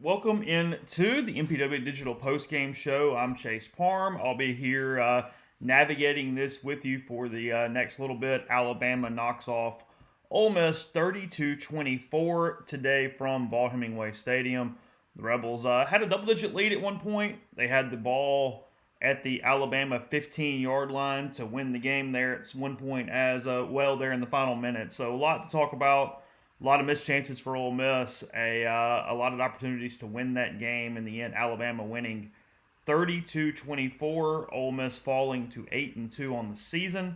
Welcome into the MPW Digital Postgame Show. I'm Chase Parham. I'll be here navigating this with you for the next little bit. Alabama knocks off Ole Miss 32-24 today from Vaught Hemingway Stadium. The Rebels had a double-digit lead at one point. They had the ball at the Alabama 15-yard line to win the game there at one point as well there in the final minute. So a lot to talk about. A lot of missed chances for Ole Miss, a lot of opportunities to win that game. In the end, Alabama winning 32-24. Ole Miss falling to 8-2 on the season.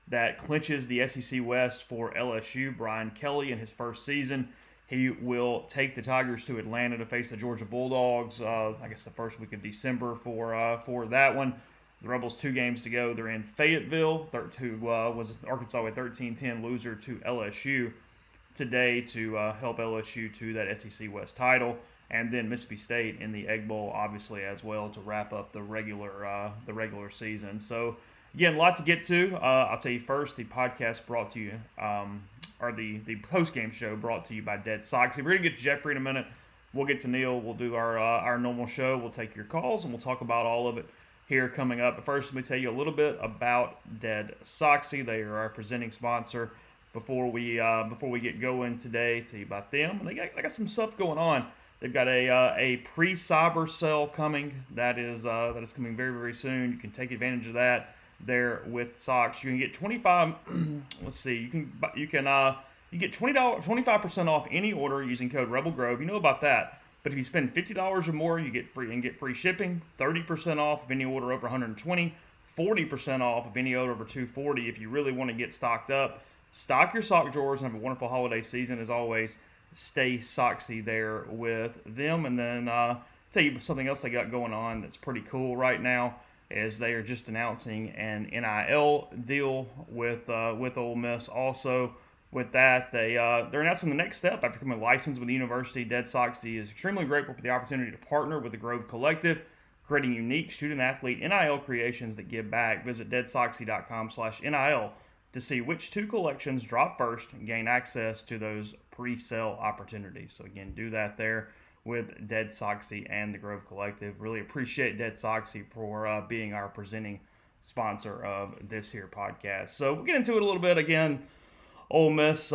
That clinches the SEC West for LSU. Brian Kelly in his first season, he will take the Tigers to Atlanta to face the Georgia Bulldogs. I guess the first week of December for that one. The Rebels 2 games to go. They're in Fayetteville, who was Arkansas with 13-10 loser to LSU today to help LSU to that SEC West title, and then Mississippi State in the Egg Bowl, obviously as well, to wrap up the regular season. So again, a lot to get to. I'll tell you first, the podcast brought to you, or the post game show brought to you by Dead Sox. We're gonna get to Jeffrey in a minute. We'll get to Neil. We'll do our normal show. We'll take your calls and we'll talk about all of it here coming up. But first, let me tell you a little bit about Dead Soxy. They are our presenting sponsor. Before we get going today, tell you about them. They got some stuff going on. They've got a pre-cyber sale coming that is coming very, very soon. You can take advantage of that there with Sox. You can get 25. Let's see. You get $25% off any order using code Rebel Grove. You know about that. But if you spend $50 or more, you get free shipping. 30% off of any order over $120. 40% off of any order over $240. If you really want to get stocked up. Stock your sock drawers and have a wonderful holiday season. As always, stay Soxy there with them. And then tell you something else they got going on that's pretty cool right now is they are just announcing an NIL deal with Ole Miss. Also, with that, they're announcing the next step after becoming licensed with the university. Dead Soxy is extremely grateful for the opportunity to partner with the Grove Collective, creating unique student-athlete NIL creations that give back. Visit deadsoxy.com/NIL to see which 2 collections drop first and gain access to those pre-sale opportunities. So again, do that there with Dead Soxy and the Grove Collective. Really appreciate Dead Soxy for being our presenting sponsor of this here podcast. So we'll get into it a little bit. Again, Ole Miss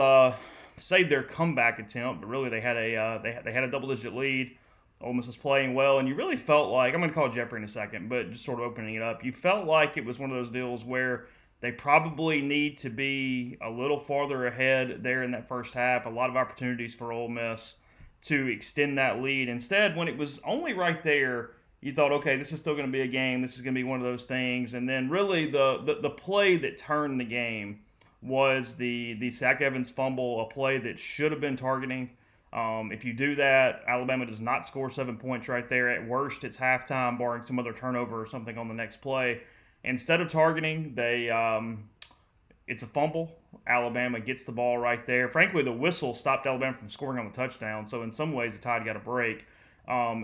saved their comeback attempt, but really they had a double-digit lead. Ole Miss was playing well, and you really felt like, I'm going to call Jeffrey in a second, but just sort of opening it up, you felt like it was one of those deals where they probably need to be a little farther ahead there in that first half. A lot of opportunities for Ole Miss to extend that lead. Instead, when it was only right there, you thought, okay, this is still going to be a game. This is going to be one of those things. And then really the play that turned the game was the Zach Evans fumble, a play that should have been targeting. If you do that, Alabama does not score 7 points right there. At worst, it's halftime, barring some other turnover or something on the next play. Instead of targeting, it's a fumble. Alabama gets the ball right there. Frankly, the whistle stopped Alabama from scoring on the touchdown. So in some ways, the Tide got a break.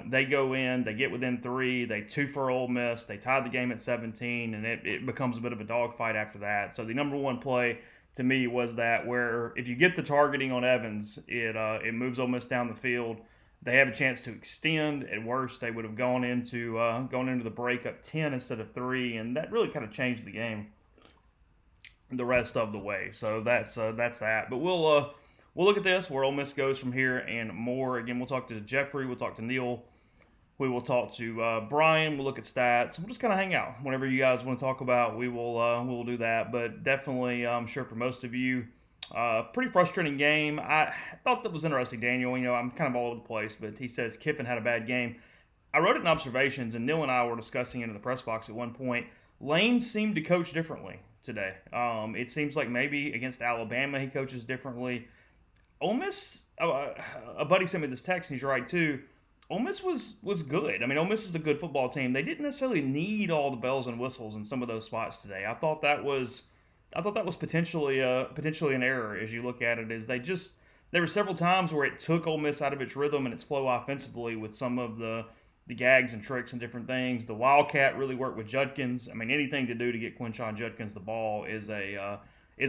They go in, they get within 3, they 2 for Ole Miss, they tied the game at 17, and it becomes a bit of a dogfight after that. So the number one play to me was that where if you get the targeting on Evans, it moves Ole Miss down the field. They have a chance to extend. At worst, they would have gone into the break up 10 instead of 3, and that really kind of changed the game the rest of the way. So that's that. But we'll look at this where Ole Miss goes from here and more. Again, we'll talk to Jeffrey. We'll talk to Neil. We will talk to Brian. We'll look at stats. We'll just kind of hang out. Whatever you guys want to talk about, we'll do that. But definitely, I'm sure for most of you, pretty frustrating game. I thought that was interesting, Daniel. You know, I'm kind of all over the place, but he says Kiffin had a bad game. I wrote it in observations, and Neil and I were discussing it in the press box at one point. Lane seemed to coach differently today. It seems like maybe against Alabama he coaches differently. Ole Miss, a buddy sent me this text, and he's right too. Ole Miss was good. I mean, Ole Miss is a good football team. They didn't necessarily need all the bells and whistles in some of those spots today. I thought that was potentially an error as you look at it. There were several times where it took Ole Miss out of its rhythm and its flow offensively with some of the gags and tricks and different things. The Wildcat really worked with Judkins. I mean, anything to do to get Quinshon Judkins the ball is a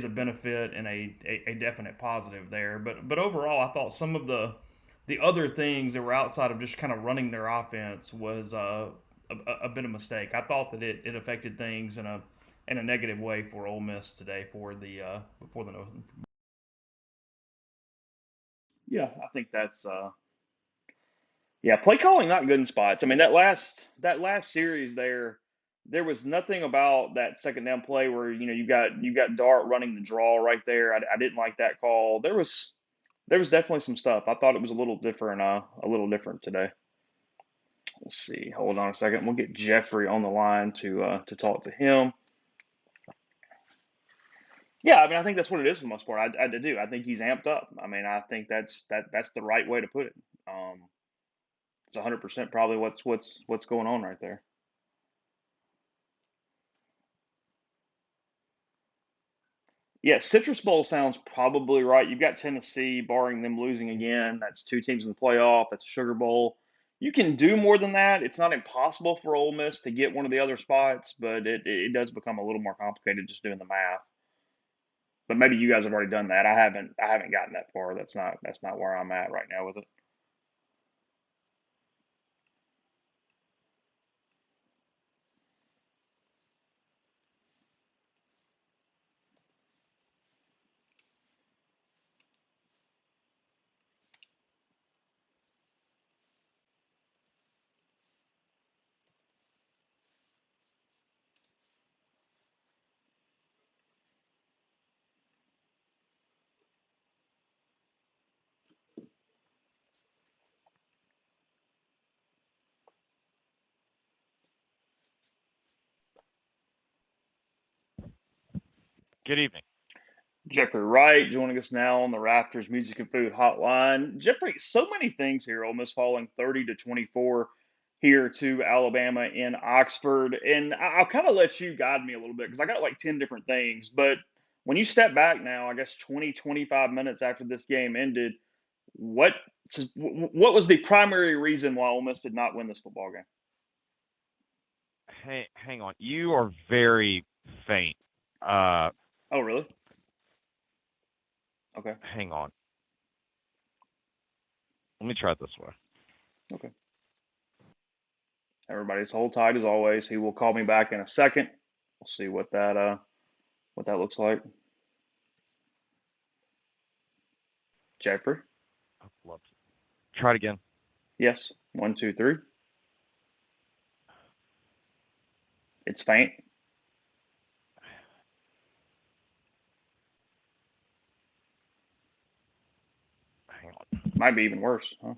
benefit and a definite positive there. But overall, I thought some of the the other things that were outside of just kind of running their offense was a bit of mistake. I thought that it affected things in a negative way for Ole Miss today for the yeah. I think that's yeah, play calling not good in spots. I mean that last series there was nothing about that second down play where you got Dart running the draw right there. I didn't like that call. There was definitely some stuff. I thought it was a little different today. Let's see. Hold on a second. We'll get Jeffrey on the line to talk to him. Yeah, I mean, I think that's what it is for the most part. I do. I think he's amped up. I mean, I think that's the right way to put it. It's 100% probably what's going on right there. Yeah, Citrus Bowl sounds probably right. You've got Tennessee, barring them losing again. That's two teams in the playoff. That's a Sugar Bowl. You can do more than that. It's not impossible for Ole Miss to get one of the other spots, but it does become a little more complicated just doing the math. But maybe you guys have already done that. I haven't gotten that far. That's not where I'm at right now with it. Good evening. Jeffrey Wright joining us now on the Rafters Music and Food Hotline. Jeffrey, so many things here. Ole Miss falling 30-24 here to Alabama in Oxford, and I'll kind of let you guide me a little bit because I got like 10 different things. But when you step back now, I guess 20-25 minutes after this game ended, what what was the primary reason why Ole Miss did not win this football game? Hang on. You are very faint. Uh, Oh, really? Okay. Hang on. Let me try it this way. Okay. Everybody's hold tight as always. He will call me back in a second. We'll see what that looks like. Jeffrey? I'd love to. Try it again. Yes. One, two, three. It's faint. Hang on. Might be even worse, huh?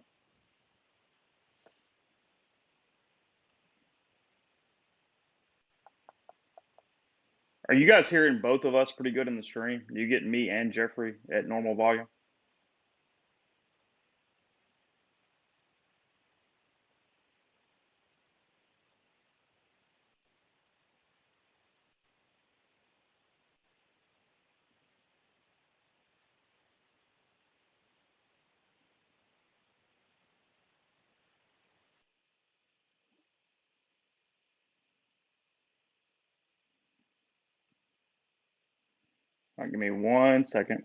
Are you guys hearing both of us pretty good in the stream? You getting me and Jeffrey at normal volume? All right, give me 1 second.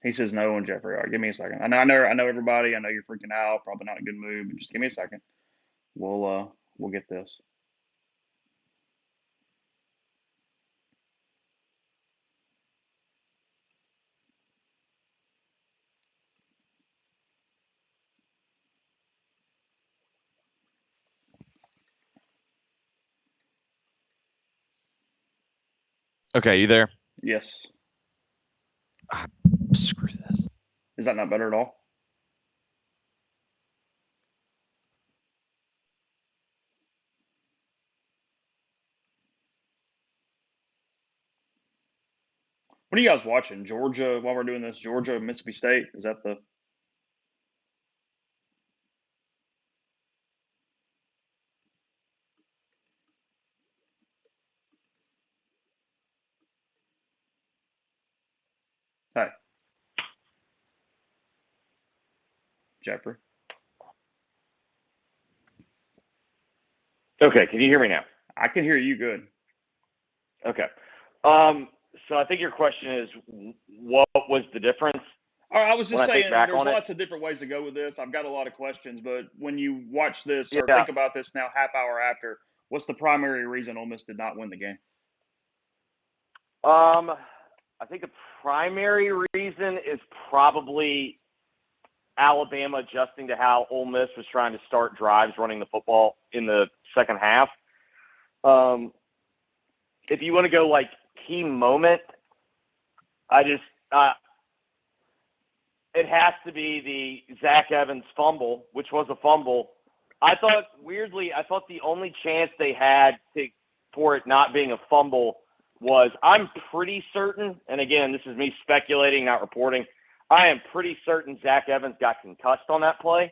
He says no on Jeffrey. All right, give me a second. I know everybody. I know you're freaking out. Probably not in a good mood. But just give me a second. We'll get this. Okay, you there? Yes. Ah, screw this. Is that not better at all? What are you guys watching? Georgia, while we're doing this, Georgia, Mississippi State? Is that the. Hey, Jeffrey? Okay, can you hear me now? I can hear you good. Okay. So I think your question is, what was the difference? All right, I was when just I think saying back there's on it. lots of different ways to go with this. I've got a lot of questions, but when you watch this or Yeah. think about this now, half hour after, what's the primary reason Ole Miss did not win the game? I think the primary reason is probably Alabama adjusting to how Ole Miss was trying to start drives running the football in the second half. If you want to go like key moment, it has to be the Zach Evans fumble, which was a fumble. I thought the only chance they had for it not being a fumble was, I'm pretty certain, and again, this is me speculating, not reporting, I am pretty certain Zach Evans got concussed on that play.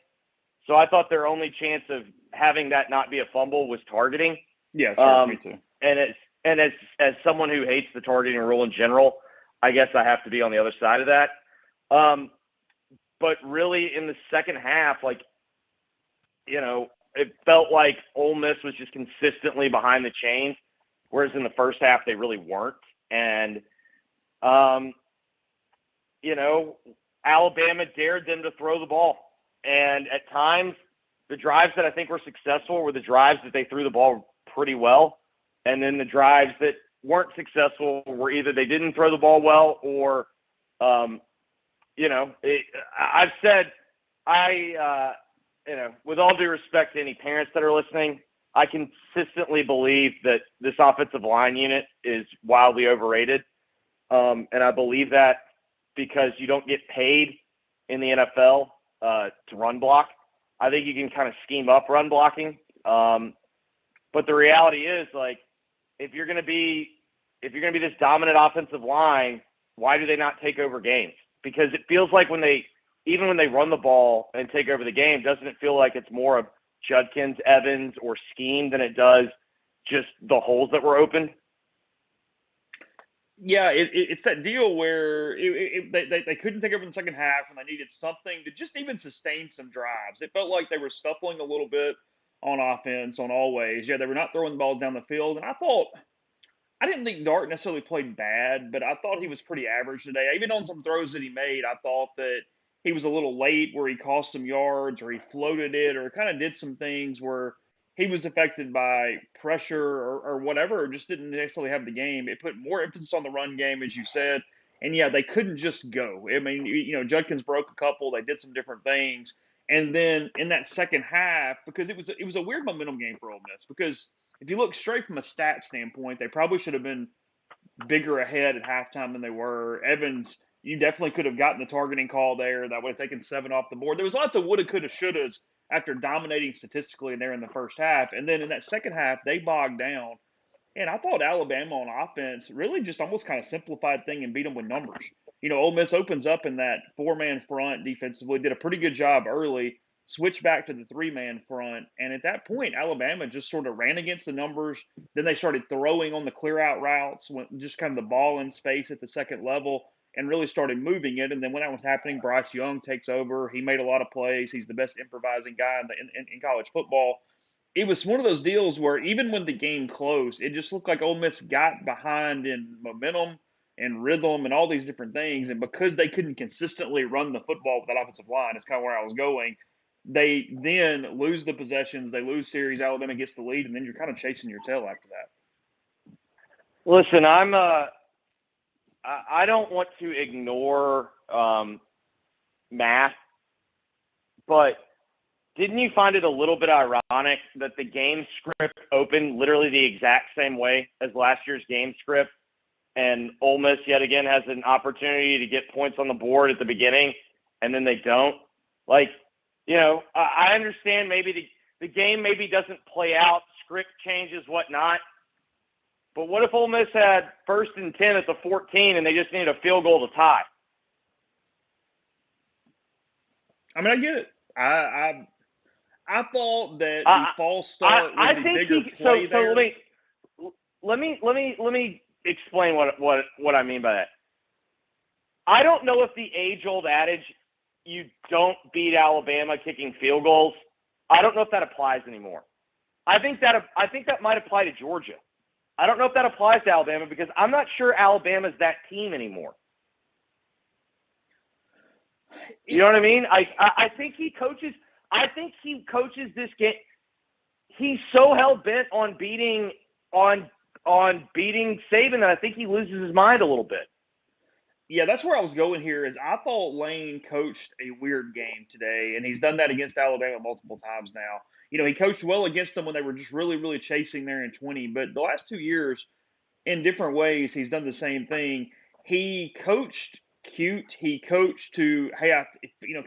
So I thought their only chance of having that not be a fumble was targeting. Yeah, sure, me too. And as someone who hates the targeting rule in general, I guess I have to be on the other side of that. But really, in the second half, it felt like Ole Miss was just consistently behind the chains, whereas in the first half they really weren't. And Alabama dared them to throw the ball, and at times the drives that I think were successful were the drives that they threw the ball pretty well, and then the drives that weren't successful were either they didn't throw the ball well or I've said, with all due respect to any parents that are listening, I consistently believe that this offensive line unit is wildly overrated. And I believe that because you don't get paid in the NFL to run block. I think you can kind of scheme up run blocking. But the reality is, if you're going to be this dominant offensive line, why do they not take over games? Because it feels like when they run the ball and take over the game, doesn't it feel like it's more of Judkins, Evans, or scheme than it does just the holes that were open? Yeah, it's that deal where they couldn't take over in the second half, and they needed something to just even sustain some drives. It felt like they were scuffling a little bit on offense on always. Yeah, they were not throwing the balls down the field, and I didn't think Dart necessarily played bad, but I thought he was pretty average today. Even on some throws that he made, I thought that he was a little late where he cost some yards or he floated it or kind of did some things where he was affected by pressure or whatever, or just didn't necessarily have the game. It put more emphasis on the run game, as you said. And yeah, they couldn't just go. I mean, Judkins broke a couple. They did some different things. And then in that second half, because it was a weird momentum game for Ole Miss, because if you look straight from a stat standpoint, they probably should have been bigger ahead at halftime than they were. Evans, you definitely could have gotten the targeting call there. That would have taken 7 off the board. There was lots of woulda, coulda, shouldas after dominating statistically there in the first half. And then in that second half, they bogged down. And I thought Alabama on offense really just almost kind of simplified thing and beat them with numbers. Ole Miss opens up in that 4-man front defensively, did a pretty good job early, switched back to the 3-man front. And at that point, Alabama just sort of ran against the numbers. Then they started throwing on the clear out routes, just kind of the ball in space at the second level, and really started moving it. And then when that was happening, Bryce Young takes over. He made a lot of plays. He's the best improvising guy in college football. It was one of those deals where even when the game closed, it just looked like Ole Miss got behind in momentum and rhythm and all these different things. And because they couldn't consistently run the football with that offensive line, is kind of where I was going. They then lose the possessions, they lose series. Alabama gets the lead, and then you're kind of chasing your tail after that. Listen, I don't want to ignore math, but didn't you find it a little bit ironic that the game script opened literally the exact same way as last year's game script, and Ole Miss yet again has an opportunity to get points on the board at the beginning, and then they don't? I understand maybe the game maybe doesn't play out, script changes, whatnot, but what if Ole Miss had 1st and 10 at the 14 and they just needed a field goal to tie? I mean, I get it. I thought that the false start was the bigger play there. So let me explain what I mean by that. I don't know if the age-old adage, you don't beat Alabama kicking field goals, I don't know if that applies anymore. I think that might apply to Georgia. I don't know if that applies to Alabama because I'm not sure Alabama's that team anymore. You know what I mean? I think he coaches. I think he coaches this game. He's so hell bent on beating Saban that I think he loses his mind a little bit. Yeah, that's where I was going here. Is I thought Lane coached a weird game today, and he's done that against Alabama multiple times now. He coached well against them when they were just really, really chasing there in 20. But the last 2 years, in different ways, he's done the same thing. He coached cute. He coached to, hey,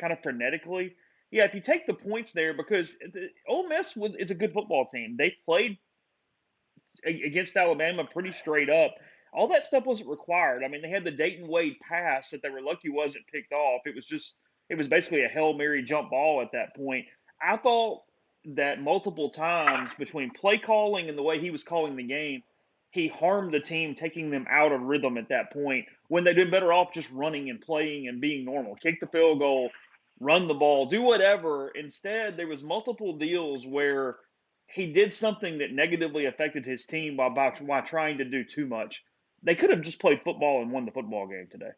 kind of frenetically. Yeah, if you take the points there, because Ole Miss is a good football team. They played against Alabama pretty straight up. All that stuff wasn't required. I mean, they had the Dayton Wade pass that they were lucky wasn't picked off. It was basically a Hail Mary jump ball at that point. I thought that multiple times between play calling and the way he was calling the game, he harmed the team, taking them out of rhythm at that point when they'd been better off just running and playing and being normal. Kick the field goal, run the ball, do whatever. Instead, there was multiple deals where he did something that negatively affected his team while trying to do too much. They could have just played football and won the football game today.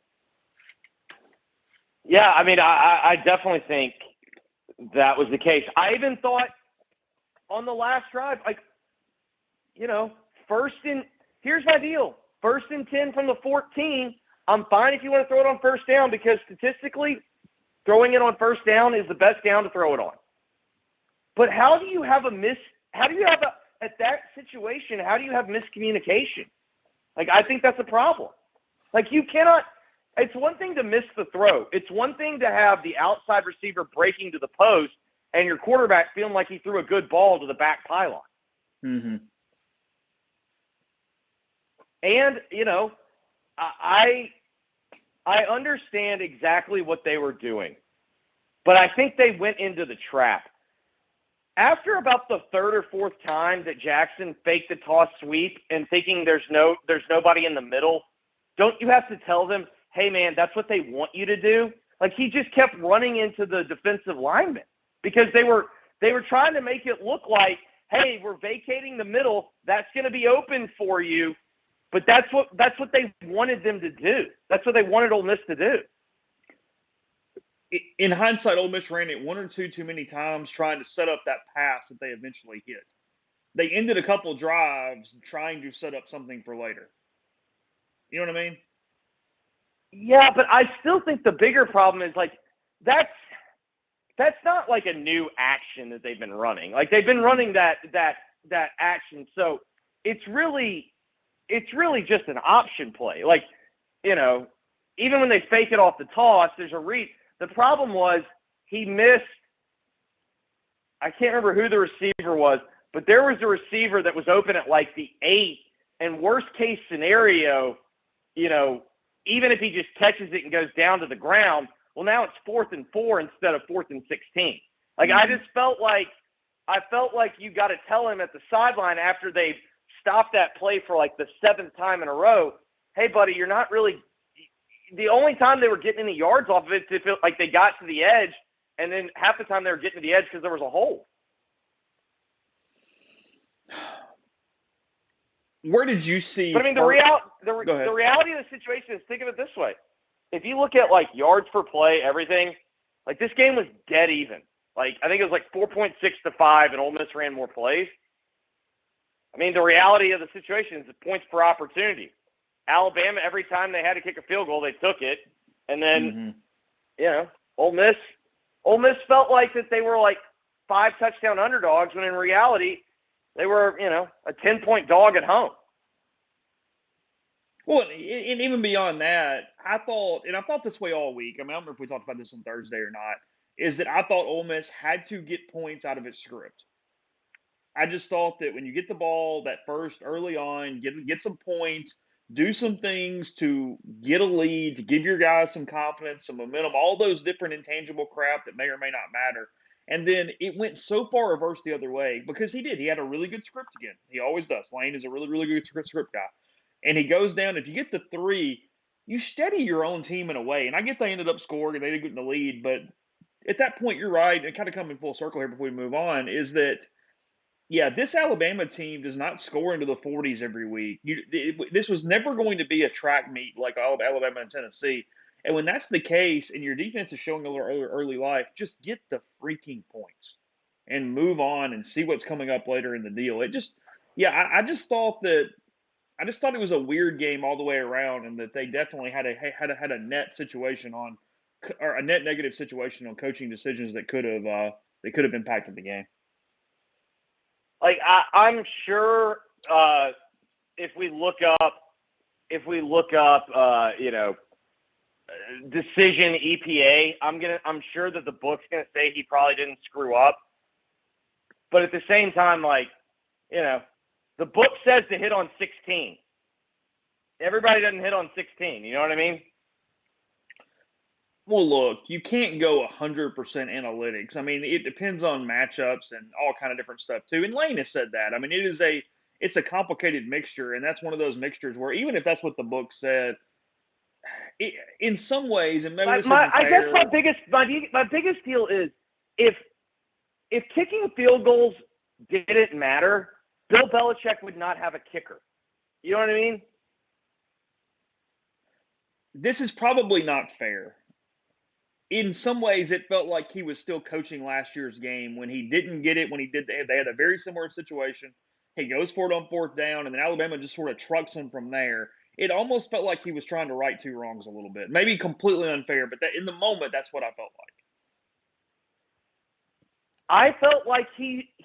Yeah, I mean, I definitely think that was the case. I even thought on the last drive, here's my deal. 1st and 10 from the 14. I'm fine if you want to throw it on first down because statistically, throwing it on first down is the best down to throw it on. But how do you have at that situation, how do you have miscommunication? I think that's a problem. You cannot – it's one thing to miss the throw. It's one thing to have the outside receiver breaking to the post and your quarterback feeling like he threw a good ball to the back pylon. Mm-hmm. And, I understand exactly what they were doing, but I think they went into the trap. After about the 3rd or 4th time that Jackson faked the toss sweep and thinking there's nobody in the middle, don't you have to tell them, hey, man, that's what they want you to do? He just kept running into the defensive lineman because they were trying to make it look like, hey, we're vacating the middle. That's going to be open for you. But that's what they wanted them to do. That's what they wanted Ole Miss to do. In hindsight, Ole Miss ran it one or two too many times trying to set up that pass that they eventually hit. They ended a couple drives trying to set up something for later. You know what I mean? Yeah, but I still think the bigger problem is that's not a new action that they've been running. They've been running that action, so it's really just an option play. Even when they fake it off the toss, there's a read. The problem was he missed – I can't remember who the receiver was, but there was a receiver that was open at the 8, and worst case scenario, even if he just catches it and goes down to the ground, well, now it's 4th and 4 instead of 4th and 16. I just felt like you got to tell him at the sideline after they stopped that play for the 7th time in a row, hey, buddy, you're not really – the only time they were getting any yards off of it, it felt like they got to the edge, and then half the time they were getting to the edge because there was a hole. Where did you see? But I mean, the reality of the situation is, think of it this way: if you look at yards per play, everything, this game was dead even. I think it was 4.6-5, and Ole Miss ran more plays. I mean, the reality of the situation is the points per opportunity. Alabama, every time they had to kick a field goal, they took it. And then, Ole Miss felt like that they were 5 touchdown underdogs when in reality they were, a 10-point dog at home. Well, and even beyond that, I thought this way all week. I mean, I don't know if we talked about this on Thursday or not, is that I thought Ole Miss had to get points out of its script. I just thought that when you get the ball that first early on, get some points, do some things to get a lead, to give your guys some confidence, some momentum, all those different intangible crap that may or may not matter. And then it went so far reverse the other way because he did. He had a really good script again. He always does. Lane is a really, really good script guy. And he goes down. If you get the 3, you steady your own team in a way. And I get they ended up scoring and they didn't get in the lead. But at that point, you're right. And kind of coming full circle here before we move on is that, yeah, this Alabama team does not score into the 40s every week. This was never going to be a track meet like Alabama and Tennessee. And when that's the case and your defense is showing a little early life, just get the freaking points and move on and see what's coming up later in the deal. It just, yeah, I just thought it was a weird game all the way around, and that they definitely had a net situation on, or a net negative situation on coaching decisions that could have impacted the game. Like I'm sure if we look up, decision EPA, I'm sure that the book's gonna say he probably didn't screw up. But at the same time, like, the book says to hit on 16. Everybody doesn't hit on 16. You know what I mean? Well, look, you can't go 100% analytics. I mean, it depends on matchups and all kind of different stuff too. And Lane has said that. I mean, it's a complicated mixture, and that's one of those mixtures where even if that's what the book said, in some ways, and maybe this isn't fair, I guess my biggest deal is if kicking field goals didn't matter, Bill Belichick would not have a kicker. You know what I mean? This is probably not fair. In some ways, it felt like he was still coaching last year's game when he didn't get it. When he did, they had a very similar situation. He goes for it on fourth down, and then Alabama just sort of trucks him from there. It almost felt like he was trying to right two wrongs a little bit. Maybe completely unfair, but that in the moment, that's what I felt like. I felt like he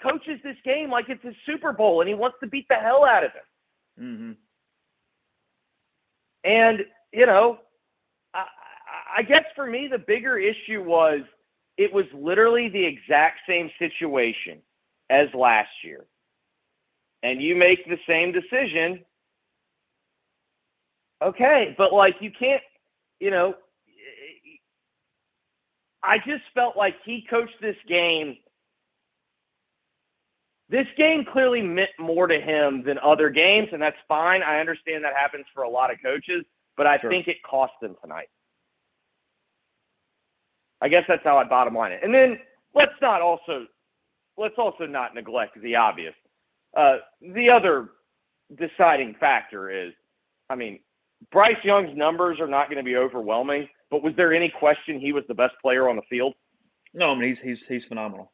coaches this game like it's a Super Bowl, and he wants to beat the hell out of it. Mm-hmm. And I guess for me, the bigger issue was it was literally the exact same situation as last year. And you make the same decision. Okay, but like you can't, I just felt like he coached this game. This game clearly meant more to him than other games, and that's fine. I understand that happens for a lot of coaches, but I think it cost them tonight. I guess that's how I bottom line it. And then let's also not neglect the obvious. The other deciding factor is, I mean, Bryce Young's numbers are not going to be overwhelming, but was there any question he was the best player on the field? No, I mean he's phenomenal.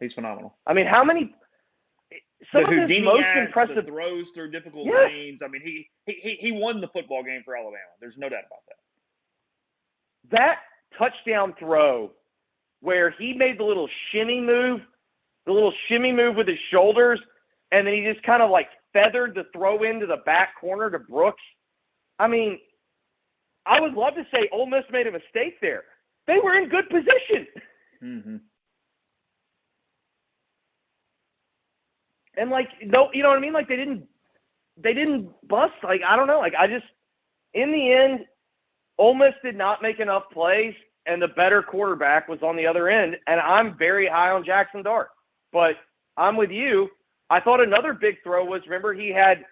He's phenomenal. I mean, how many? Some the of his Houdini most acts, impressive the throws through difficult lanes. I mean, he won the football game for Alabama. There's no doubt about that. That touchdown throw where he made the little shimmy move with his shoulders, and then he just kind of like feathered the throw into the back corner to Brooks. I mean, I would love to say Ole Miss made a mistake there. They were in good position. Mm-hmm. And like, no, you know what I mean? Like they didn't bust. Like, I don't know. Like in the end, Ole Miss did not make enough plays, and the better quarterback was on the other end. And I'm very high on Jackson Dart, but I'm with you. I thought another big throw was, remember he had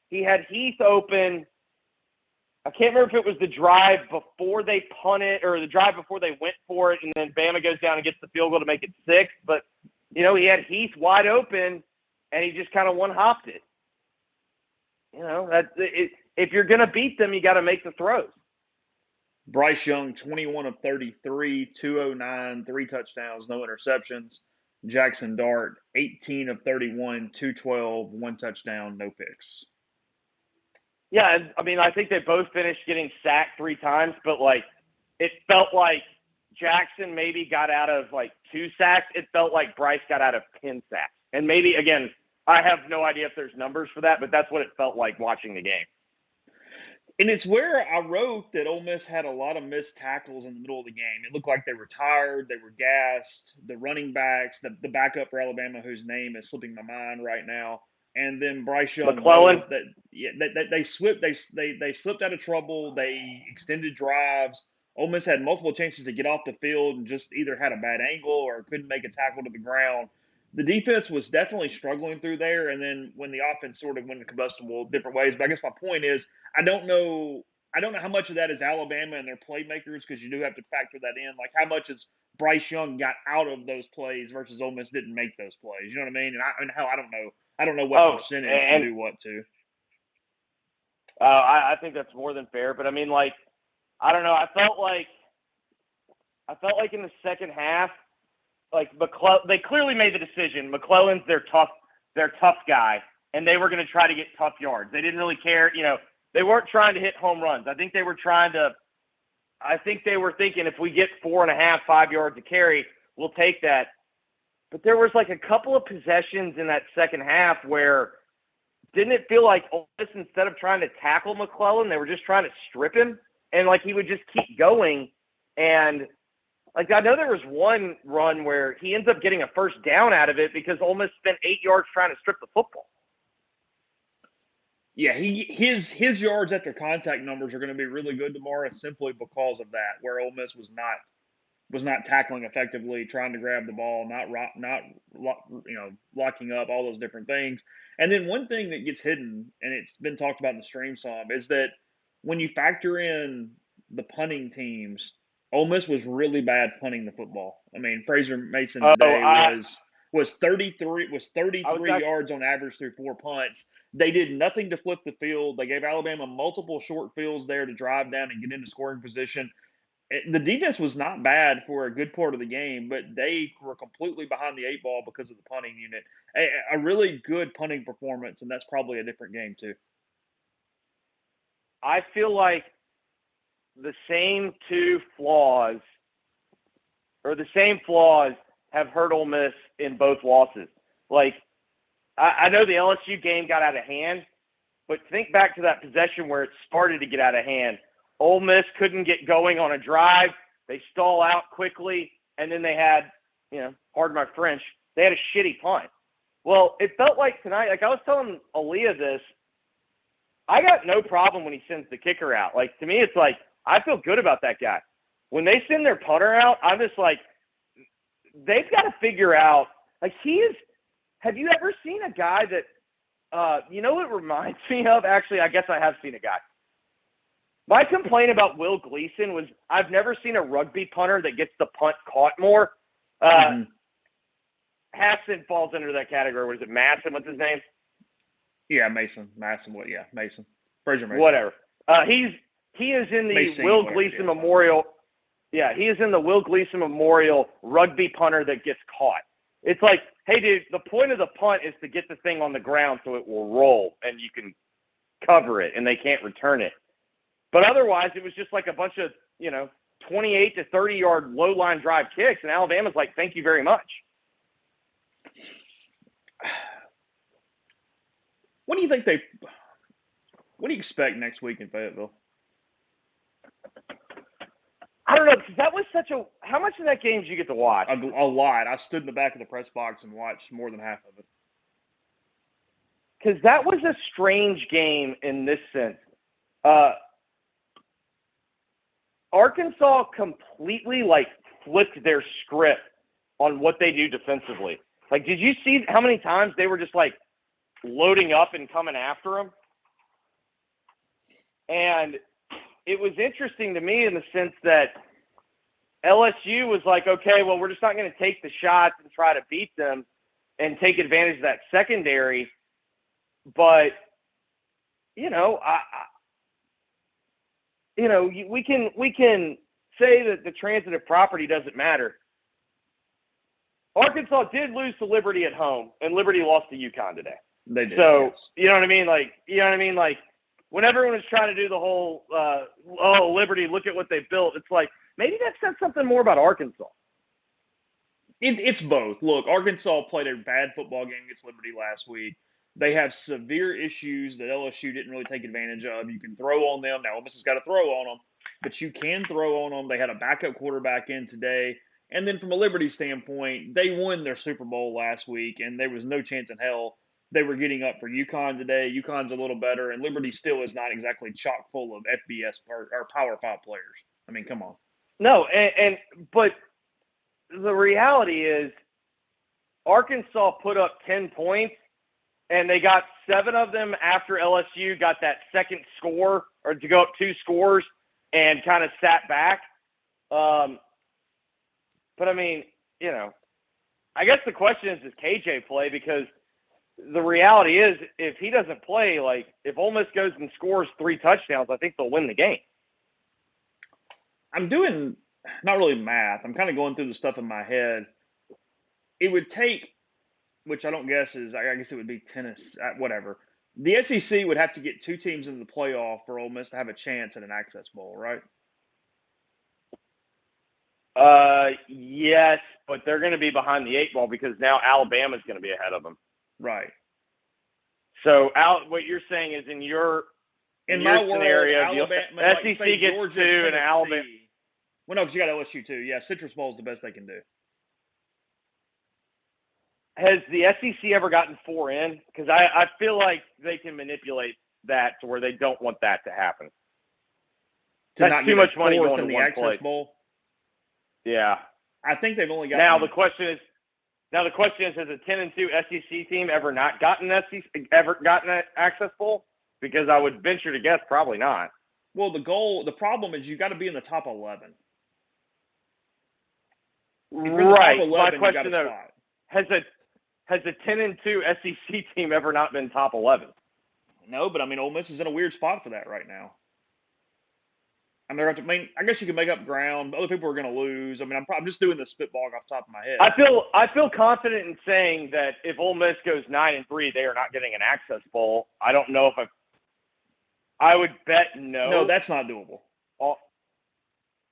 Heath open. I can't remember if it was the drive before they punted or the drive before they went for it, and then Bama goes down and gets the field goal to make it 6. But he had Heath wide open, and he just kind of one-hopped it. If you're going to beat them, you got to make the throws. Bryce Young, 21 of 33, 209, 3 touchdowns, no interceptions. Jackson Dart, 18 of 31, 212, 1 touchdown, no picks. Yeah, I mean, I think they both finished getting sacked 3 times, but, like, it felt like Jackson maybe got out of, like, 2 sacks. It felt like Bryce got out of 10 sacks. And maybe, again, I have no idea if there's numbers for that, but that's what it felt like watching the game. And it's where I wrote that Ole Miss had a lot of missed tackles in the middle of the game. It looked like they were tired, they were gassed. The running backs, the backup for Alabama, whose name is slipping my mind right now, and then Bryce Young. McClellan. They slipped out of trouble. They extended drives. Ole Miss had multiple chances to get off the field and just either had a bad angle or couldn't make a tackle to the ground. The defense was definitely struggling through there, and then when the offense sort of went in combustible different ways. But I guess my point is, I don't know how much of that is Alabama and their playmakers, because you do have to factor that in. Like, how much is Bryce Young got out of those plays versus Ole Miss didn't make those plays? You know what I mean? And I don't know what percentage to do what to. I think that's more than fair. But I mean, like, I don't know. I felt like in the second half, like they clearly made the decision. McClellan's their tough guy, and they were going to try to get tough yards. They didn't really care. They weren't trying to hit home runs. I think they were thinking if we get 4.5, 5 yards a carry, we'll take that. But there was like a couple of possessions in that second half where didn't it feel like Ole Miss, instead of trying to tackle McClellan, they were just trying to strip him, and like he would just keep going. And like I know there was one run where he ends up getting a first down out of it because Ole Miss spent 8 yards trying to strip the football. Yeah, his yards after contact numbers are going to be really good tomorrow simply because of that, where Ole Miss was not tackling effectively, trying to grab the ball, not locking up, all those different things. And then one thing that gets hidden, and it's been talked about in the stream some, is that when you factor in the punting teams, Ole Miss was really bad punting the football. I mean, Fraser Mason today was 33 yards on average through 4 punts. They did nothing to flip the field. They gave Alabama multiple short fields there to drive down and get into scoring position. The defense was not bad for a good part of the game, but they were completely behind the 8 ball because of the punting unit. A really good punting performance, and that's probably a different game too. I feel like the same flaws have hurt Ole Miss in both losses. Like, I know the LSU game got out of hand, but think back to that possession where it started to get out of hand. Ole Miss couldn't get going on a drive. They stall out quickly, and then they had, pardon my French, they had a shitty punt. Well, it felt like tonight, like I was telling Aaliyah this, I got no problem when he sends the kicker out. Like, to me, it's like, I feel good about that guy. When they send their punter out, I'm just like, they've got to figure out, like, have you ever seen a guy that, what it reminds me of? Actually, I guess I have seen a guy. My complaint about Will Gleason was I've never seen a rugby punter that gets the punt caught more. Hassan falls under that category. What is it, Masson? What's his name? Yeah, Mason. Masson. What? Yeah, Mason. Fraser Mason. Whatever. He is in the Mason, Will Gleason Memorial. Yeah, he is in the Will Gleason Memorial rugby punter that gets caught. It's like, hey, dude, the point of the punt is to get the thing on the ground so it will roll and you can cover it and they can't return it. But otherwise, it was just like a bunch of, 28 to 30-yard low-line drive kicks, and Alabama's like, thank you very much. What do you expect next week in Fayetteville? I don't know, because that was how much of that game did you get to watch? A lot. I stood in the back of the press box and watched more than half of it. Because that was a strange game in this sense. Arkansas completely, flipped their script on what they do defensively. Like, did you see how many times they were just, loading up and coming after them? And it was interesting to me in the sense that LSU was like, okay, well, we're just not going to take the shots and try to beat them and take advantage of that secondary. But, we can say that the transitive property doesn't matter. Arkansas did lose to Liberty at home, and Liberty lost to UConn today. They did. So, yes. You know what I mean? Like, when everyone was trying to do the whole, Liberty, look at what they built, it's like, maybe that says something more about Arkansas. It's both. Look, Arkansas played a bad football game against Liberty last week. They have severe issues that LSU didn't really take advantage of. You can throw on them. Now, Ole Miss has got to throw on them, but you can throw on them. They had a backup quarterback in today. And then from a Liberty standpoint, they won their Super Bowl last week, and there was no chance in hell they were getting up for UConn today. UConn's a little better, and Liberty still is not exactly chock full of FBS or Power 5 players. I mean, come on. No, but the reality is Arkansas put up 10 points, and they got 7 of them after LSU got that second score, or to go up 2 scores, and kind of sat back. But, I mean, I guess the question is, does KJ play? Because the reality is, if he doesn't play, like if Ole Miss goes and scores 3 touchdowns, I think they'll win the game. I'm doing not really math. I'm kind of going through the stuff in my head. It would take, which I don't guess is, I guess it would be tennis, whatever. The SEC would have to get 2 teams into the playoff for Ole Miss to have a chance at an Access Bowl, right? Yes, but they're going to be behind the 8 ball because now Alabama's going to be ahead of them. Right. So, what you're saying is in your my scenario, world, Alabama, the like, SEC gets Georgia, 2 Tennessee. and Alabama. Well, no, because you got LSU too. Yeah, Citrus Bowl is the best they can do. Has the SEC ever gotten 4 in? Because I feel like they can manipulate that to where they don't want that to happen. That's too much money going to the one Access place. Bowl. Yeah. I think they've only got. Now the question is, has a 10-2 SEC team ever gotten an Access Bowl? Because I would venture to guess probably not. Well, the problem is you got to be in the top 11. If you're in the top 11, My question, you got a spot. Has a 10-2 SEC team ever not been top 11? No, but I mean, Ole Miss is in a weird spot for that right now. I guess you can make up ground. Other people are going to lose. I mean, I'm just doing the spitball off the top of my head. I feel confident in saying that if Ole Miss goes 9-3, they are not getting an Access Bowl. I don't know if I would bet no. No, that's not doable.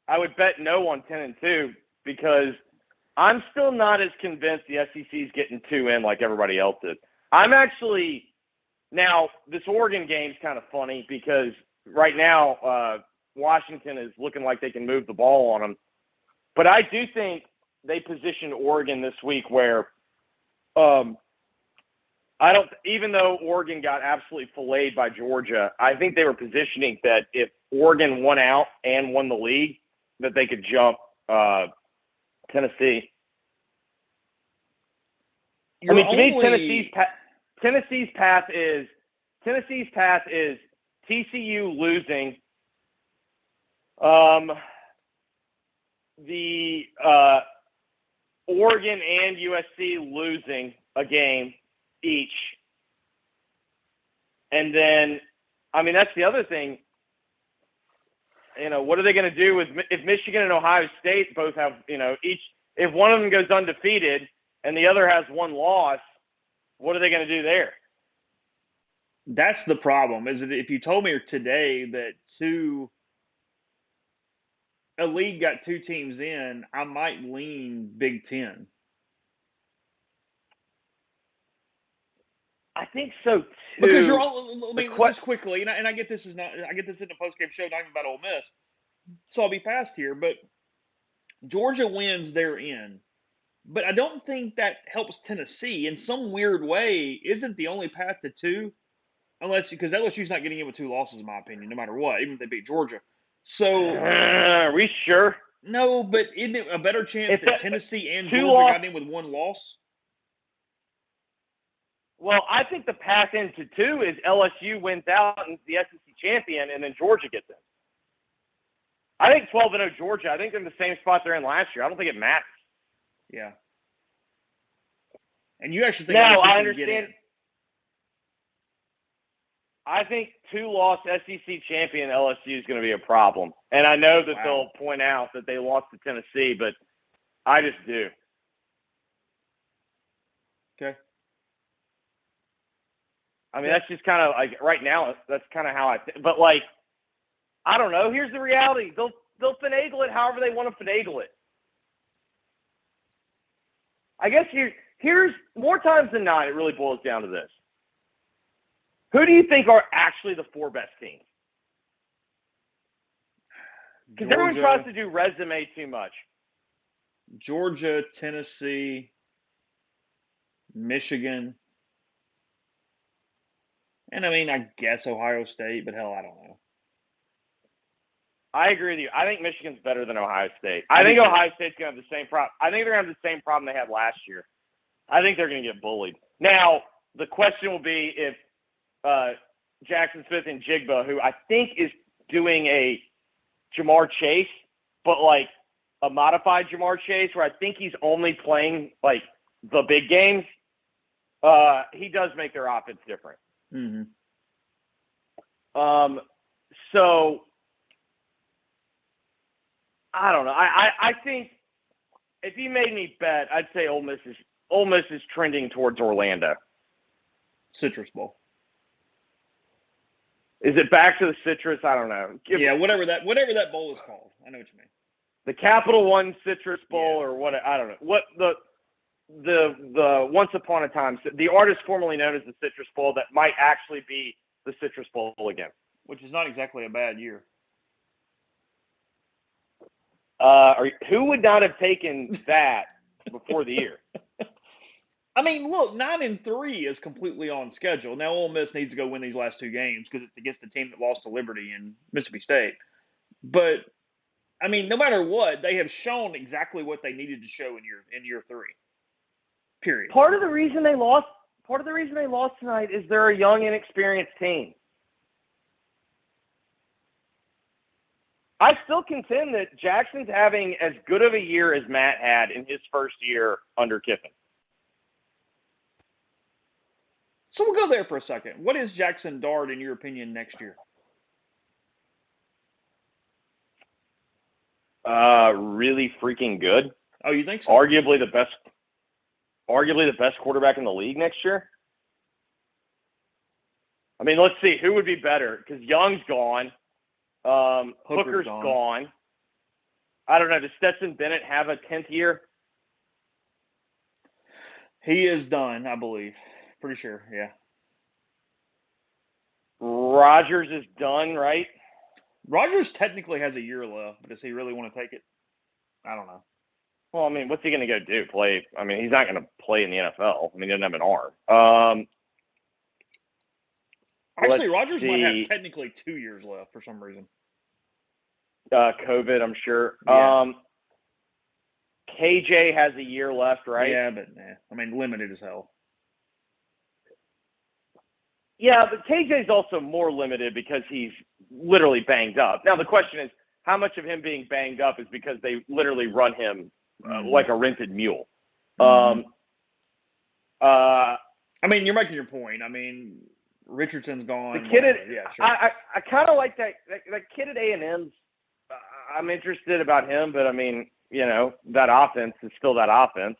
I would bet no on 10-2 because I'm still not as convinced the SEC's getting 2 in like everybody else is. I'm actually now this Oregon game's kind of funny because right now Washington is looking like they can move the ball on them. But I do think they positioned Oregon this week where even though Oregon got absolutely filleted by Georgia, I think they were positioning that if Oregon won out and won the league, that they could jump Tennessee. To me, Tennessee's path is TCU losing, the Oregon and USC losing a game each, and then, I mean, that's the other thing. What are they going to do if Michigan and Ohio State both have, if one of them goes undefeated and the other has 1 loss, what are they going to do there? That's the problem. Is that if you told me today that a league got 2 teams in, I might lean Big Ten. I think so too. Because you're all. I mean, just quickly, and I get this is not. I get this in the postgame show, not even about Ole Miss. So I'll be fast here, but Georgia wins, they're in. But I don't think that helps Tennessee in some weird way. Isn't the only path to 2, because LSU's not getting in with 2 losses, in my opinion, no matter what, even if they beat Georgia. So are we sure? No, but isn't it a better chance that Tennessee and Georgia got in with 1 loss? Well, I think the path into 2 is LSU wins out and the SEC champion, and then Georgia gets in. I think 12-0 Georgia, I think they're in the same spot they're in last year. I don't think it matters. Yeah. And you actually think now, LSU I can understand. get in? I think 2-loss SEC champion LSU is going to be a problem. And I know that they'll point out that they lost to Tennessee, but I just do. Okay. I mean, that's just kind of like right now, that's kind of how I think. But, like, I don't know. Here's the reality. They'll finagle it however they want to finagle it. I guess here's more times than not, it really boils down to this. Who do you think are actually the 4 best teams? Because everyone tries to do resume too much. Georgia, Tennessee, Michigan. And, I mean, I guess Ohio State, but hell, I don't know. I agree with you. I think Michigan's better than Ohio State. I think Ohio State's going to have the same problem. I think they're going to have the same problem they had last year. I think they're going to get bullied. Now, the question will be if Jackson Smith and Jigba, who I think is doing a Jamar Chase, but like a modified Jamar Chase, where I think he's only playing like the big games. He does make their offense different. Mm-hmm. So I don't know. I think if you made me bet, I'd say Ole Miss is trending towards Orlando. Citrus Bowl. Is it back to the Citrus? I don't know. Yeah, whatever that bowl is called. I know what you mean. The Capital One Citrus Bowl or what? I don't know. What the once upon a time, the artist formerly known as the Citrus Bowl that might actually be the Citrus Bowl again. Which is not exactly a bad year. Who would not have taken that before the year? I mean, look, 9-3 is completely on schedule. Now, Ole Miss needs to go win these last two games because it's against the team that lost to Liberty and Mississippi State. But, I mean, no matter what, they have shown exactly what they needed to show in year 3. Period. Part of the reason they lost tonight is they're a young, inexperienced team. I still contend that Jackson's having as good of a year as Matt had in his first year under Kiffin. So we'll go there for a second. What is Jackson Dart, in your opinion, next year? Really freaking good. Oh, you think so? Arguably the best quarterback in the league next year. I mean, let's see who would be better because Young's gone. Hooker's gone. I don't know. Does Stetson Bennett have a 10th year? He is done, I believe. Pretty sure, yeah. Rodgers is done, right? Rodgers technically has a year left, but does he really want to take it? I don't know. Well, I mean, what's he going to go do? Play? I mean, he's not going to play in the NFL. I mean, he doesn't have an arm. Actually, Rodgers might have technically 2 years left for some reason. COVID, I'm sure. Yeah. KJ has a year left, right? Yeah, but I mean, limited as hell. Yeah, but KJ's also more limited because he's literally banged up. Now, the question is, how much of him being banged up is because they literally run him like a rented mule? I mean, you're making your point. I mean, Richardson's gone. The kid sure. I kind of like that kid at A&M's. I'm interested about him, but I mean, you know, that offense is still that offense.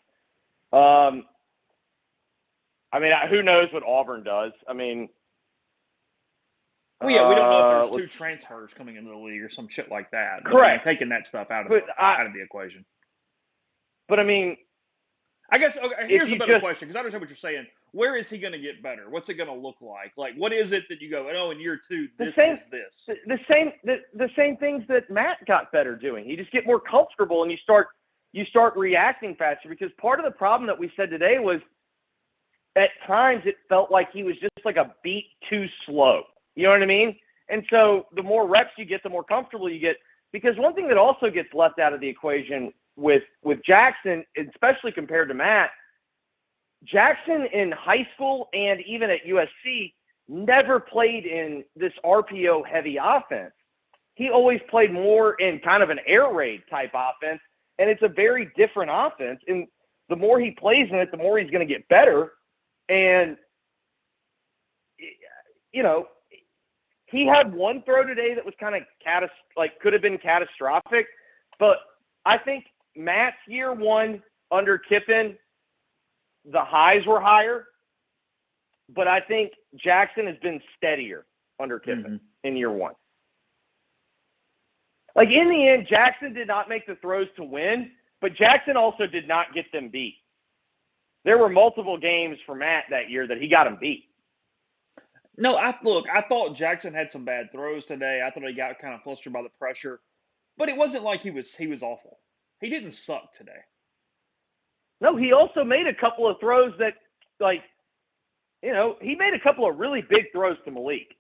I mean, who knows what Auburn does? I mean, well, yeah, we don't know if there's 2 transfers coming into the league or some shit like that. Correct. I mean, taking that stuff out of the equation. But I mean, I guess here's a better question because I understand what you're saying. Where is he going to get better? What's it going to look like? Like, what is it that you go, oh, in year 2, this is this? The same things that Matt got better doing. You just get more comfortable and you start reacting faster because part of the problem that we said today was at times it felt like he was just like a beat too slow. You know what I mean? And so the more reps you get, the more comfortable you get. Because one thing that also gets left out of the equation with Jackson, especially compared to Matt, Jackson in high school and even at USC never played in this RPO-heavy offense. He always played more in kind of an air raid type offense, and it's a very different offense. And the more he plays in it, the more he's going to get better. And, you know, he had one throw today that was kind of could have been catastrophic. But I think Matt's year 1 under Kiffin, the highs were higher. But I think Jackson has been steadier under Kiffin in year 1. Like, in the end, Jackson did not make the throws to win, but Jackson also did not get them beat. There were multiple games for Matt that year that he got him beat. No, I thought Jackson had some bad throws today. I thought he got kind of flustered by the pressure. But it wasn't like he was awful. He didn't suck today. No, he also made a couple of throws that, like, you know, he made a couple of really big throws to Malik.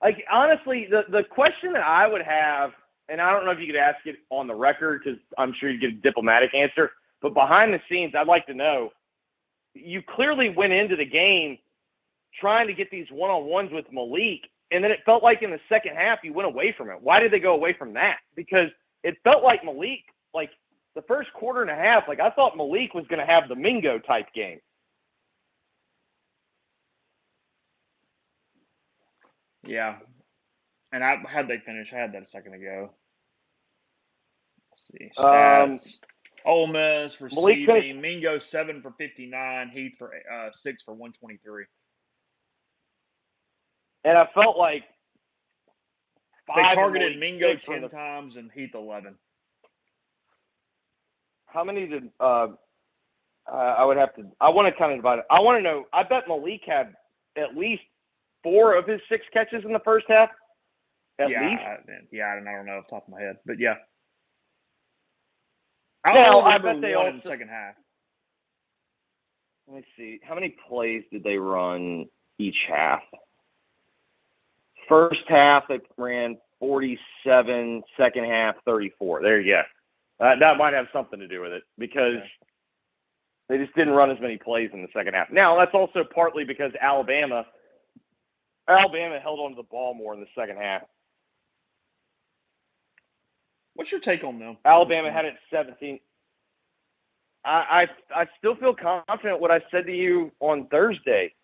Like, honestly, the question that I would have, and I don't know if you could ask it on the record because I'm sure you'd get a diplomatic answer, but behind the scenes, I'd like to know, you clearly went into the game trying to get these one-on-ones with Malik, and then it felt like in the second half you went away from it. Why did they go away from that? Because it felt like Malik, like, the first quarter and a half, like I thought Malik was going to have the Mingo type game. Yeah. And how'd they finish? I had that a second ago. Let's see. Stats. Ole Miss receiving. Mingo 7 for 59. Heath for 6 for 123. And I felt like they targeted Mingo 10 times and Heath 11. How many did I want to kind of divide it. I want to know. I bet Malik had at least 4 of his 6 catches in the first half. At least? I don't know off the top of my head. But yeah. I bet they all in the second half. Let me see. How many plays did they run each half? First half, they ran 47. Second half, 34. There you go. That might have something to do with it because they just didn't run as many plays in the second half. Now, that's also partly because Alabama held onto the ball more in the second half. What's your take on them? Alabama had it 17. I still feel confident what I said to you on Thursday.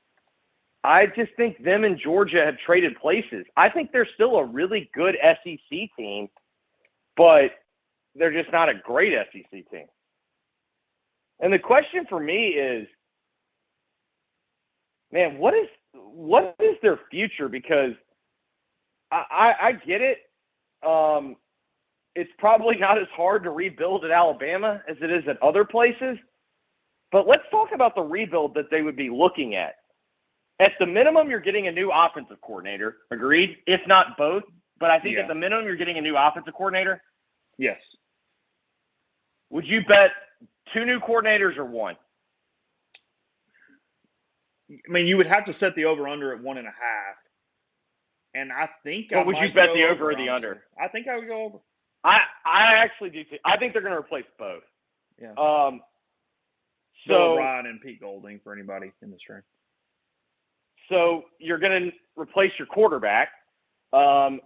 I just think them and Georgia have traded places. I think they're still a really good SEC team, but they're just not a great SEC team. And the question for me is, man, what is their future? Because I get it. It's probably not as hard to rebuild at Alabama as it is at other places. But let's talk about the rebuild that they would be looking at. At the minimum, you're getting a new offensive coordinator. Agreed? If not both. But I think at the minimum, you're getting a new offensive coordinator. Yes. Would you bet 2 new coordinators or 1? I mean, you would have to set the over-under at 1.5. And I think but would you bet the over or the under? I think I would go over. I actually do too. I think they're going to replace both. Yeah. So O'Brien and Pete Golding for anybody in this room. So you're going to replace your quarterback. You're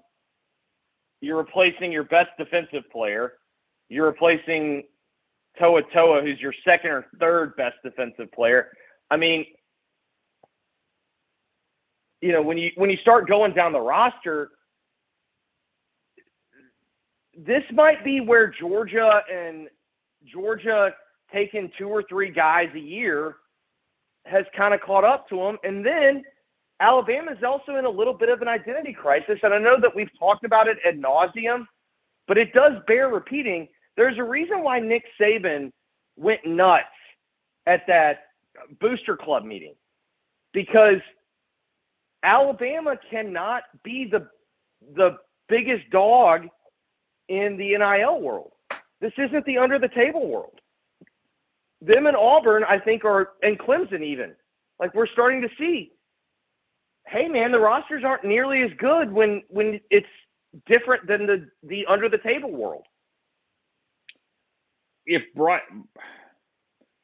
replacing your best defensive player. You're replacing Toa, who's your second or third best defensive player. I mean, you know, when you start going down the roster, this might be where Georgia taking 2 or 3 guys a year has kind of caught up to them. And then Alabama is also in a little bit of an identity crisis. And I know that we've talked about it ad nauseum, but it does bear repeating. There's a reason why Nick Saban went nuts at that booster club meeting, because Alabama cannot be the biggest dog in the NIL world. This isn't the under the table world. Them and Auburn, I think, and Clemson even, like we're starting to see, hey man, the rosters aren't nearly as good when it's different than the under the table world.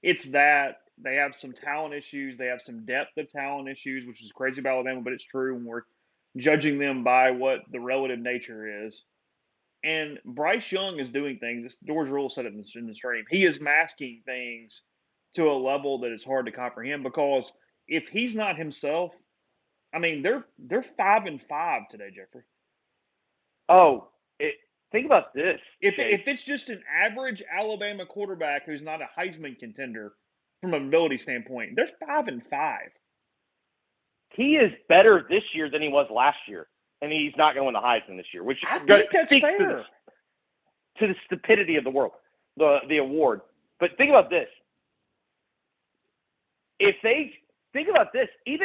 It's that they have some talent issues, they have some depth of talent issues, which is crazy about Alabama, but it's true when we're judging them by what the relative nature is. And Bryce Young is doing things. George Rule said it in the stream. He is masking things to a level that is hard to comprehend, because if he's not himself, I mean, they're 5-5 today, Jeffrey. Oh, think about this. If it's just an average Alabama quarterback who's not a Heisman contender from an ability standpoint, they're 5-5. He is better this year than he was last year. And he's not going to win the Heisman this year, which I think that's fair. To the stupidity of the world, the award. But think about this. Even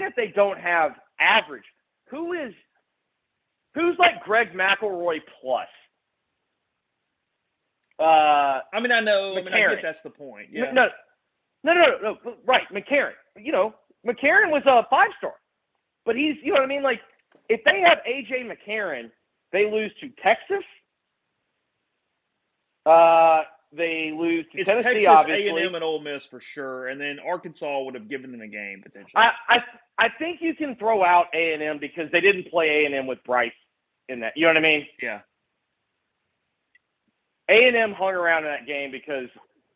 if they don't have average, who's like Greg McElroy plus? I mean, I know. McCarron. I mean, I get that's the point. Yeah. No. Right, McCarron. You know, McCarron was a 5-star, but he's, you know what I mean? Like, if they have A.J. McCarron, they lose to Texas. They lose to Tennessee, Texas, obviously. A&M, and Ole Miss for sure, and then Arkansas would have given them a game potentially. I think you can throw out A&M because they didn't play A&M with Bryce in that. You know what I mean? Yeah. A&M hung around in that game because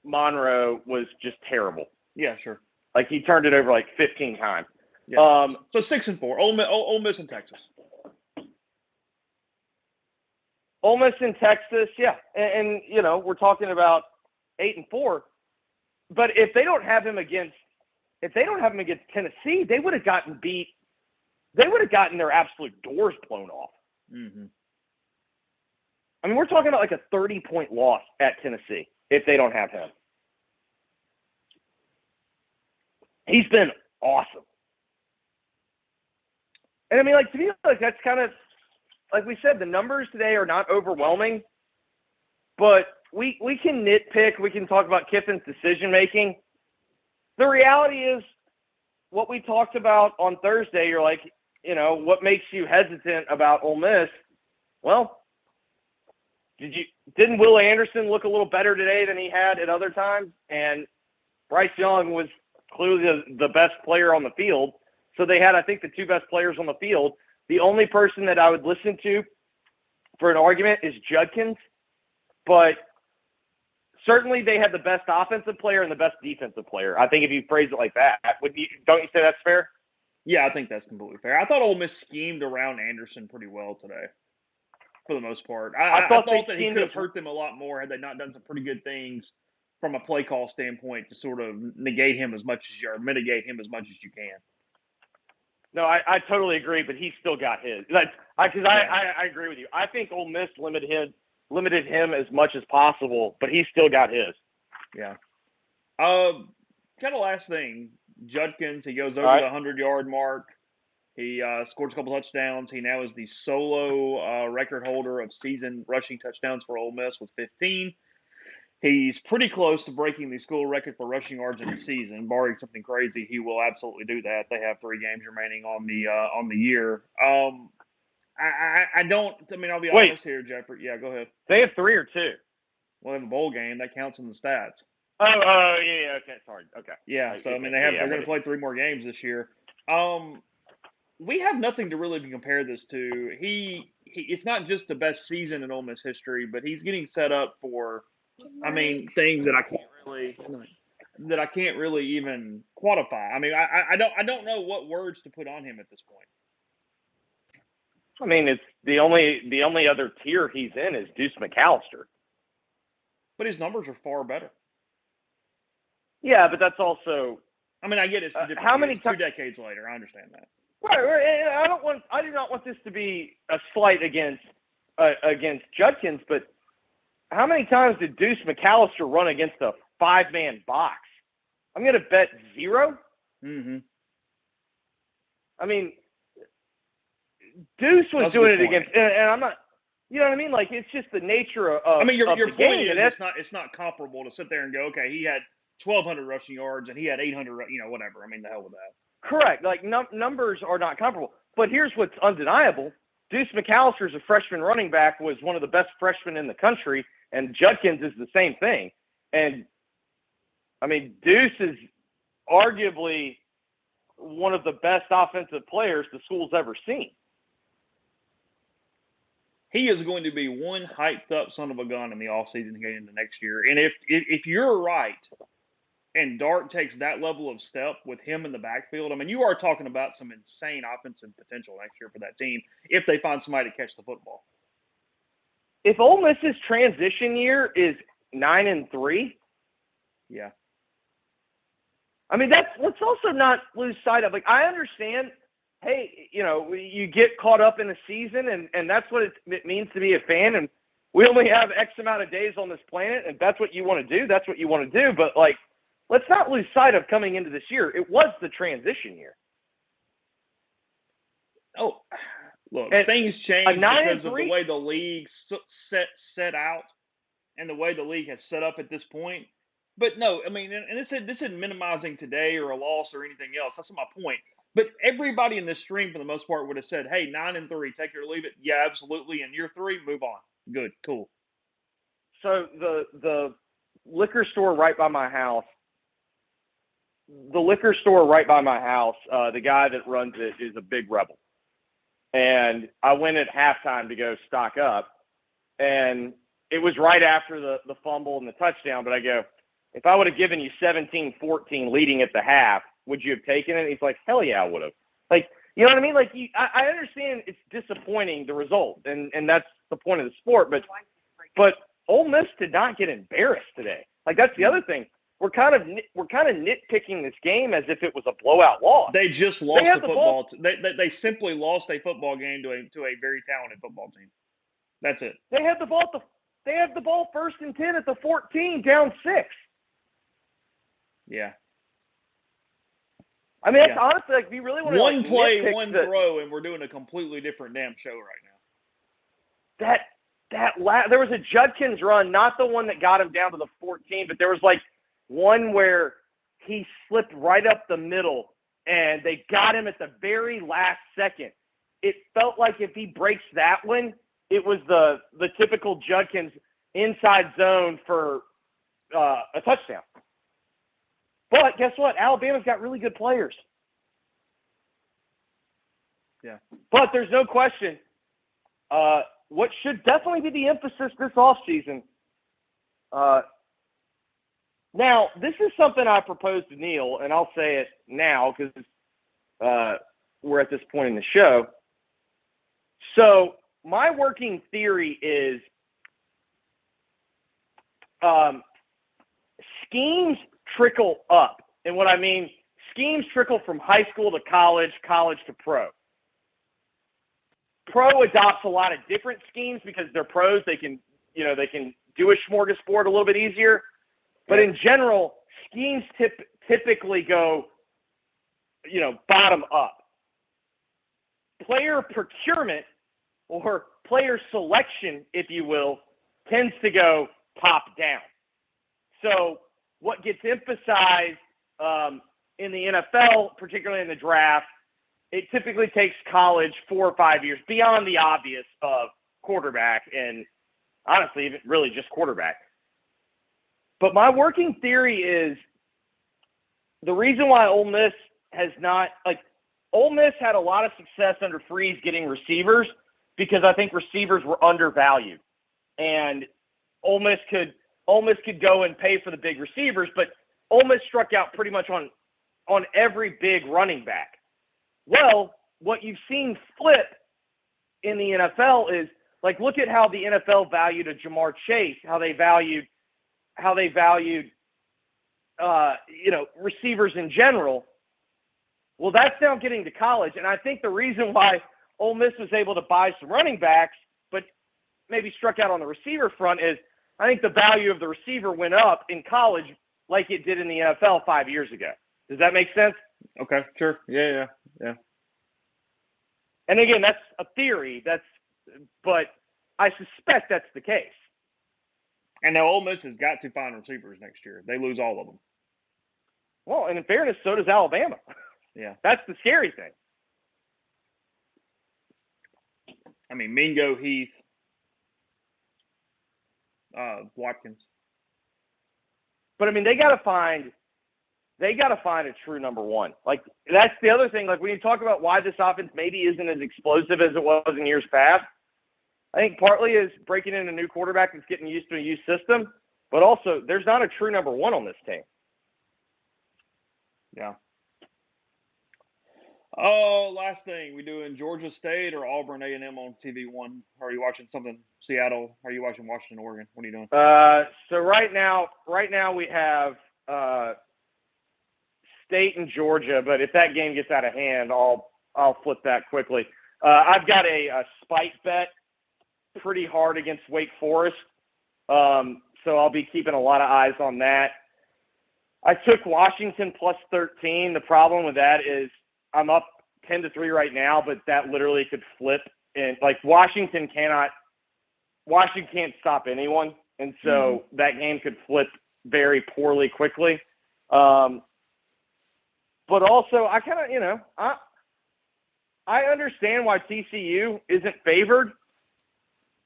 Monroe was just terrible. Yeah, sure. Like, he turned it over like 15 times. Yeah. So 6-4. Ole Miss and Texas. Ole Miss and Texas, yeah. And we're talking about 8-4. But if they don't have him against Tennessee, they would have gotten beat. They would have gotten their absolute doors blown off. Mm-hmm. I mean, we're talking about like a 30-point loss at Tennessee if they don't have him. He's been awesome. And I mean, like, to me, like, that's kind of, like we said, the numbers today are not overwhelming, but we can nitpick. We can talk about Kiffin's decision-making. The reality is what we talked about on Thursday. You're like, what makes you hesitant about Ole Miss? Well, didn't Will Anderson look a little better today than he had at other times? And Bryce Young was clearly the best player on the field. So they had, I think, the two best players on the field. The only person that I would listen to for an argument is Judkins, but certainly they had the best offensive player and the best defensive player. I think if you phrase it like that, don't you say that's fair? Yeah, I think that's completely fair. I thought Ole Miss schemed around Anderson pretty well today, for the most part. I thought that he could have hurt them a lot more had they not done some pretty good things from a play call standpoint to sort of mitigate him as much as you can. No, I totally agree, but he still got his. I agree with you. I think Ole Miss limited him as much as possible, but he still got his. Yeah. Kind of last thing, Judkins, he goes over the 100-yard mark. He scored a couple touchdowns. He now is the solo record holder of season rushing touchdowns for Ole Miss with 15. He's pretty close to breaking the school record for rushing yards in a season. Barring something crazy, he will absolutely do that. They have 3 games remaining on the year. I'll be honest here, Jeffrey. Yeah, go ahead. They have 3 or 2. Well, they have a bowl game. That counts in the stats. Oh, yeah, okay, sorry. Okay. Yeah, so, they're going to play 3 more games this year. We have nothing to really compare this to. It's not just the best season in Ole Miss history, but he's getting set up for things that I can't really even quantify. I don't know what words to put on him at this point. I mean, it's the only other tier he's in is Deuce McAllister. But his numbers are far better. Yeah, but that's also. I get it's different. How many 2 decades later? I understand that. Right. I do not want this to be a slight against Judkins, but how many times did Deuce McAllister run against a 5-man box? I'm going to bet 0. Mm-hmm. I mean, Deuce was doing it against, and I'm not. You know what I mean? Like, it's just the nature of. Your of the point game, is it's not comparable to sit there and go, okay, he had 1,200 rushing yards and he had 800. Whatever. The hell with that. Correct. Like, numbers are not comparable. But here's what's undeniable. Deuce McAllister, as a freshman running back, was one of the best freshmen in the country, and Judkins is the same thing. And, Deuce is arguably one of the best offensive players the school's ever seen. He is going to be one hyped-up son of a gun in the offseason to get into next year. And if you're right, and Dart takes that level of step with him in the backfield, you are talking about some insane offensive potential next year for that team if they find somebody to catch the football. If Ole Miss's transition year is 9-3, yeah. Let's also not lose sight of. Like, I understand, hey, you get caught up in a season, and that's what it means to be a fan, and we only have X amount of days on this planet, and that's what you want to do. That's what you want to do. But, like, let's not lose sight of coming into this year. It was the transition year. Oh, look, things change because of the way the league set out and the way the league has set up at this point. But no, and this isn't minimizing today or a loss or anything else. That's not my point. But everybody in this stream, for the most part, would have said, hey, 9-3, take it or leave it. Yeah, absolutely. And year 3, move on. Good, cool. So the liquor store right by my house, the guy that runs it is a big rebel. And I went at halftime to go stock up. And it was right after the fumble and the touchdown, but I go, if I would have given you 17-14 leading at the half, would you have taken it? He's like, hell yeah, I would have. Like, you know what I mean? Like, I understand it's disappointing, the result, and that's the point of the sport, but Ole Miss did not get embarrassed today. Like, that's the other thing. We're kind of nitpicking this game as if it was a blowout loss. They just lost the football. They simply lost a football game to a very talented football team. That's it. They had the ball first and 10 at the 14, down 6. Yeah. I mean, that's honestly, like, if you really want to one play, one throw, and we're doing a completely different damn show right now. There was a Judkins run, not the one that got him down to the 14, but there was like one where he slipped right up the middle, and they got him at the very last second. It felt like if he breaks that one, it was the typical Judkins inside zone for a touchdown. But guess what? Alabama's got really good players. Yeah. But there's no question. What should definitely be the emphasis this offseason. Now, this is something I proposed to Neil, and I'll say it now because we're at this point in the show. So my working theory is schemes trickle up. And what I mean, schemes trickle from high school to college, college to pro. Pro adopts a lot of different schemes because they're pros. They can do a smorgasbord a little bit easier. But in general, schemes typically go, bottom up. Player procurement or player selection, if you will, tends to go top down. So what gets emphasized in the NFL, particularly in the draft, it typically takes college 4 or 5 years beyond the obvious of quarterback and honestly, even really just quarterback. But my working theory is the reason why Ole Miss has not – Ole Miss had a lot of success under Freeze getting receivers because I think receivers were undervalued. And Ole Miss could go and pay for the big receivers, but Ole Miss struck out pretty much on every big running back. Well, what you've seen flip in the NFL is, like, look at how the NFL valued a Jamar Chase, how they valued receivers in general. Well, that's now getting to college, and I think the reason why Ole Miss was able to buy some running backs, but maybe struck out on the receiver front, is I think the value of the receiver went up in college like it did in the NFL 5 years ago. Does that make sense? Okay, sure. Yeah. And again, that's a theory. But I suspect that's the case. And now Ole Miss has got to find receivers next year. They lose all of them. Well, and in fairness, so does Alabama. Yeah. That's the scary thing. I mean, Mingo, Heath, Watkins. But I mean, they got to find a true number one. Like, that's the other thing. Like, when you talk about why this offense maybe isn't as explosive as it was in years past, I think partly is breaking in a new quarterback that's getting used to a used system, but also there's not a true number one on this team. Yeah. Oh, last thing, we doing Georgia State or Auburn A&M on TV1? Are you watching something Seattle? Are you watching Washington, Oregon? What are you doing? So right now we have State and Georgia, but if that game gets out of hand, I'll flip that quickly. I've got a spike bet pretty hard against Wake Forest, so I'll be keeping a lot of eyes on that. I took Washington plus 13. The problem with that is I'm up 10-3 right now, but that literally could flip. And like Washington can't stop anyone, and so that game could flip very poorly quickly. But also, I kind of, I understand why TCU isn't favored.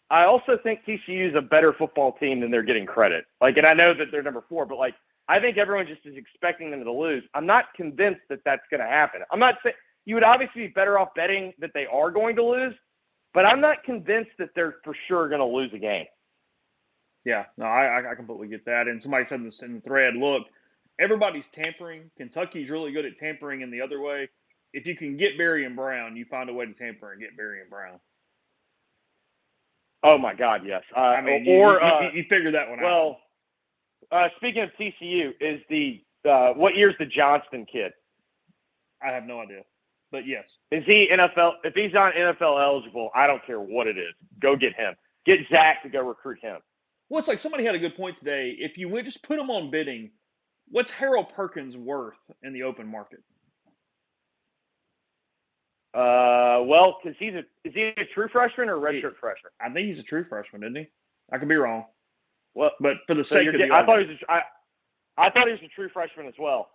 I also think TCU is a better football team than they're getting credit. Like, and I know that they're number 4, but like, I think everyone just is expecting them to lose. I'm not convinced that that's going to happen. I'm not saying you would obviously be better off betting that they are going to lose, but I'm not convinced that they're for sure going to lose a game. Yeah, no, I completely get that. And somebody said this in the thread, look, everybody's tampering. Kentucky's really good at tampering in the other way. If you can get Barry and Brown, you find a way to tamper and get Barry and Brown. Oh my God, yes. I mean, you figure that one out. Well, speaking of TCU, is what year's the Johnston kid? I have no idea, but yes. Is he NFL? If he's not NFL eligible, I don't care what it is. Go get him. Get Zach to go recruit him. Well, it's like somebody had a good point today. If you would just put him on bidding, what's Harold Perkins worth in the open market? Well, because is he a true freshman or a redshirt freshman? I think he's a true freshman, isn't he? I could be wrong. Well, but for the sake of the I thought he was a true freshman as well.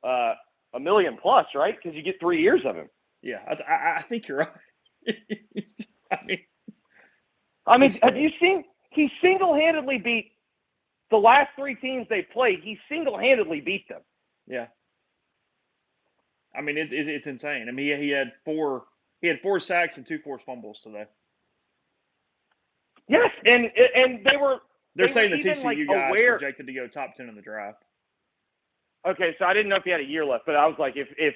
$1 million plus, right? Because you get 3 years of him. Yeah, I think you're right. I mean, have you seen? He single-handedly beat the last 3 teams they played. He single-handedly beat them. Yeah. I mean, it's insane. I mean, he had 4 sacks and 2 forced fumbles today. Yes, and They're saying the TCU guy is projected to go top 10 in the draft. Okay, so I didn't know if he had a year left, but I was like, if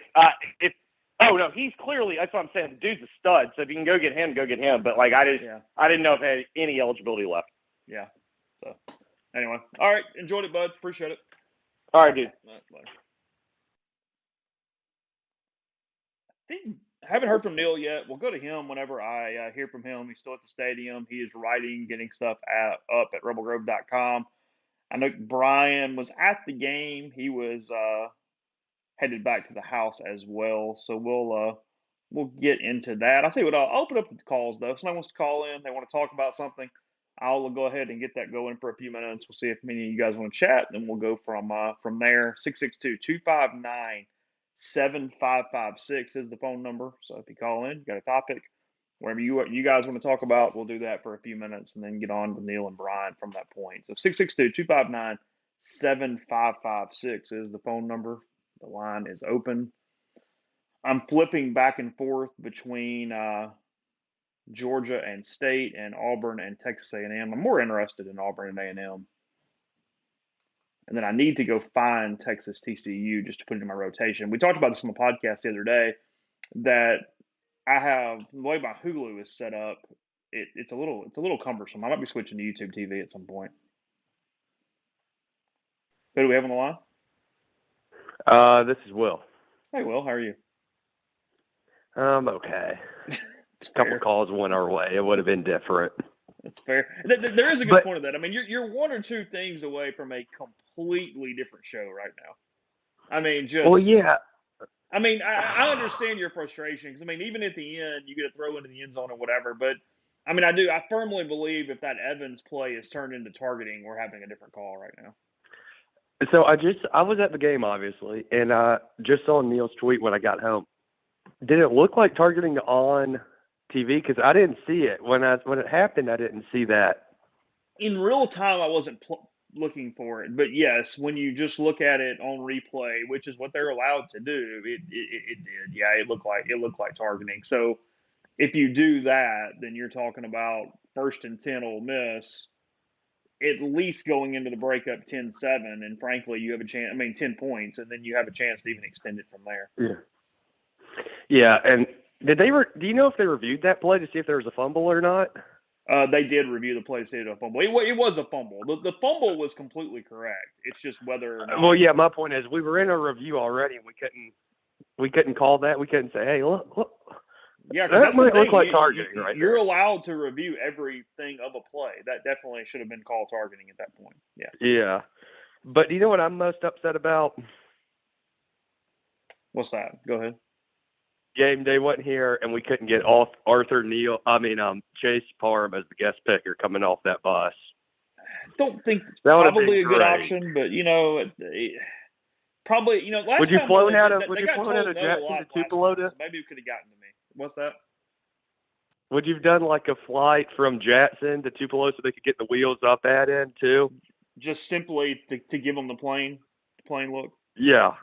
oh no, he's clearly, that's what I'm saying. The dude's a stud, so if you can go get him, go get him. But like I didn't know if he had any eligibility left. Yeah. So anyway, all right, enjoyed it, bud. Appreciate it. All right, dude. All right, bye. I haven't heard from Neil yet. We'll go to him whenever I hear from him. He's still at the stadium. He is writing, getting stuff up at rebelgrove.com. I know Brian was at the game. He was headed back to the house as well. So we'll get into that. I'll tell you what, I'll open up the calls though. If somebody wants to call in, they want to talk about something, I'll go ahead and get that going for a few minutes. We'll see if many of you guys want to chat, and we'll go from there. 662-259-7556 is the phone number. So if you call in, you got a topic, whatever you guys want to talk about, we'll do that for a few minutes and then get on to Neil and Brian from that point. So 662-259-7556 is the phone number. The line is open. I'm flipping back and forth between Georgia and State and Auburn and Texas A&M. I'm more interested in Auburn and A&M. And then I need to go find Texas TCU just to put it in my rotation. We talked about this on the podcast the other day, that I have the way my Hulu is set up. It's a little cumbersome. I might be switching to YouTube TV at some point. Who do we have on the line? This is Will. Hey, Will, how are you? Okay. A couple calls went our way. It would have been different. That's fair. There is a good point of that. I mean, you're 1 or 2 things away from a completely different show right now. I mean, Well, yeah. I mean, I understand your frustration because, I mean, even at the end, you get to throw into the end zone or whatever. But, I mean, I firmly believe if that Evans play is turned into targeting, we're having a different call right now. So I was at the game, obviously, and I just saw Neil's tweet when I got home. Did it look like targeting on TV? Because I didn't see it. When it happened, I didn't see that. In real time, I wasn't looking for it. But, yes, when you just look at it on replay, which is what they're allowed to do, it did. Yeah, it looked like targeting. So if you do that, then you're talking about 1st and 10 Ole Miss, at least going into the breakup 10-7, and frankly, you have a chance. I mean, 10 points, and then you have a chance to even extend it from there. Yeah. And do you know if they reviewed that play to see if there was a fumble or not? They did review the play to see it a fumble. It was a fumble. The fumble was completely correct. It's just whether or not. Well, yeah. My point is, we were in a review already, and we couldn't call that. We couldn't say, "Hey, look." Yeah, because that might look like targeting, right? You're allowed to review everything of a play. That definitely should have been called targeting at that point. Yeah. Yeah. But you know what I'm most upset about? What's that? Go ahead. Game day wasn't here, and we couldn't get Chase Parham as the guest picker coming off that bus. Don't think it's probably a good option, but probably last would you time flown out of they got told no a lot to Tupelo so maybe it could have gotten to me. What's that? Would you have done like a flight from Jackson to Tupelo so they could get the wheels up that end too? Just simply to give them the plain look. Yeah,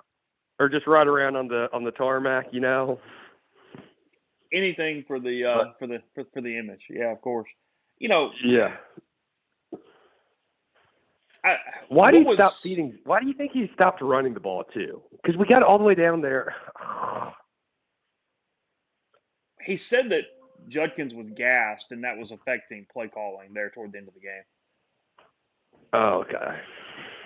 or just ride around on the tarmac, Anything for the image, yeah, of course. Yeah. Why do what you stop feeding? Why do you think he stopped running the ball too? Because we got all the way down there. He said that Judkins was gassed, and that was affecting play calling there toward the end of the game. Oh, okay.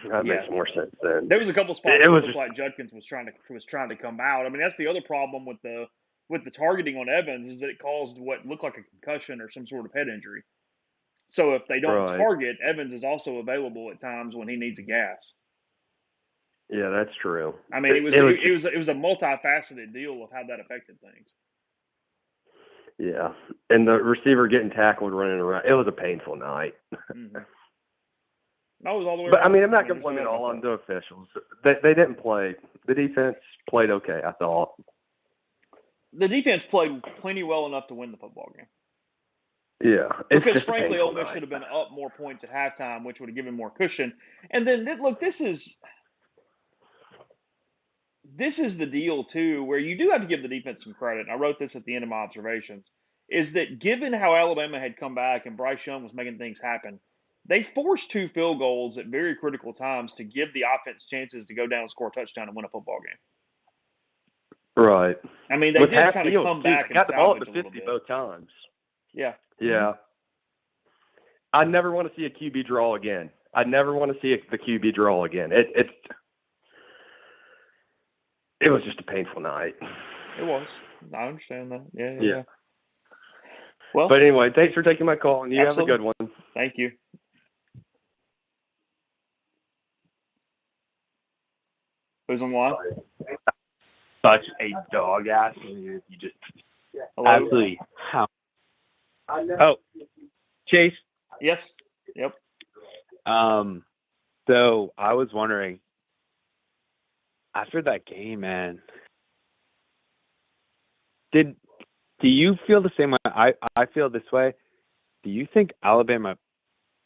That makes more sense then. There was a couple spots where it looked like Judkins was trying to come out. I mean, that's the other problem with the targeting on Evans is that it caused what looked like a concussion or some sort of head injury. So if they don't target, Evans is also available at times when he needs a gas. Yeah, that's true. I mean, it was a multifaceted deal of how that affected things. Yeah, and the receiver getting tackled running around. It was a painful night. Mm-hmm. That was all the way. But I mean, I'm not going to blame it all on the officials. They didn't play. The defense played okay, I thought. The defense played plenty well enough to win the football game. Yeah, because frankly, Ole Miss should have been up more points at halftime, which would have given more cushion. And then look, this is the deal too, where you do have to give the defense some credit. And I wrote this at the end of my observations. Is that given how Alabama had come back and Bryce Young was making things happen, they forced 2 field goals at very critical times to give the offense chances to go down and score a touchdown and win a football game. Right. I mean, they did kind of come back and got the ball at salvage the 50 a little bit. both times. Yeah. Yeah. I never want to see a QB draw again. I never want to see the QB draw again. It was just a painful night. It was. I understand that. Yeah. Well, but anyway, thanks for taking my call, and you absolutely. have a good one. Thank you. Who's on the line? Such a dog ass. You just Hello? absolutely. Oh, Chase. Yes. Yep. So I was wondering, after that game, man, do you feel the same way? I feel this way. Do you think Alabama?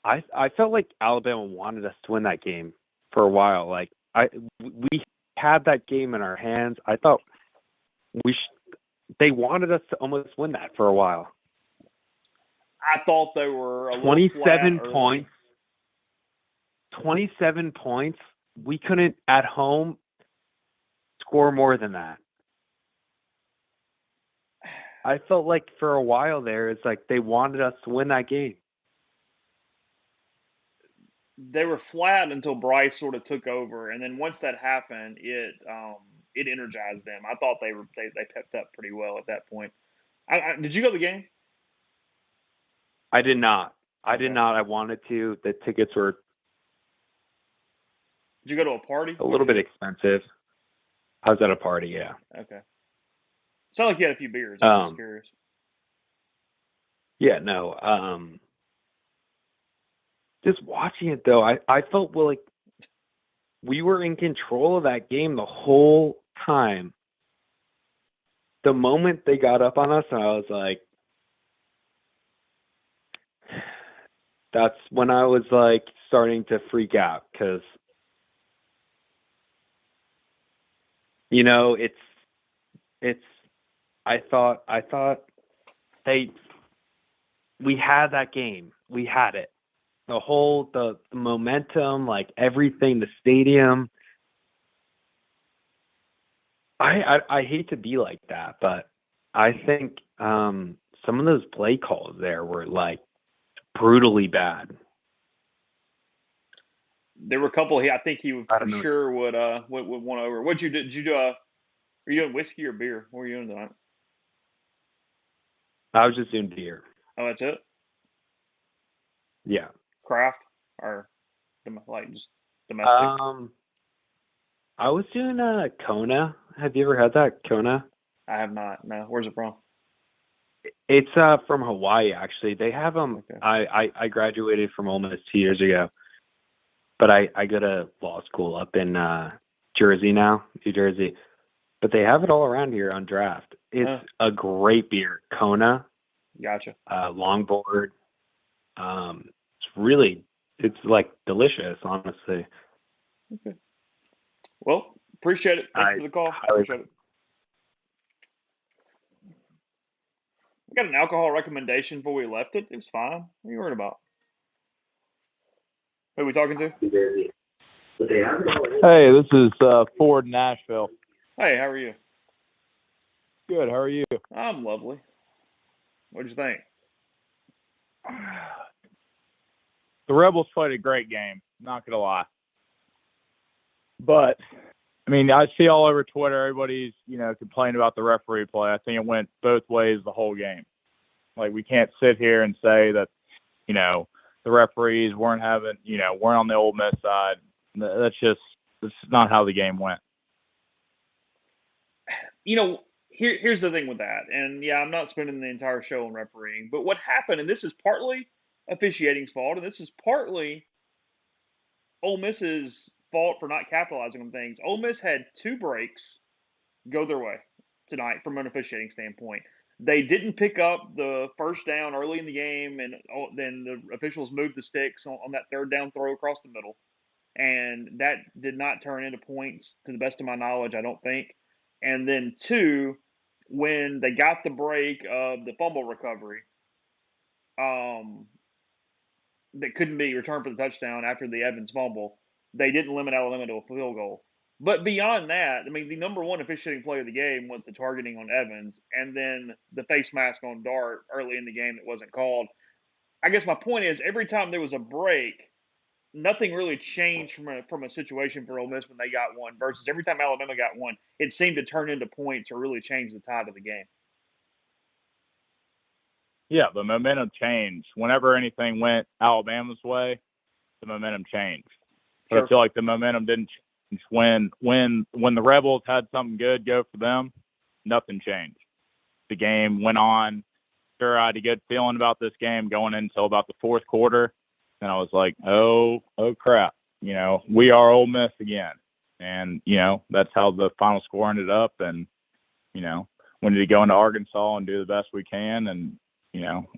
I felt like Alabama wanted us to win that game for a while. Like we had that game in our hands. I thought they wanted us to almost win that for a while. I thought they were a 27 points. 27 points. We couldn't at home score more than that. I felt like for a while there, it's like they wanted us to win that game. They were flat until Bryce sort of took over, and then once that happened, it energized them. I thought they pepped up pretty well at that point. Did you go to the game? I did not. I did not. I wanted to. The tickets were. Did you go to a party? A little bit expensive. I was at a party, yeah. Okay. Sounded like you had a few beers. I'm just curious. Yeah, no. Just watching it though, I felt like we were in control of that game the whole time. The moment they got up on us, I was like, that's when I was like starting to freak out because, you know, I thought we had that game. We had it. The momentum, like everything, the stadium. I hate to be like that, but I think some of those play calls there were like brutally bad. There were a couple. I think he would for sure would want over. What'd you do? Did you do were you doing whiskey or beer? What were you doing tonight? I was just doing beer. Oh, that's it? Yeah. Craft or like just domestic? I was doing Kona. Have you ever had that Kona? I have not. No. Where's it from? It's from Hawaii, actually. They have them. Okay. I graduated from Ole Miss 2 years ago, but I go to law school up in Jersey now, New Jersey. But they have it all around here on draft. It's a great beer, Kona. Gotcha. Longboard. It's like delicious, honestly. Okay. Well, appreciate it. Thanks for the call. Appreciate it. We got an alcohol recommendation before we left it. It was fine. What are you worried about? Who are we talking to? Hey, this is Ford, Nashville. Hey, how are you? Good. How are you? I'm lovely. What'd you think? The Rebels played a great game. Not gonna lie. But I mean, I see all over Twitter everybody's complaining about the referee play. I think it went both ways the whole game. Like, we can't sit here and say that the referees weren't on the Ole Miss side. That's not how the game went. Here's the thing with that, and yeah, I'm not spending the entire show on refereeing, but what happened, and this is partly officiating's fault, and this is partly Ole Miss's fault for not capitalizing on things. Ole Miss had 2 breaks go their way tonight from an officiating standpoint. They didn't pick up the first down early in the game, and then the officials moved the sticks on that 3rd down throw across the middle, and that did not turn into points to the best of my knowledge, I don't think. And then 2, when they got the break of the fumble recovery, that couldn't be returned for the touchdown after the Evans fumble, they didn't limit Alabama to a field goal. But beyond that, I mean, the number one officiating play of the game was the targeting on Evans, and then the face mask on Dart early in the game that wasn't called. I guess my point is, every time there was a break, nothing really changed from a situation for Ole Miss when they got one, versus every time Alabama got one, it seemed to turn into points or really change the tide of the game. Yeah, the momentum changed. Whenever anything went Alabama's way, the momentum changed. But Sure. I feel like the momentum didn't change when the Rebels had something good go for them. Nothing changed. The game went on. Sure, I had a good feeling about this game going until about the 4th quarter, and I was like, oh crap, we are Ole Miss again, and that's how the final score ended up, and we need to go into Arkansas and do the best we can, and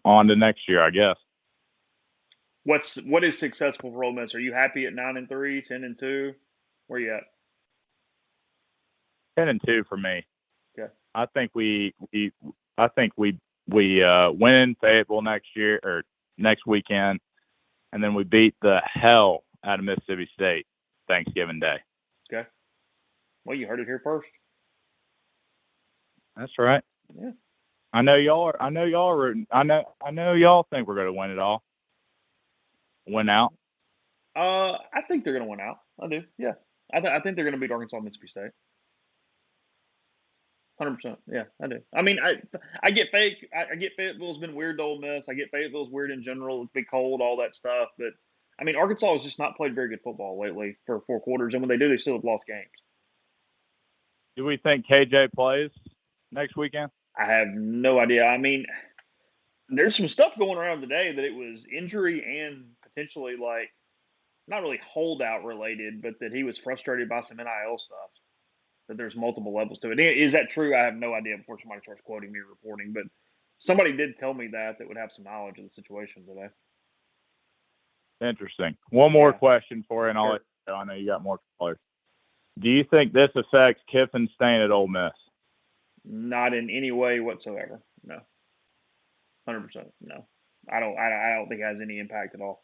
on to next year, I guess. What is successful for Ole Miss? Are you happy at 9-3, 10-2? Where you at? 10-2 for me. Okay. I think we win Fayetteville next year or next weekend, and then we beat the hell out of Mississippi State Thanksgiving Day. Okay. Well, you heard it here first. That's right. Yeah. I know y'all are rooting. I know y'all think we're going to win it all. Win out. I think they're going to win out. I do. Yeah. I think they're going to beat Arkansas and Mississippi State. 100%. Yeah, I do. I mean, I get fake. I get Fayetteville's been weird to Ole Miss. I get Fayetteville's weird in general. It's been cold, all that stuff. But I mean, Arkansas has just not played very good football lately for 4 quarters, and when they do, they still have lost games. Do we think KJ plays next weekend? I have no idea. I mean, there's some stuff going around today that it was injury and potentially not really holdout related, but that he was frustrated by some NIL stuff. That there's multiple levels to it. Is that true? I have no idea before somebody starts quoting me or reporting, but somebody did tell me that would have some knowledge of the situation today. Interesting. One more question for you, and I'll let you go. I know you got more callers. Do you think this affects Kiffin staying at Ole Miss? Not in any way whatsoever. No. 100%. No. I don't think it has any impact at all.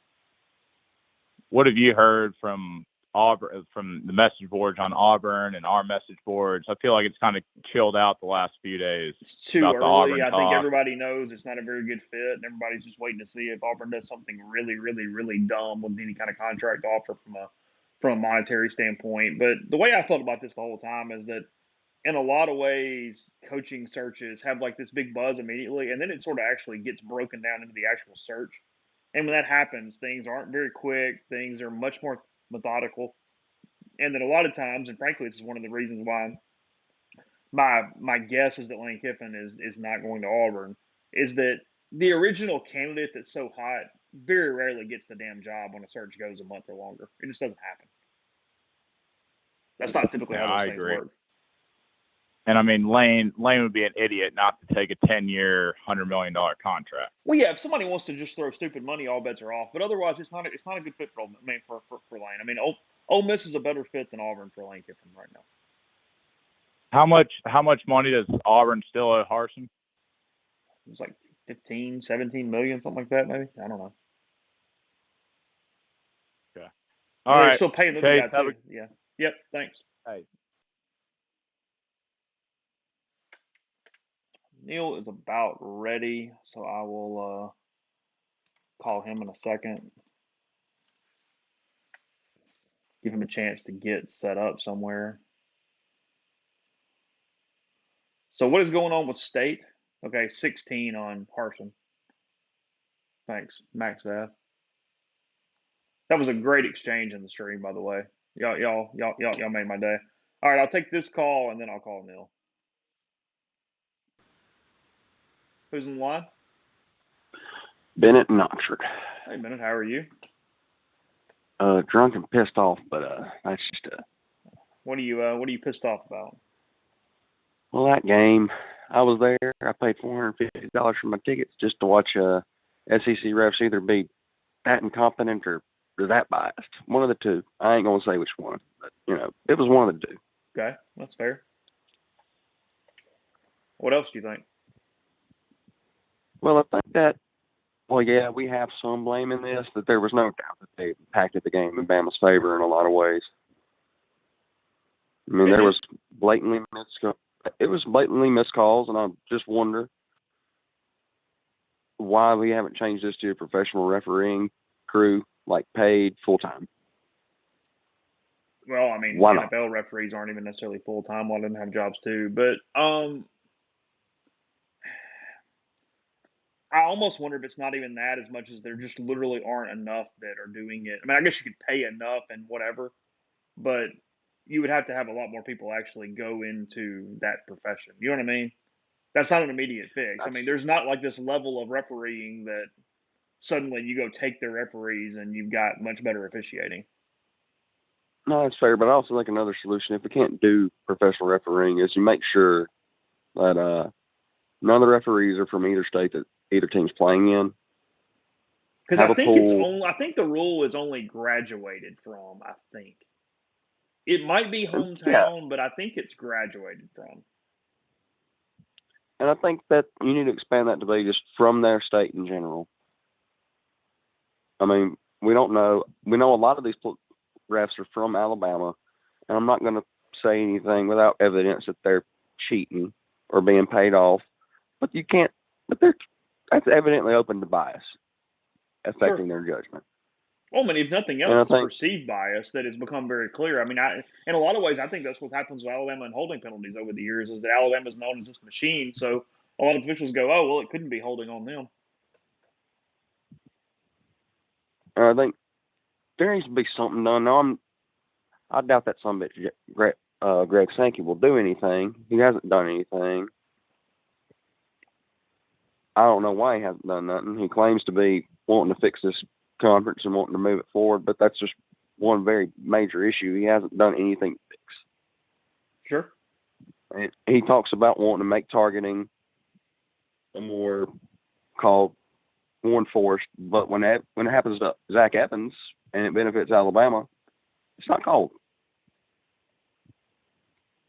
What have you heard from Auburn, from the message boards on Auburn and our message boards? I feel like it's kind of chilled out the last few days. It's too early. I think everybody knows it's not a very good fit, and everybody's just waiting to see if Auburn does something really, really, really dumb with any kind of contract offer from a monetary standpoint. But the way I felt about this the whole time is that in a lot of ways, coaching searches have this big buzz immediately, and then it sort of actually gets broken down into the actual search. And when that happens, things aren't very quick. Things are much more methodical. And then a lot of times, and frankly, this is one of the reasons why my guess is that Lane Kiffin is not going to Auburn, is that the original candidate that's so hot very rarely gets the damn job when a search goes a month or longer. It just doesn't happen. That's not typically how those things work. And I mean, Lane would be an idiot not to take a 10-year, $100 million contract. Well, yeah, if somebody wants to just throw stupid money, all bets are off. But otherwise, it's not a good fit for Lane. I mean, Ole Miss is a better fit than Auburn for Lane Kiffin right now. How much money does Auburn still owe Harsin? It's like 15, 17 million, something like that, maybe. I don't know. Okay. All They're right. still paying the Okay, other guy too. Yeah. Yep. Thanks. Hey. Neil is about ready, so I will call him in a second. Give him a chance to get set up somewhere. So what is going on with State? Okay, 16 on Parson. Thanks, Max F. That was a great exchange in the stream, by the way. Y'all made my day. All right, I'll take this call and then I'll call Neil. Who's in the line? Bennett in Oxford. Hey, Bennett, how are you? Drunk and pissed off, but that's just What are you pissed off about? well, that game. I was there. I paid $450 for my tickets just to watch SEC refs either be that incompetent or that biased. One of the two. I ain't gonna say which one, but it was one of the two. Okay, that's fair. What else do you think? Well, I think that. Well, yeah, we have some blame in this. That there was no doubt that they impacted the game in Bama's favor in a lot of ways. I mean, there was blatantly missed calls, and I just wonder why we haven't changed this to a professional refereeing crew, like paid full time. Well, I mean, Why not? NFL referees aren't even necessarily full time. A lot of them have jobs too. But I almost wonder if it's not even that as much as there just literally aren't enough that are doing it. I mean, I guess you could pay enough and whatever, but you would have to have a lot more people actually go into that profession. You know what I mean? That's not an immediate fix. I mean, there's not like this level of refereeing that suddenly you go take their referees and you've got much better officiating. No, that's fair, but I also think another solution, if we can't do professional refereeing, is you make sure that none of the referees are from either state that either team's playing in. Because I think the rule is only graduated from. I think it might be hometown, but I think it's graduated from. And I think that you need to expand that to be just from their state in general. I mean, we don't know. We know a lot of these refs are from Alabama, and I'm not going to say anything without evidence that they're cheating or being paid off. But you can't. But that's evidently open to bias affecting their judgment. Well, I mean, if nothing else, it's perceived bias that has become very clear. I mean, in a lot of ways, I think that's what happens with Alabama and holding penalties over the years is that Alabama is known as this machine. So a lot of officials go, oh, well, it couldn't be holding on them. I think there needs to be something done. Now, I doubt that some bitch Greg Sankey will do anything. He hasn't done anything. I don't know why he hasn't done nothing. He claims to be wanting to fix this conference and wanting to move it forward, but that's just one very major issue. He hasn't done anything to fix. Sure. And he talks about wanting to make targeting a more called enforced, but when it happens to Zach Evans and it benefits Alabama, it's not called.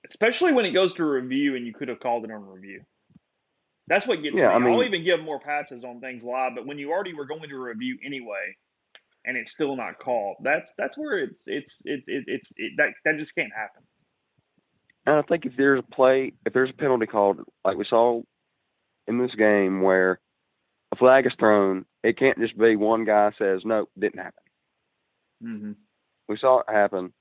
Especially when it goes to review and you could have called it on review. That's what gets me. I'll even give more passes on things live, but when you already were going to review anyway, and it's still not called, that's where that just can't happen. And I think if there's a penalty called, like we saw in this game, where a flag is thrown, it can't just be one guy says no, didn't happen. Mm-hmm. We saw it happen.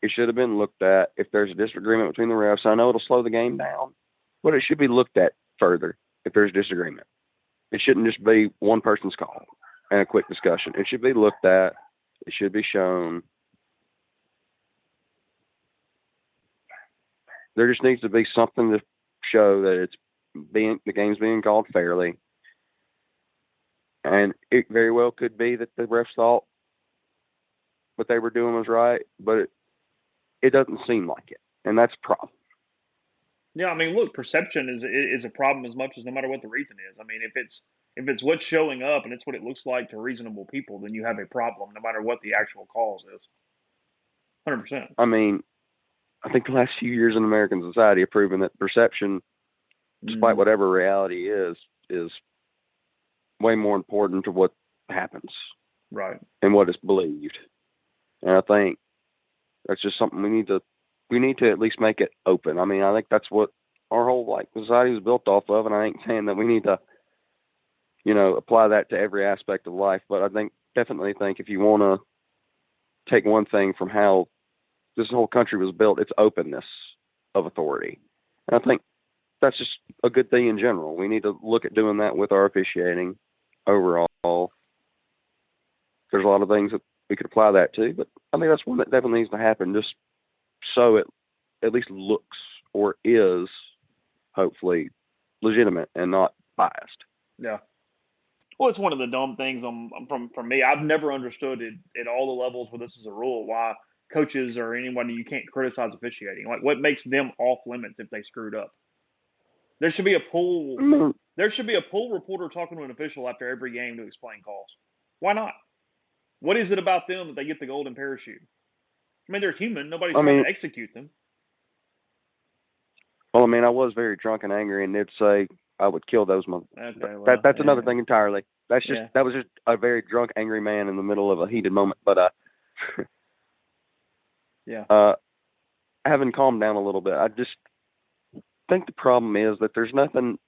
It should have been looked at. If there's a disagreement between the refs, I know it'll slow the game down, but it should be looked at further if there's disagreement. It shouldn't just be one person's call and a quick discussion. It should be looked at. It should be shown. There just needs to be something to show that the game's being called fairly. And it very well could be that the refs thought what they were doing was right, but it doesn't seem like it, and that's a problem. Yeah, I mean, look, perception is a problem as much as no matter what the reason is. I mean, if it's what's showing up and it's what it looks like to reasonable people, then you have a problem no matter what the actual cause is. 100%. I mean, I think the last few years in American society have proven that perception, despite whatever reality is way more important to what happens. Right. And what is believed. And I think that's just something we need to at least make it open. I mean, I think that's what our whole society was built off of, and I ain't saying that we need to, apply that to every aspect of life. But I definitely think if you want to take one thing from how this whole country was built, it's openness of authority. And I think that's just a good thing in general. We need to look at doing that with our officiating overall. There's a lot of things that we could apply that to, but I think that's one that definitely needs to happen, just so it at least looks or is hopefully legitimate and not biased. Yeah. Well, it's one of the dumb things from me. I've never understood it at all the levels where this is a rule, why coaches or anyone, you can't criticize officiating. Like, what makes them off limits if they screwed up? There should be a pool. There should be a pool reporter talking to an official after every game to explain calls. Why not? What is it about them that they get the golden parachute? I mean, they're human. Nobody's trying to execute them. Well, I mean, I was very drunk and angry, and they'd say I would kill those motherfuckers. Okay, well, that's another thing entirely. That was just a very drunk, angry man in the middle of a heated moment. But having calmed down a little bit, I just think the problem is that there's nothing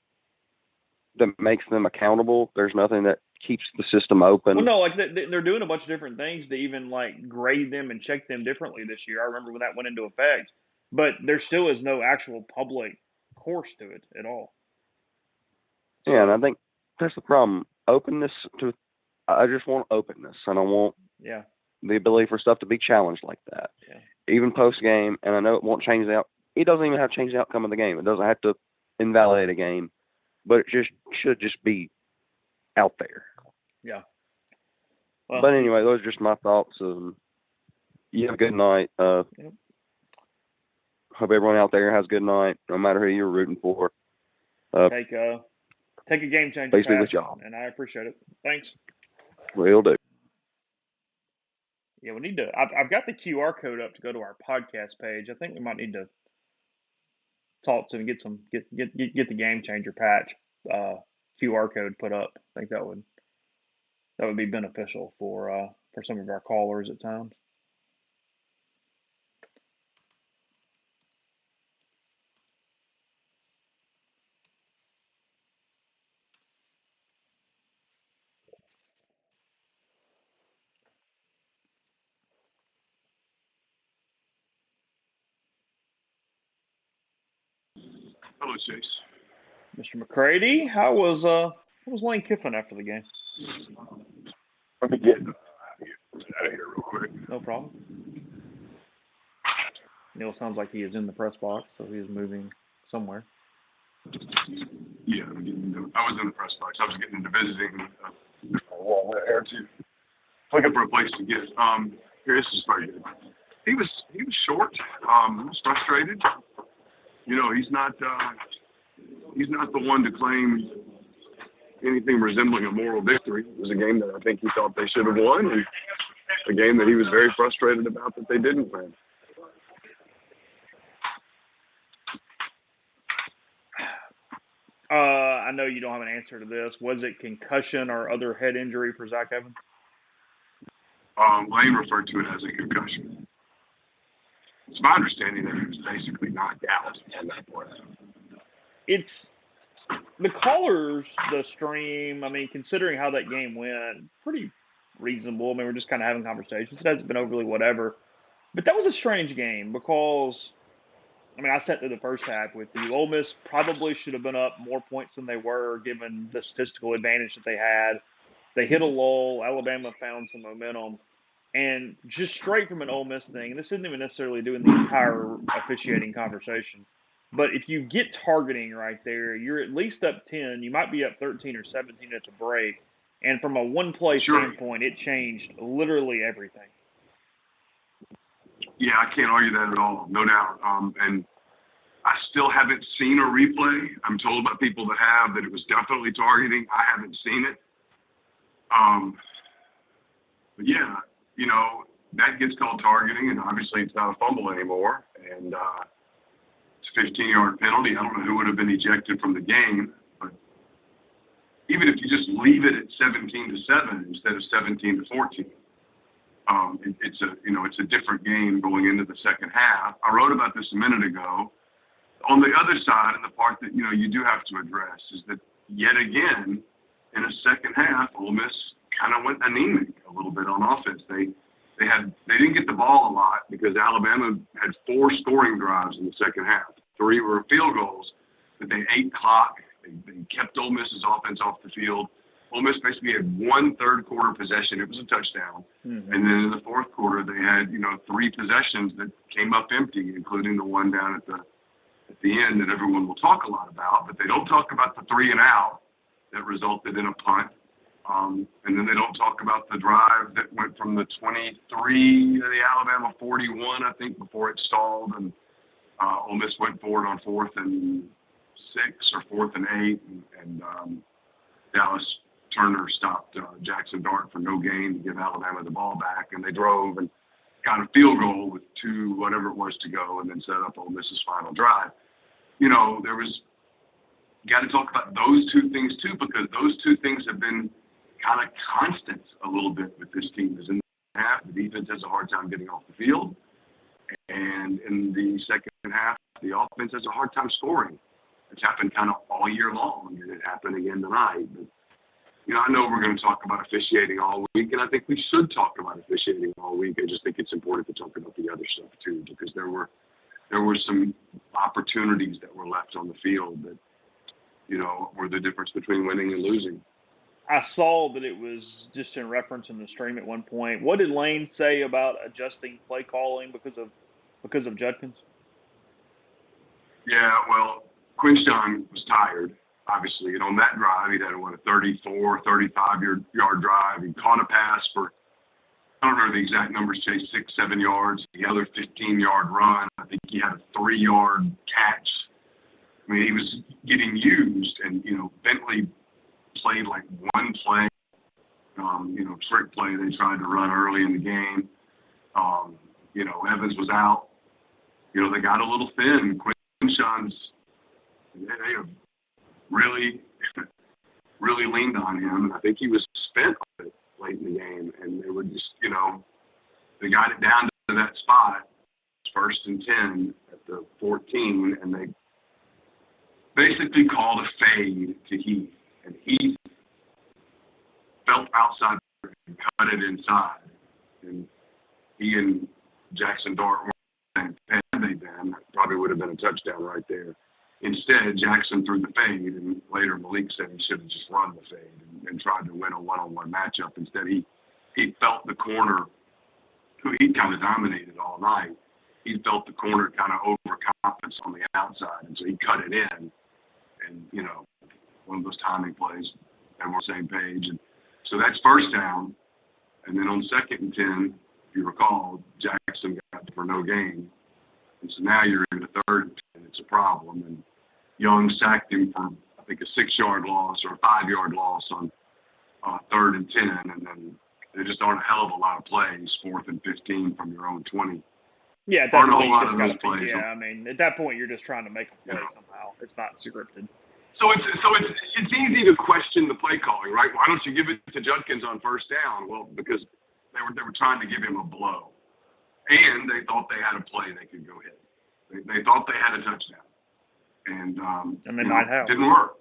that makes them accountable. There's nothing that keeps the system open. Well, no, like they're doing a bunch of different things to even grade them and check them differently this year. I remember when that went into effect, but there still is no actual public course to it at all. So, yeah, and I think that's the problem. Openness I just want openness, and I want the ability for stuff to be challenged like that. Yeah. Even post game, and I know it won't change it doesn't even have to change the outcome of the game. It doesn't have to invalidate a game, but it should just be out there. Yeah. Well, but anyway, those are just my thoughts. You have a good night. Hope everyone out there has a good night, no matter who you're rooting for. Take a game changer, basically with y'all, and I appreciate it. Thanks. Will do. Yeah, we need to. I've got the QR code up to go to our podcast page. I think we might need to talk to them and get the game changer patch QR code put up. I think that would be beneficial for some of our callers at times. Hello, Chase. Mr. McCready, how was Lane Kiffin after the game? Let me get out of here real quick. No problem. Neil sounds like he is in the press box, so he is moving somewhere. Yeah, I was in the press box. I was getting into visiting a wall there to looking for a place to get. Here, this is very good. He was short. He was frustrated. He's not the one to claim anything resembling a moral victory. It was a game that I think he thought they should have won, and a game that he was very frustrated about that they didn't win. I know you don't have an answer to this. Was it concussion or other head injury for Zach Evans? Lane referred to it as a concussion. It's my understanding that he was basically knocked out on that play. It's the callers, the stream. I mean, considering how that game went, pretty reasonable. I mean, we're just kind of having conversations. It hasn't been overly whatever. But that was a strange game because, I mean, I sat through the first half with you. Ole Miss probably should have been up more points than they were, given the statistical advantage that they had. They hit a lull. Alabama found some momentum. And just straight from an Ole Miss thing, and this isn't even necessarily doing the entire officiating conversation, but if you get targeting right there, you're at least up 10. You might be up 13 or 17 at the break. And from a one-play standpoint, it changed literally everything. Yeah, I can't argue that at all, no doubt. And I still haven't seen a replay. I'm told by people that have that it was definitely targeting. I haven't seen it. But yeah, that gets called targeting, and obviously it's not a fumble anymore. And it's a 15-yard penalty. I don't know who would have been ejected from the game, but even if you just leave it at 17-7 instead of 17-14, It's a different game going into the second half. I wrote about this a minute ago. On the other side, and the part that you do have to address is that yet again in the second half, Ole Miss kind of went anemic a little bit on offense. They didn't get the ball a lot because Alabama had 4 scoring drives in the second half. 3 were field goals, but they ate clock. They kept Ole Miss's offense off the field. Ole Miss basically had 1 third-quarter possession. It was a touchdown. Mm-hmm. And then in the fourth quarter, they had 3 possessions that came up empty, including the one down at the end that everyone will talk a lot about. But they don't talk about the 3 and out that resulted in a punt. And then they don't talk about the drive that went from the 23 to the Alabama 41, I think, before it stalled. And Ole Miss went forward on 4th and 6 or 4th and 8. And Dallas Turner stopped Jackson Dart for no gain to give Alabama the ball back. And they drove and got a field goal with 2, whatever it was, to go, and then set up Ole Miss's final drive. You got to talk about those 2 things too, because those 2 things have been kind of constant a little bit with this team. Is in the half, the defense has a hard time getting off the field, and in the second half, the offense has a hard time scoring. It's happened kind of all year long, and it happened again tonight. But I know we're going to talk about officiating all week, and I think we should talk about officiating all week. I just think it's important to talk about the other stuff too, because there were some opportunities that were left on the field that were the difference between winning and losing. I saw that it was just in reference in the stream at one point. What did Lane say about adjusting play calling because of Judkins? Yeah, well, Quinshon was tired, obviously, and on that drive, he'd had a 34, 35-yard drive. He caught a pass for, I don't remember the exact numbers, Chase, 6, 7 yards. The other 15-yard run, I think he had a 3-yard catch. I mean, he was getting used, and Bentley played like one play, trick play they tried to run early in the game. Evans was out. They got a little thin. Quinshon's, they have really, really leaned on him, and I think he was spent on it late in the game, and they were just, they got it down to that spot, 1st and 10 at the 14, and they basically called a fade to Heath, and Heath felt outside and cut it inside, and he and Jackson Dart were saying, had they been, that probably would have been a touchdown right there. Instead, Jackson threw the fade, and later Malik said he should have just run the fade and tried to win a one-on-one matchup. Instead, he felt the corner, who he kind of dominated all night. He felt the corner kind of overconfidence on the outside, and so he cut it in. And, one of those timing plays, and we're on the same page. And so that's 1st down. And then on 2nd and 10, if you recall, Jackson got for no gain. And so now you're in the 3rd and 10. It's a problem. And Young sacked him for, I think, a 6-yard loss or a 5-yard loss on 3rd and 10. And then there just aren't a hell of a lot of plays, 4th and 15 from your own 20. Yeah, at that point, you just got to. Yeah, I mean, at that point, you're just trying to make a play somehow. It's not scripted. So it's easy to question the play calling, right? Why don't you give it to Judkins on 1st down? Well, because they were trying to give him a blow, and they thought they had a play they could go hit. They thought they had a touchdown, and they might have. Didn't work.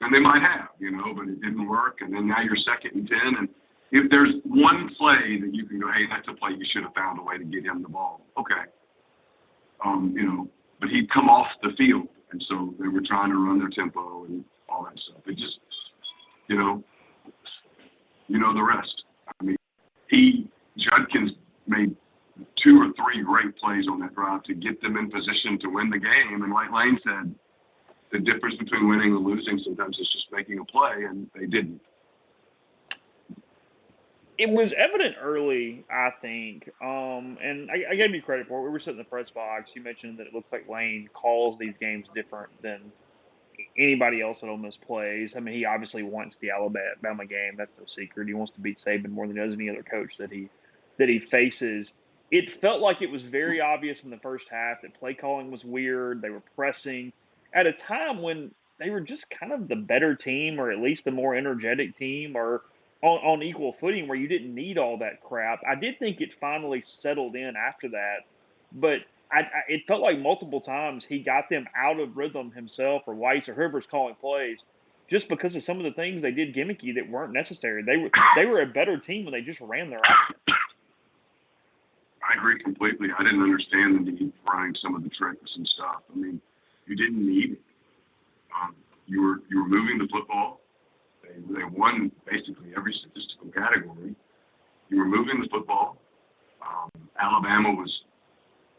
And they might have, but it didn't work. And then now you're 2nd and 10, and if there's one play that you can go, hey, that's a play you should have found a way to get him the ball. Okay. But he'd come off the field, and so they were trying to run their tempo and all that stuff. It just, the rest. I mean, Judkins made 2 or 3 great plays on that drive to get them in position to win the game. And like Lane said, the difference between winning and losing sometimes is just making a play, and they didn't. It was evident early, I think, and I gave you credit for it. We were sitting in the press box. You mentioned that it looks like Lane calls these games different than anybody else at Ole Miss plays. I mean, he obviously wants the Alabama game. That's no secret. He wants to beat Saban more than he does any other coach that he faces. It felt like it was very obvious in the first half that play calling was weird. They were pressing at a time when they were just kind of the better team, or at least the more energetic team, or on equal footing where you didn't need all that crap. I did think it finally settled in after that, but it felt like multiple times he got them out of rhythm himself or Weiss or whoever's calling plays just because of some of the things they did gimmicky that weren't necessary. They were a better team when they just ran their offense. I agree completely. I didn't understand the need for running some of the tricks and stuff. I mean, you didn't need it. You were moving the football. They won basically every statistical category. You were moving the football. Alabama was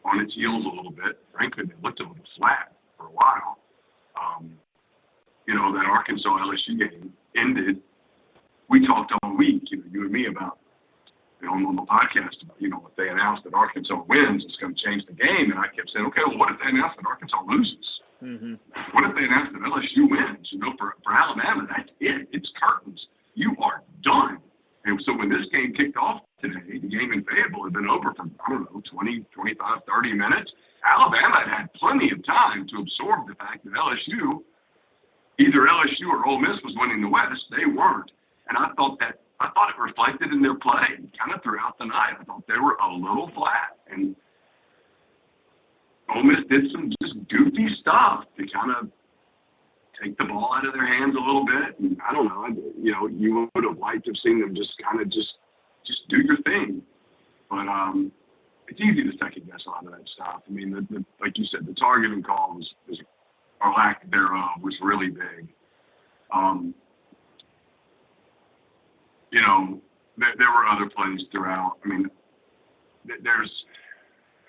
on its heels a little bit. Frankly, they looked a little flat for a while. That Arkansas LSU game ended. We talked all week, you and me about, on the podcast about, if they announced that Arkansas wins, it's going to change the game. And I kept saying, okay, well, what if they announce that Arkansas loses? Mm-hmm. What if they announce that LSU wins? For Alabama, that's it. It's curtains. You are done. And so when this game kicked off today, the game in Fayetteville had been over for, 20, 25, 30 minutes. Alabama had plenty of time to absorb the fact that either LSU or Ole Miss was winning the West. They weren't. And I thought it reflected in their play kind of throughout the night. I thought they were a little flat. And Ole Miss did some just goofy stuff to kind of take the ball out of their hands a little bit. And I don't know, you would have liked to have seen them just kind of just do your thing. But it's easy to second guess a lot of that stuff. I mean, like you said, the targeting call was or lack thereof was really big. There were other plays throughout. I mean, there's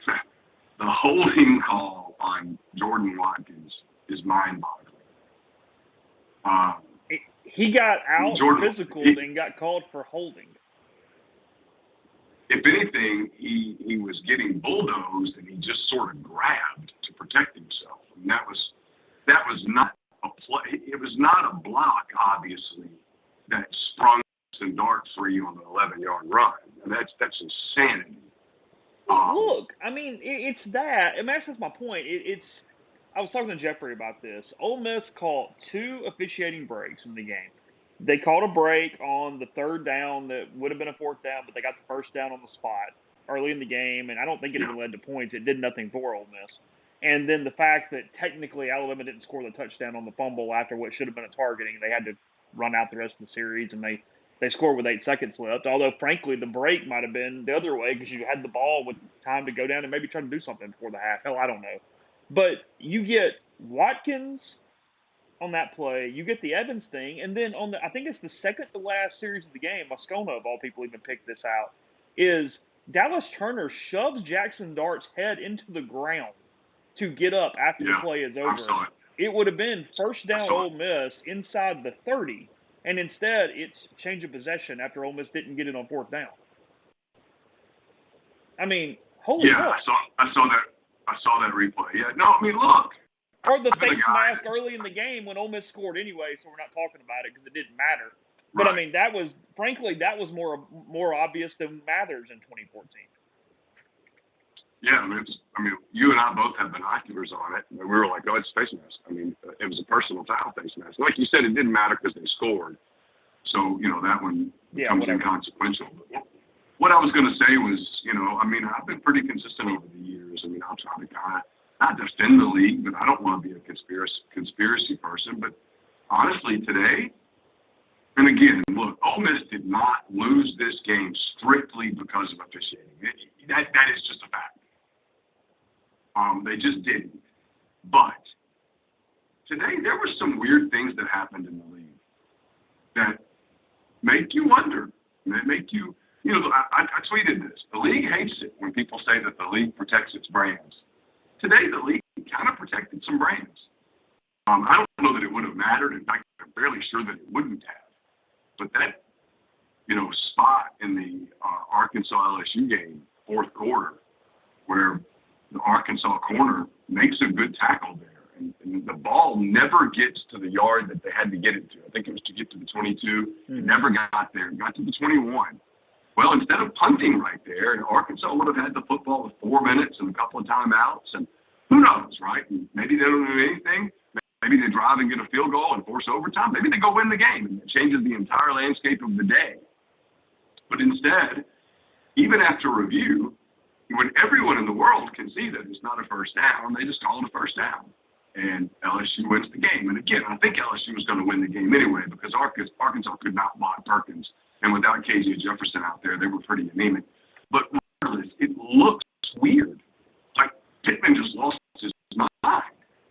the holding call on Jordan Watkins is mind-boggling. He got out physical and got called for holding. If anything, he was getting bulldozed and he just sort of grabbed to protect himself. And that was not a play. It was not a block, obviously, that sprung and darts for you on the 11-yard run. And that's insanity. Look, I mean, it's that. I mean, that's my point. I was talking to Jeffrey about this. Ole Miss called 2 officiating breaks in the game. They called a break on the 3rd down that would have been a 4th down, but they got the 1st down on the spot early in the game, and I don't think it even led to points. It did nothing for Ole Miss. And then the fact that technically Alabama didn't score the touchdown on the fumble after what should have been a targeting, they had to run out the rest of the series, and they scored with 8 seconds left. Although, frankly, the break might have been the other way because you had the ball with time to go down and maybe try to do something before the half. Hell, I don't know. But you get Watkins on that play, you get the Evans thing, and then I think it's the second to last series of the game, Moscona of all people even picked this out, is Dallas Turner shoves Jackson Dart's head into the ground to get up after the play is over. It would have been 1st down Ole Miss inside the 30, and instead it's change of possession after Ole Miss didn't get it on 4th down. I mean, holy cow. I saw that replay. Yeah, no, I mean, look. Or the face mask early in the game when Ole Miss scored anyway, so we're not talking about it because it didn't matter. But, I mean, that was more obvious than Mathers in 2014. Yeah, I mean, you and I both have binoculars on it. And we were like, oh, it's a face mask. I mean, it was a personal foul face mask. Like you said, it didn't matter because they scored. So, that one becomes inconsequential. But what I was going to say was, I've been pretty consistent over the years. I mean, I'll try to kind of not defend the league, but I don't want to be a conspiracy person. But honestly, today, and again, look, Ole Miss did not lose this game strictly because of officiating. That is just a fact. They just didn't. But today, there were some weird things that happened in the league that make you wonder. That make you, I tweeted this. The league hates it when people say that the league protects its brands. Today, the league kind of protected some brands. I don't know that it would have mattered. In fact, I'm fairly sure that it wouldn't have. But that, spot in the Arkansas LSU game, 4th quarter, where the Arkansas corner makes a good tackle there. And the ball never gets to the yard that they had to get it to. I think it was to get to the 22. It never got there. It got to the 21. Well, instead of punting right there, Arkansas would have had the football with 4 minutes and a couple of timeouts. And who knows, right? Maybe they don't do anything. Maybe they drive and get a field goal and force overtime. Maybe they go win the game, and it changes the entire landscape of the day. But instead, even after review, when everyone in the world can see that it's not a first down, they just call it a first down. And LSU wins the game. And again, I think LSU was going to win the game anyway because Arkansas could not block Perkins. And without KJ Jefferson out there, they were pretty anemic. But regardless, it looks weird. Like Pittman just lost his mind.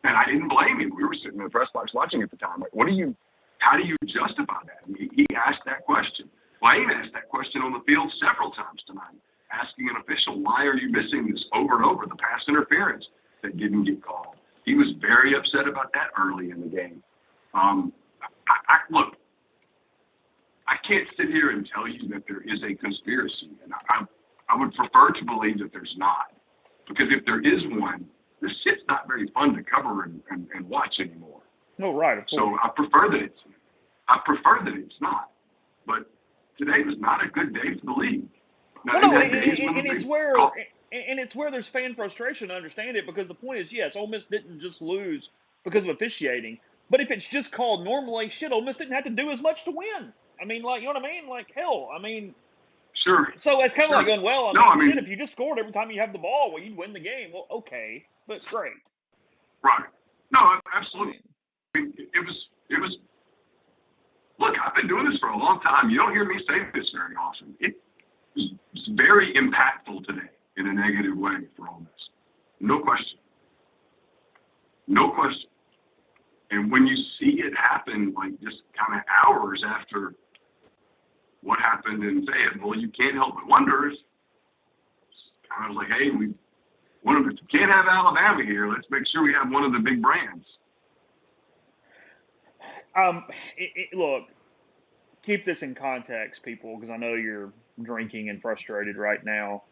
And I didn't blame him. We were sitting in the press box watching at the time. Like, how do you justify that? He asked that question. Lane asked that question on the field several times tonight, asking an official, why are you missing this over and over, the pass interference that didn't get called? He was very upset about that early in the game. Look, I can't sit here and tell you that there is a conspiracy, and I would prefer to believe that there's not, because if there is one, this shit's not very fun to cover and watch anymore. No, right. Of course. So I prefer that it's not. But today was not a good day for the league. And it's where there's fan frustration. I understand it, because the point is, yes, Ole Miss didn't just lose because of officiating. But if it's just called normally, shit, Ole Miss didn't have to do as much to win. I mean, like, you know what I mean? Like, hell, I mean. Sure. So it's kind of like going, well, I mean, shit, if you just scored every time you have the ball, well, you'd win the game. Well, okay, but great. Right. No, absolutely. I mean, it was. Look, I've been doing this for a long time. You don't hear me say this very often. It's very impactful today in a negative way for Ole Miss. No question. No question. And when you see it happen, like just kind of hours after what happened in Fayetteville, you can't help but wonder. It's kind of like, hey, we can't have Alabama here. Let's make sure we have one of the big brands. Look, keep this in context, people, because I know you're drinking and frustrated right now.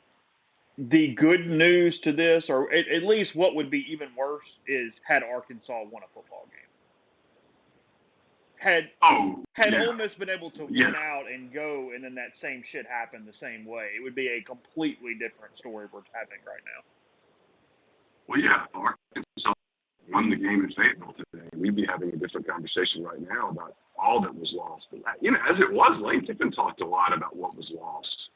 The good news to this, or at least what would be even worse, is had Arkansas won a football game. Had Ole Miss been able to win out and go, and then that same shit happened the same way, it would be a completely different story we're having right now. Well, yeah, if Arkansas won the game in Fayetteville today, we'd be having a different conversation right now about all that was lost. But, as it was, Lane Kiffin talked a lot about what was lost.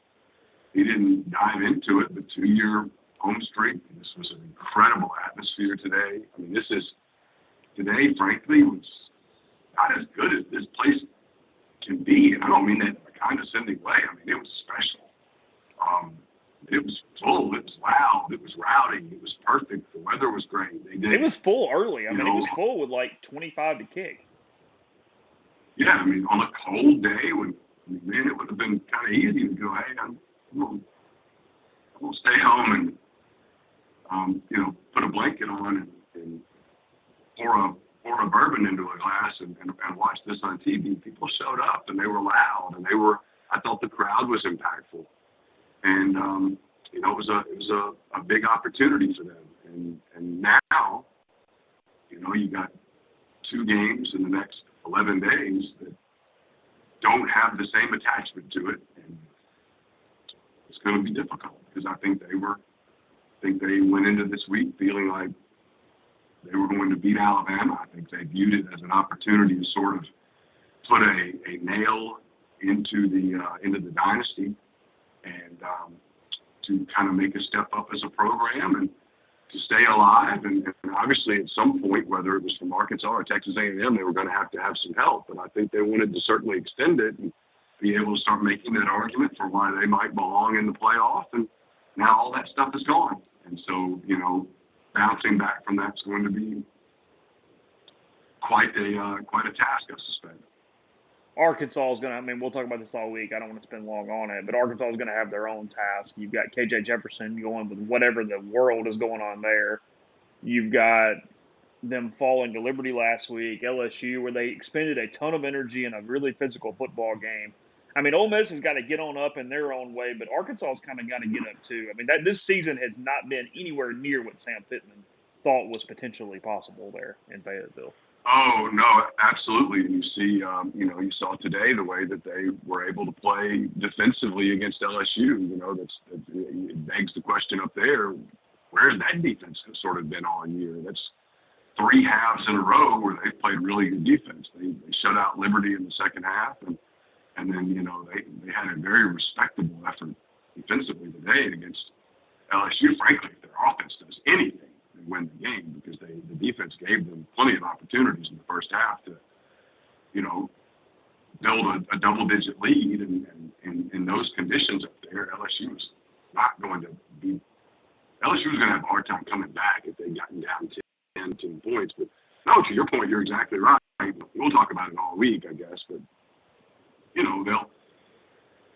He didn't dive into it, but 2-year home streak. This was an incredible atmosphere today. I mean, today, frankly, was not as good as this place can be. And I don't mean that in a condescending way. I mean, it was special. It was full. It was loud. It was rowdy. It was perfect. The weather was great. It was full early. I mean, it was full with like 25 to kick. Yeah, I mean, on a cold day, it would have been kind of easy to go, hey, I'm going to stay home and, put a blanket on and pour a bourbon into a glass and watch this on TV. People showed up and they were loud and I thought the crowd was impactful. And, it was a big opportunity for them. And now, you got 2 games in the next 11 days that don't have the same attachment to it. And it's going to be difficult because I think they went into this week feeling like they were going to beat Alabama. I think they viewed it as an opportunity to sort of put a nail into the dynasty and to kind of make a step up as a program and to stay alive. And obviously, at some point, whether it was from Arkansas or Texas A&M, they were going to have some help. And I think they wanted to certainly extend it and be able to start making that argument for why they might belong in the playoff. And now all that stuff is gone. And so, bouncing back from that's going to be quite a task, I suspect. Arkansas is going to, we'll talk about this all week. I don't want to spend long on it, but Arkansas is going to have their own task. You've got KJ Jefferson going with whatever the world is going on there. You've got them falling to Liberty last week, LSU, where they expended a ton of energy in a really physical football game. Ole Miss has got to get on up in their own way, but Arkansas has kind of got to get up too. This season has not been anywhere near what Sam Pittman thought was potentially possible there in Fayetteville. Oh, no, absolutely. You see, you saw today the way that they were able to play defensively against LSU. It begs the question up there, where's that defense sort of been all year? 3 halves in a row where they played really good defense. They shut out Liberty in the second half, and then they had a very respectable effort defensively today against LSU. Frankly, if their offense does anything, they win the game because the defense gave them plenty of opportunities in the first half to build a double-digit lead, and in those conditions up there, LSU was not going to be. LSU was going to have a hard time coming back if they'd gotten down 10 points. But no, to your point, you're exactly right. We'll talk about it all week, I guess. But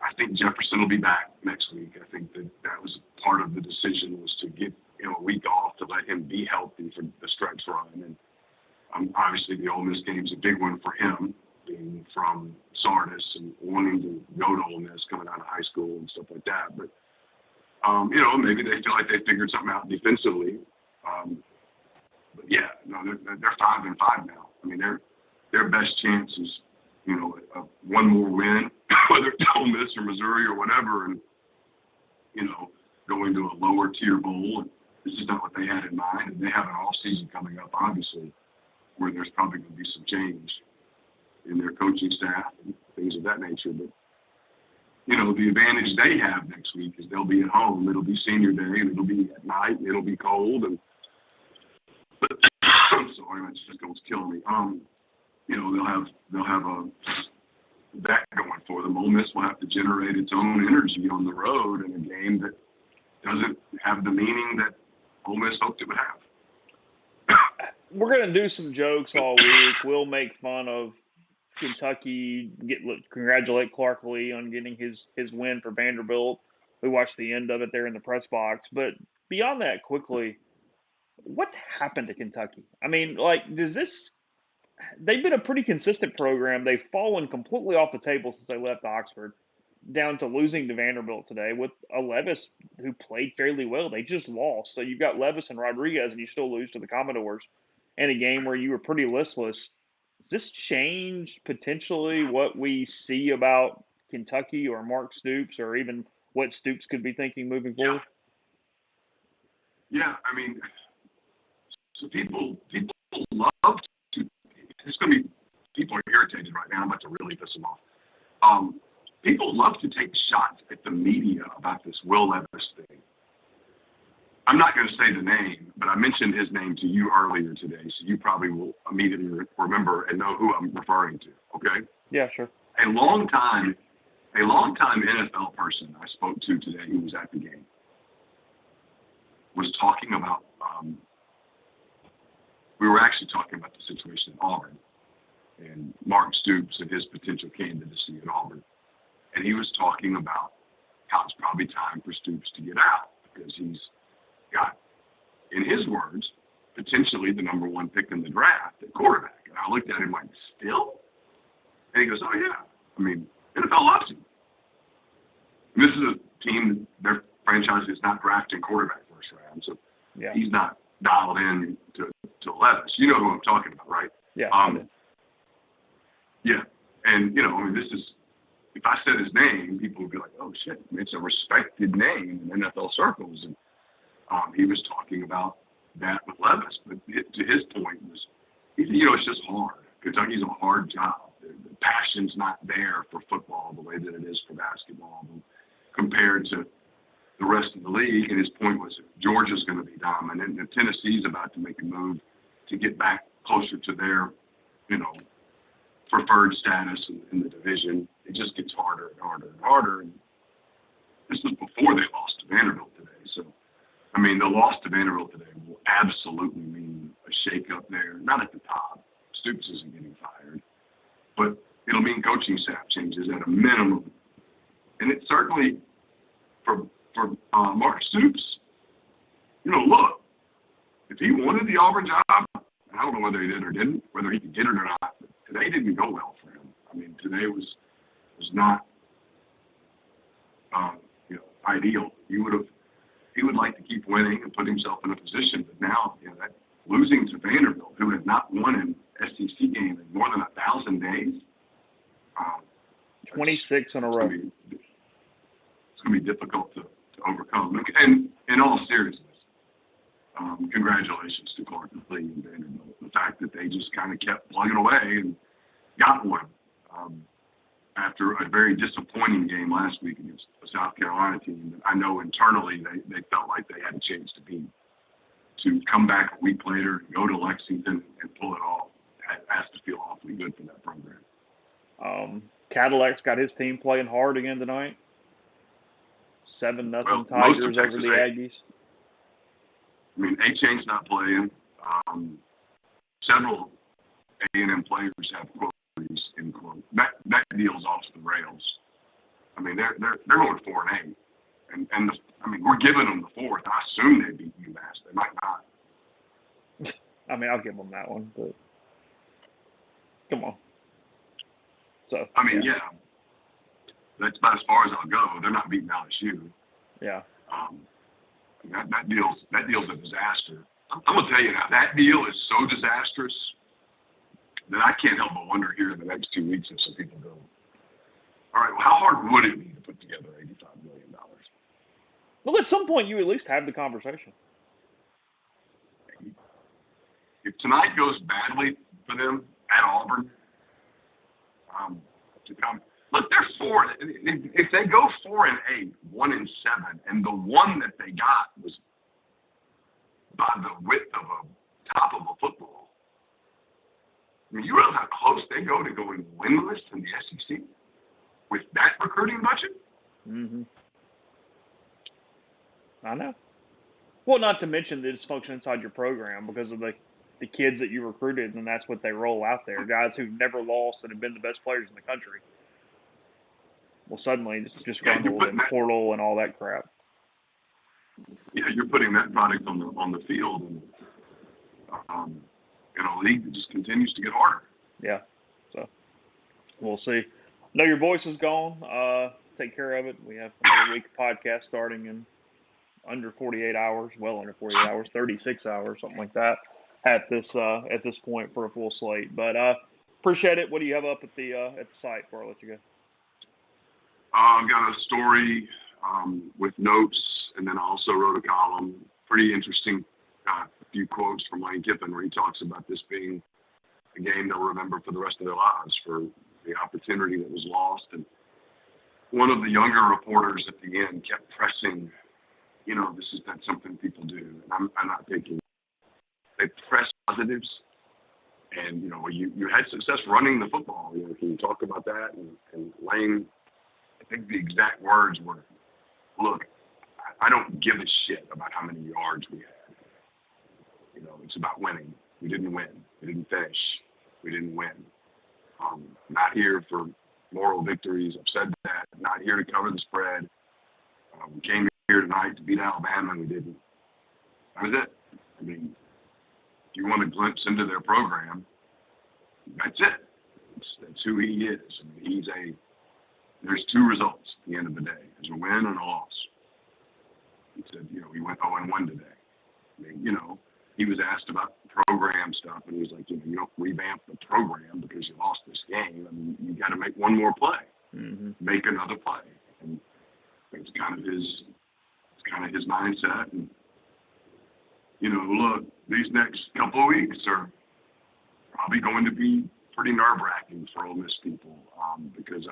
I think Jefferson will be back next week. I think that was part of the decision, was to get a week off to let him be healthy for the stretch run. And obviously the Ole Miss game is a big one for him, being from Sardis and wanting to go to Ole Miss coming out of high school and stuff like that. But maybe they feel like they figured something out defensively. But yeah, no, they're 5-5 now. I mean, their best chance is, one more win, whether it's Ole Miss or Missouri or whatever, and going to a lower tier bowl. And this is not what they had in mind, and they have an off season coming up, obviously, where there's probably going to be some change in their coaching staff and things of that nature. But the advantage they have next week is they'll be at home. It'll be senior day, and it'll be at night, and it'll be cold. And I'm sorry, my just killing me. They'll have that going for them. Ole Miss will have to generate its own energy on the road in a game that doesn't have the meaning that Ole Miss hoped it would have. We're going to do some jokes all week. We'll make fun of Kentucky, congratulate Clark Lee on getting his win for Vanderbilt. We watched the end of it there in the press box. But beyond that, quickly, what's happened to Kentucky? I mean, they've been a pretty consistent program. They've fallen completely off the table since they left Oxford, down to losing to Vanderbilt today with a Levis who played fairly well. They just lost. So you've got Levis and Rodriguez, and you still lose to the Commodores in a game where you were pretty listless. Does this change potentially what we see about Kentucky or Mark Stoops, or even what Stoops could be thinking moving forward? Yeah, I mean, so people love to. It's going to be, people are irritated right now. I'm about to really piss them off. People love to take shots at the media about this Will Levis thing. I'm not going to say the name, but I mentioned his name to you earlier today, so you probably will immediately remember and know who I'm referring to. Okay? Yeah, sure. A long time NFL person I spoke to today, who was at the game, was talking about. We were actually talking about the situation in Auburn and Mark Stoops and his potential candidacy at Auburn. And he was talking about how it's probably time for Stoops to get out because he's got, in his words, potentially the number 1 pick in the draft at quarterback. And I looked at him like, still? And he goes, oh, yeah. I mean, NFL loves him. And this is a team, their franchise is not drafting quarterback first round, so he's not dialed in to Levis. You know who I'm talking about, right? Yeah. Yeah. And, this is, if I said his name, people would be like, oh, shit, it's a respected name in NFL circles. And he was talking about that with Levis. But to his point was, it's just hard. Kentucky's a hard job. The passion's not there for football the way that it is for basketball compared to the rest of the league. And his point was Georgia's going to be dominant, and Tennessee's about to make a move to get back closer to their, preferred status in the division. It just gets harder and harder and harder. And this was before they lost to Vanderbilt today. So, I mean, the loss to Vanderbilt today will absolutely mean a shakeup there. Not at the top. Stoops isn't getting fired. But it'll mean coaching staff changes at a minimum. And it certainly, for Mark Stoops, look, if he wanted the Auburn job, I don't know whether he did or didn't, whether he could get it or not, but today didn't go well for him. I mean, today was not, ideal. He would like to keep winning and put himself in a position, but now, that losing to Vanderbilt, who had not won an SEC game in more than 1,000 days. 26 in a row. It's going to be difficult to overcome. And in all seriousness, congratulations to Clark Lee and Vanderbilt. The fact that they just kind of kept plugging away and got one. After a very disappointing game last week against a South Carolina team that I know internally they felt like they had a chance to beat. To come back a week later, go to Lexington and pull it off, has to feel awfully good for that program. Cadillac's got his team playing hard again tonight. 7-0 Tigers over the Aggies. I mean, A-Chain's not playing. Several A&M players have quotes in quote. That deal's off the rails. I mean, they're going 4-8, and we're giving them the fourth. I assume they beat UMass. They might not. I mean, I'll give them that one, but come on. So I mean, yeah. That's about as far as I'll go. They're not beating LSU. Yeah. That deal's a disaster. I'm gonna tell you now, that deal is so disastrous that I can't help but wonder here in the next 2 weeks if some people go, all right, well, how hard would it be to put together $85 million? Well, at some point, you at least have the conversation. If tonight goes badly for them at Auburn, look, they're 4. If they go 4-8, 1-7, and the one that they got was by the width of a top of a football. I mean, you realize how close they go to going winless in the SEC with that recruiting budget? Mm-hmm. I know. Well, not to mention the dysfunction inside your program because of the kids that you recruited, and that's what they roll out there. Guys who've never lost and have been the best players in the country. Well, suddenly just grumbled and portal and all that crap. Yeah, you're putting that product on the field, and in a league that just continues to get harder. Yeah, so we'll see. Know your voice is gone. Take care of it. We have another week of podcast starting in under 48 hours, well under 48 hours, 36 hours, something like that. At this point for a full slate, but appreciate it. What do you have up at the site before I let you go? I've got a story with notes, and then I also wrote a column. Pretty interesting. A few quotes from Lane Kiffin where he talks about this being a game they'll remember for the rest of their lives for the opportunity that was lost. And one of the younger reporters at the end kept pressing, that's something people do. And I'm not thinking. They press positives, and you had success running the football. Can you talk about that? And Lane, I think the exact words were, "Look, I don't give a shit about how many yards we had. It's about winning. We didn't win. We didn't finish. We didn't win. Not here for moral victories. I've said that. Not here to cover the spread. We came here tonight to beat Alabama, and we didn't. That was it. I mean, if you want a glimpse into their program, that's it. That's who he is. I mean, there's two results at the end of the day. There's a win and a loss. He said, he went 0-1 today. I mean, he was asked about program stuff, and he was like, you don't revamp the program because you lost this game. I mean, you got to make one more play, make another play, and it's kind of his mindset. And look, these next couple of weeks are probably going to be pretty nerve-wracking for Ole Miss people because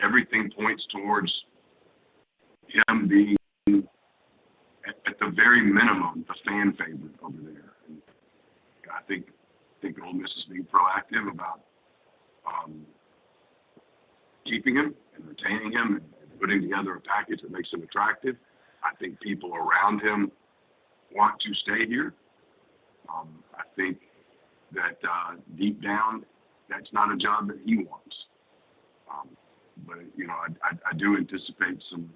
everything points towards him being, at the very minimum, the fan favorite over there. And I think Ole Miss is being proactive about keeping him and retaining him and putting together a package that makes him attractive. I think people around him want to stay here. I think that deep down, that's not a job that he wants. But I do anticipate some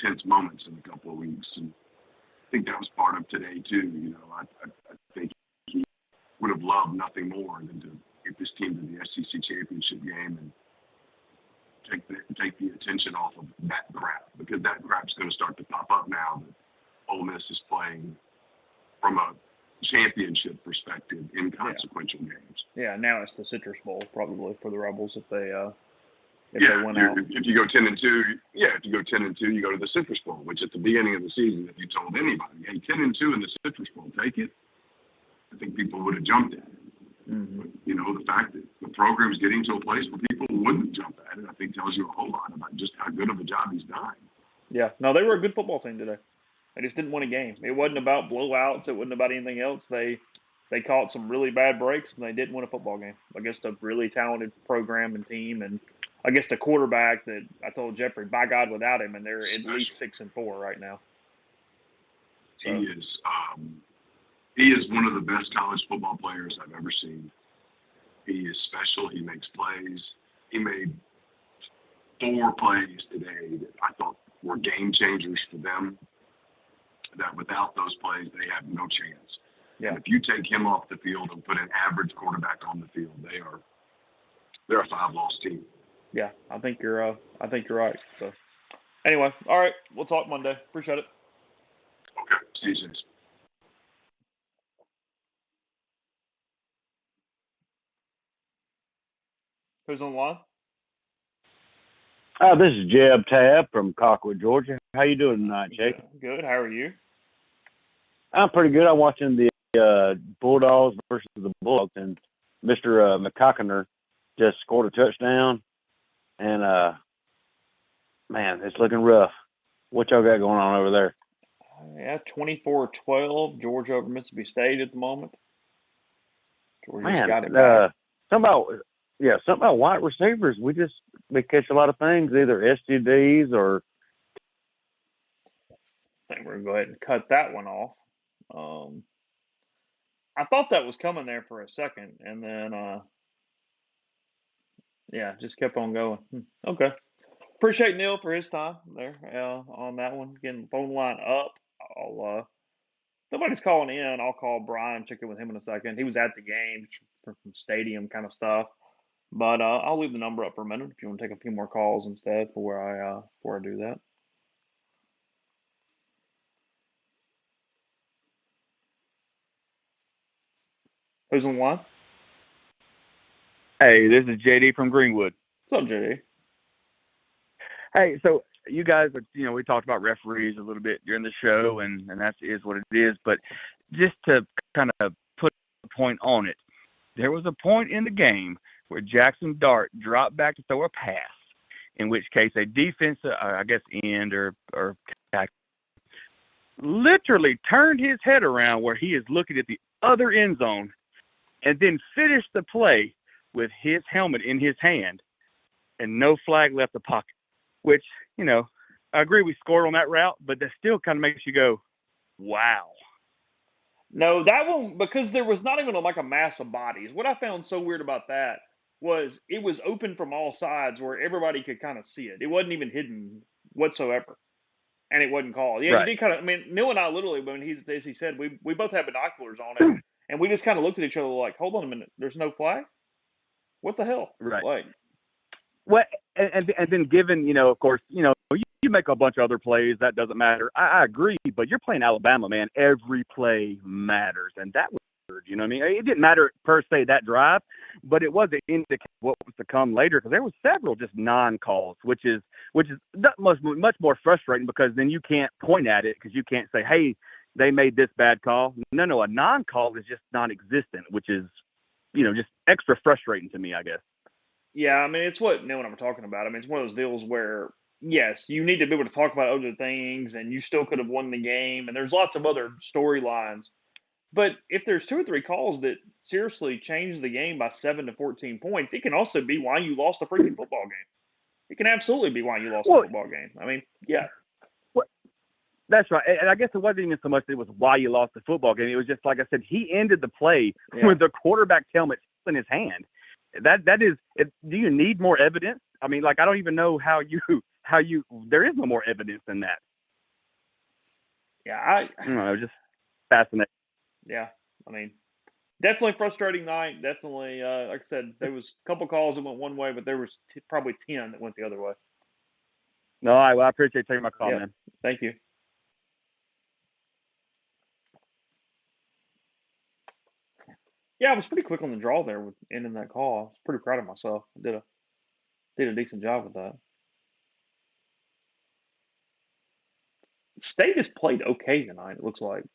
tense moments in a couple of weeks, and I think that was part of today too. I think he would have loved nothing more than to get this team to the SEC championship game and take the attention off of that crap, because that crap's going to start to pop up now that Ole Miss is playing from a championship perspective in consequential games. Yeah, now it's the Citrus Bowl probably for the Rebels if they if they went out. If you go 10-2, if you go 10-2, you go to the Citrus Bowl, which at the beginning of the season, if you told anybody, hey, 10-2 in the Citrus Bowl, take it, I think people would have jumped at it. Mm-hmm. But, the fact that the program's getting to a place where people wouldn't jump at it, I think tells you a whole lot about just how good of a job he's done. Yeah. No, they were a good football team today. They just didn't win a game. It wasn't about blowouts. It wasn't about anything else. They caught some really bad breaks, and they didn't win a football game against a really talented program and team, and against a quarterback that I told Jeffrey, by God, without him, and they're at least 6-4 right now. So. He is one of the best college football players I've ever seen. He is special. He makes plays. He made 4 plays today that I thought were game changers for them, that without those plays, they have no chance. Yeah. And if you take him off the field and put an average quarterback on the field, they're a 5-loss team. Yeah, I think you're right. So anyway, all right, we'll talk Monday. Appreciate it. Okay, see you soon. Who's on the line? This is Jeb Tabb from Cockwood, Georgia. How you doing tonight, Jake? Good. How are you? I'm pretty good. I'm watching the Bulldogs versus the Bulldogs, and Mr. McCockiner just scored a touchdown, and man, it's looking rough. What y'all got going on over there? Yeah, 24-12, Georgia over Mississippi State at the moment. Georgia's got it back. Something about wide receivers. We catch a lot of things, either STDs or. I think we're going to go ahead and cut that one off. I thought that was coming there for a second, and then, just kept on going. Okay. Appreciate Neil for his time there on that one. Getting the phone line up. Nobody's calling in. I'll call Brian, check in with him in a second. He was at the game from stadium kind of stuff. But I'll leave the number up for a minute if you want to take a few more calls instead before I do that. Who's on the line? Hey, this is JD from Greenwood. What's up, JD? Hey, so you guys, we talked about referees a little bit during the show, and that is what it is. But just to kind of put a point on it, there was a point in the game where Jackson Dart dropped back to throw a pass, in which case a defensive, end or tackle, literally turned his head around where he is looking at the other end zone and then finished the play with his helmet in his hand and no flag left the pocket, which, I agree we scored on that route, but that still kind of makes you go, wow. No, that one, because there was not even like a mass of bodies. What I found so weird about that was it was open from all sides where everybody could kind of see it. It wasn't even hidden whatsoever. And it wasn't called. Yeah, right. You did kind of, Neil and I literally, as he said, we both had binoculars on it, and we just kind of looked at each other like, hold on a minute, there's no flag? What the hell? Right. Like, well, and then given, of course, you make a bunch of other plays, that doesn't matter. I agree, but you're playing Alabama, man. Every play matters, and that was weird, you know what I mean? It didn't matter per se that drive, but it was an indicator of what was to come later, because there was several just non-calls, which is much more frustrating, because then you can't point at it, because you can't say, hey, they made this bad call. No, a non-call is just non-existent, which is, just extra frustrating to me, I guess. Yeah, it's what Neil and I were talking about. It's one of those deals where, yes, you need to be able to talk about other things, and you still could have won the game, and there's lots of other storylines. But if there's 2 or 3 calls that seriously change the game by 7 to 14 points, it can also be why you lost a freaking football game. It can absolutely be why you lost a football game. Yeah. That's right. And I guess it wasn't even so much that it was why you lost the football game. It was just, like I said, he ended the play with the quarterback's helmet in his hand. That is, do you need more evidence? I don't even know how you, there is no more evidence than that. Yeah. I don't know, just fascinating. Yeah. Definitely frustrating night. Definitely, like I said, there was a couple calls that went one way, but there was probably 10 that went the other way. No, I appreciate taking my call, man. Thank you. Yeah, I was pretty quick on the draw there with ending that call. I was pretty proud of myself. I Did a decent job with that. State has played okay tonight, it looks like.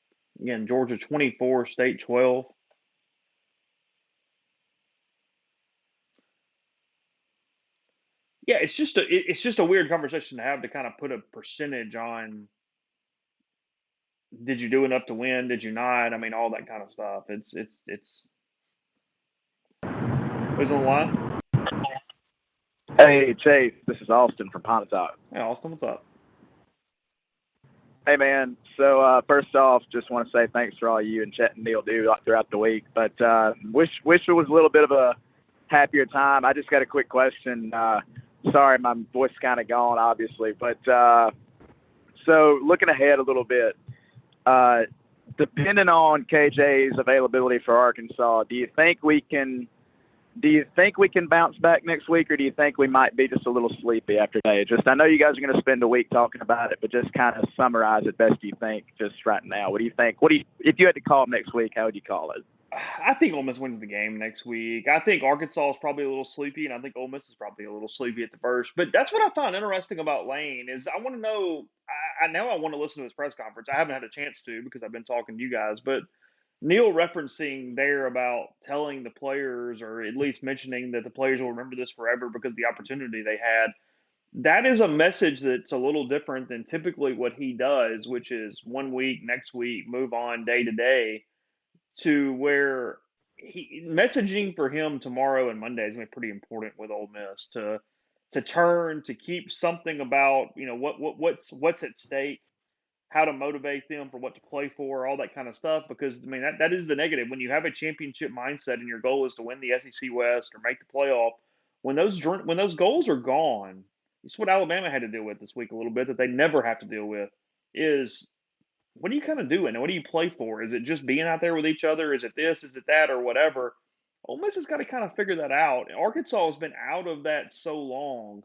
Again, Georgia 24, State 12. Yeah, it's just a weird conversation to have to kind of put a percentage on. Did you do enough to win? Did you not? I mean, all that kind of stuff. It's. Who's on the line? Hey, Chase, this is Austin from Pontotoc. Hey, Austin, what's up? Hey, man. So, first off, just want to say thanks for all you and Chet and Neil do throughout the week. But wish it was a little bit of a happier time. I just got a quick question. Sorry, my voice kind of gone, obviously. But so looking ahead a little bit, depending on KJ's availability for Arkansas, do you think we can bounce back next week, or do you think we might be just a little sleepy after today? Just, I know you guys are going to spend a week talking about it, but just kind of summarize it best you think just right now. What do you think? If you had to call them next week, how would you call it? I think Ole Miss wins the game next week. I think Arkansas is probably a little sleepy, and I think Ole Miss is probably a little sleepy at the first. But that's what I found interesting about Lane is I want to know. I know I want to listen to his press conference. I haven't had a chance to because I've been talking to you guys, but Neil referencing there about telling the players, or at least mentioning that the players will remember this forever because of the opportunity they had. That is a message that's a little different than typically what he does, which is 1 week, next week, move on day to day, to where messaging for him tomorrow and Monday is going to be pretty important with Ole Miss to turn, to keep something about, what's at stake, how to motivate them for what to play for, all that kind of stuff. Because I mean that is the negative when you have a championship mindset and your goal is to win the SEC West or make the playoff. When those goals are gone, it's what Alabama had to deal with this week a little bit that they never have to deal with. Is what are you kind of doing? And what do you play for? Is it just being out there with each other? Is it this? Is it that? Or whatever? Ole Miss has got to kind of figure that out. Arkansas has been out of that so long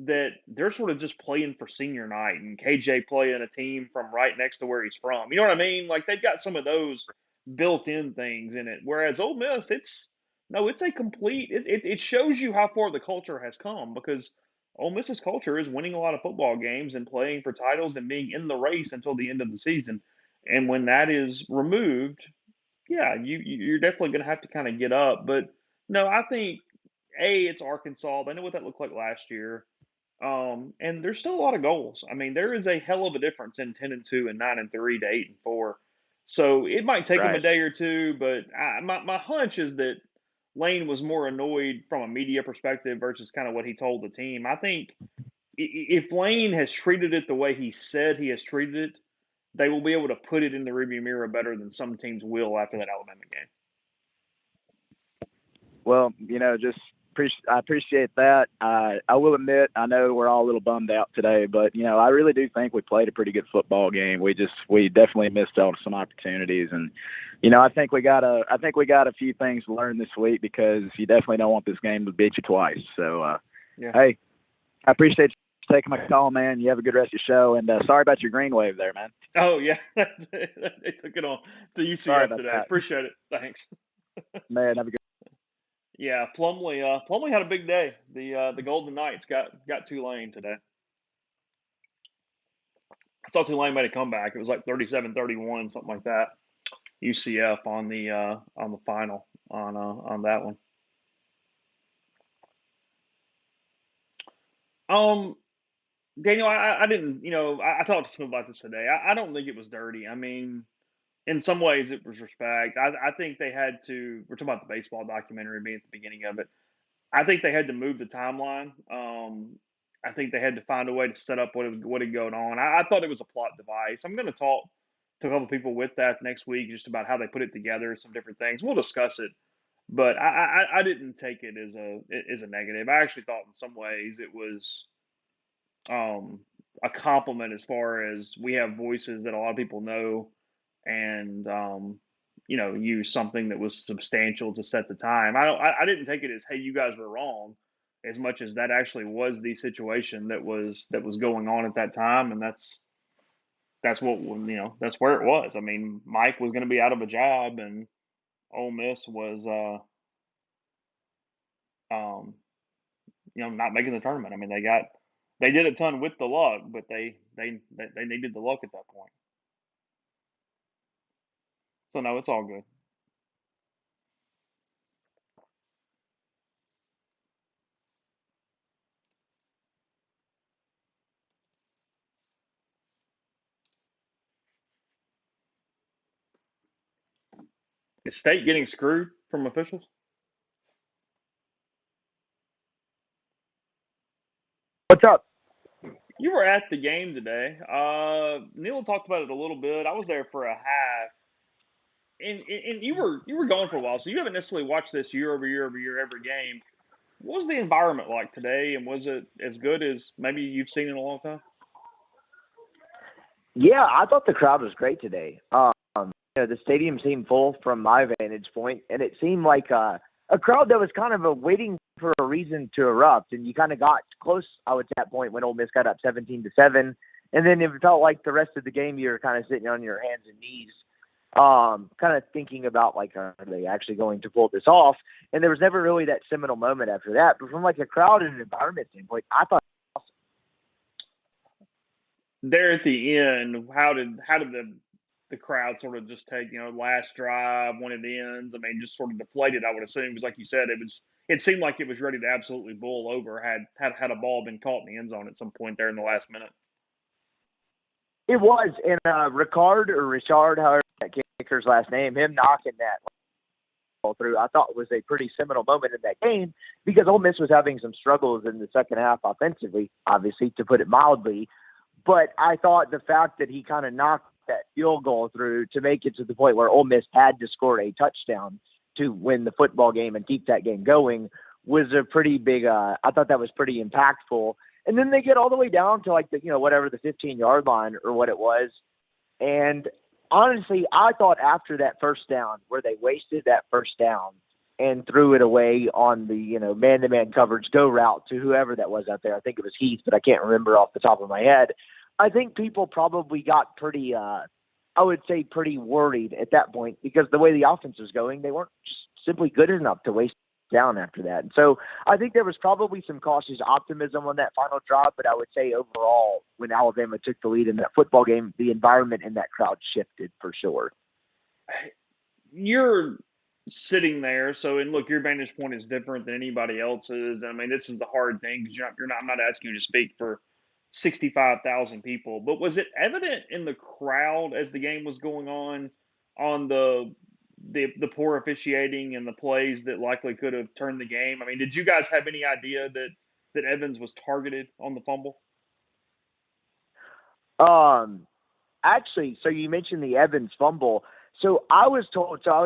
that they're sort of just playing for senior night, and KJ playing a team from right next to where he's from. You know what I mean? Like they've got some of those built-in things in it. Whereas Ole Miss, it's a complete. It shows you how far the culture has come because Ole Miss's culture is winning a lot of football games and playing for titles and being in the race until the end of the season. And when that is removed, yeah, you're definitely going to have to kind of get up. But no, I think it's Arkansas. They know what that looked like last year. And there's still a lot of goals. I mean, there is a hell of a difference in 10-2 and 9-3 to 8-4. So it might take them a day or two, but my hunch is that Lane was more annoyed from a media perspective versus kind of what he told the team. I think if Lane has treated it the way he said he has treated it, they will be able to put it in the rearview mirror better than some teams will after that Alabama game. Well, I appreciate that. I will admit, I know we're all a little bummed out today, but I really do think we played a pretty good football game. We definitely missed out on some opportunities, and I think we got a few things to learn this week because you definitely don't want this game to beat you twice. So, yeah. Hey, I appreciate you taking my call, man. You have a good rest of your show, and sorry about your green wave there, man. Oh yeah, they took it on to UCF today. That. Appreciate it. Thanks. Man, have a good. Yeah, Plumlee had a big day. The Golden Knights got Tulane today. I saw Tulane made a comeback. It was like 37-31, something like that. UCF on the final on that one. Daniel, I didn't, I talked to someone about this today. I don't think it was dirty. I mean, in some ways it was respect. I think they had to. We're talking about the baseball documentary being at the beginning of it. I think they had to move the timeline. I think they had to find a way to set up what had gone on. I thought it was a plot device. I'm going to talk to a couple people with that next week just about how they put it together, some different things. We'll discuss it, but I didn't take it as a negative. I actually thought in some ways it was a compliment as far as we have voices that a lot of people know and use something that was substantial to set the time. I didn't take it as, hey, you guys were wrong, as much as that actually was the situation that was going on at that time, and that's what that's where it was. I mean, Mike was going to be out of a job, and Ole Miss was not making the tournament. I mean, they did a ton with the luck, but they needed the luck at that point. So no, it's all good. Is State getting screwed from officials? What's up? You were at the game today. Neil talked about it a little bit. I was there for a half, and you were gone for a while, so you haven't necessarily watched this year over year over year every game. What was the environment like today, and was it as good as maybe you've seen in a long time? Yeah, I thought the crowd was great today. The stadium seemed full from my vantage point, and it seemed like a crowd that was kind of waiting for a reason to erupt. And you kind of got close, I would say, at that point when Ole Miss got up 17-7, and then it felt like the rest of the game you were kind of sitting on your hands and knees, kind of thinking about like, are they actually going to pull this off? And there was never really that seminal moment after that. But from like a crowd and an environment standpoint, I thought. There at the end, how did the crowd sort of just take, last drive, one of the ends? I mean, just sort of deflated, I would assume, because like you said, it seemed like it was ready to absolutely bowl over had a ball been caught in the end zone at some point there in the last minute. It was, and Richard, however that kicker's last name, him knocking that ball through, I thought was a pretty seminal moment in that game because Ole Miss was having some struggles in the second half offensively, obviously, to put it mildly. But I thought the fact that he kind of knocked that field goal through to make it to the point where Ole Miss had to score a touchdown to win the football game and keep that game going was a pretty big, I thought that was pretty impactful. And then they get all the way down to like the 15-yard line or what it was. And honestly, I thought after that first down where they wasted that first down and threw it away on the, man-to-man coverage go route to whoever that was out there. I think it was Heath, but I can't remember off the top of my head. I think people probably got pretty, pretty worried at that point because the way the offense was going, they weren't just simply good enough to waste down after that. And so I think there was probably some cautious optimism on that final drive, but I would say overall, when Alabama took the lead in that football game, the environment in that crowd shifted for sure. You're sitting there, and look, your vantage point is different than anybody else's. I mean, this is the hard thing because I'm not asking you to speak for 65,000 people, but was it evident in the crowd as the game was going on the poor officiating and the plays that likely could have turned the game? I mean, did you guys have any idea that Evans was targeted on the fumble? Actually, so you mentioned the Evans fumble. So I was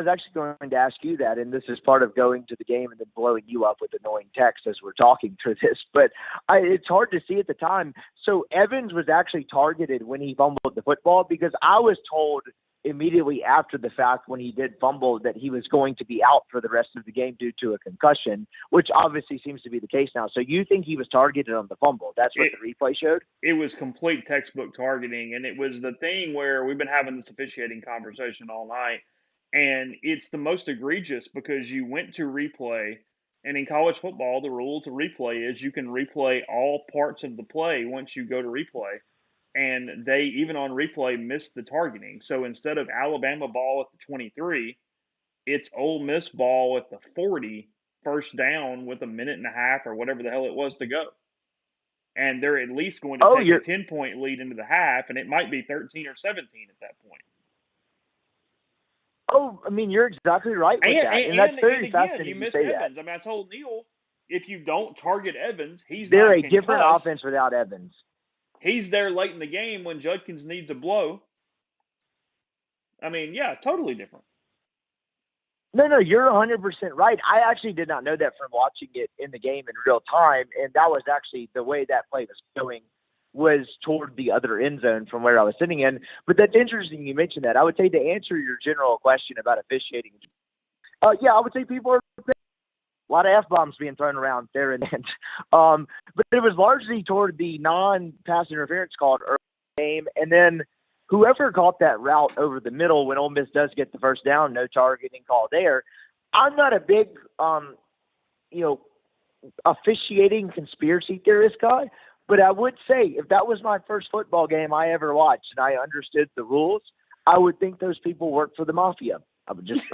actually going to ask you that, and this is part of going to the game and then blowing you up with annoying text as we're talking through this, but it's hard to see at the time. So Evans was actually targeted when he fumbled the football because I was told immediately after the fact when he did fumble that he was going to be out for the rest of the game due to a concussion, which obviously seems to be the case now. So you think he was targeted on the fumble? That's what the replay showed? It was complete textbook targeting, and it was the thing where we've been having this officiating conversation all night, and it's the most egregious because you went to replay, and in college football, the rule to replay is you can replay all parts of the play once you go to replay. And they, even on replay, missed the targeting. So instead of Alabama ball at the 23, it's Ole Miss ball at the 40, first down with a minute and a half or whatever the hell it was to go. And they're at least going to take a 10-point lead into the half, and it might be 13 or 17 at that point. Oh, I mean, you're exactly right with that. And that's very fascinating. You miss Evans. I mean, I told Neil, if you don't target Evans, they're a different offense without Evans. He's there late in the game when Judkins needs a blow. I mean, yeah, totally different. No, you're 100% right. I actually did not know that from watching it in the game in real time, and that was actually the way that play was going was toward the other end zone from where I was sitting in. But that's interesting you mentioned that. I would say to answer your general question about officiating, I would say people are a lot of F-bombs being thrown around there and then. But it was largely toward the non-pass interference called early in the game. And then whoever caught that route over the middle when Ole Miss does get the first down, no targeting call there. I'm not a big, officiating conspiracy theorist guy, but I would say if that was my first football game I ever watched and I understood the rules, I would think those people work for the mafia. I would just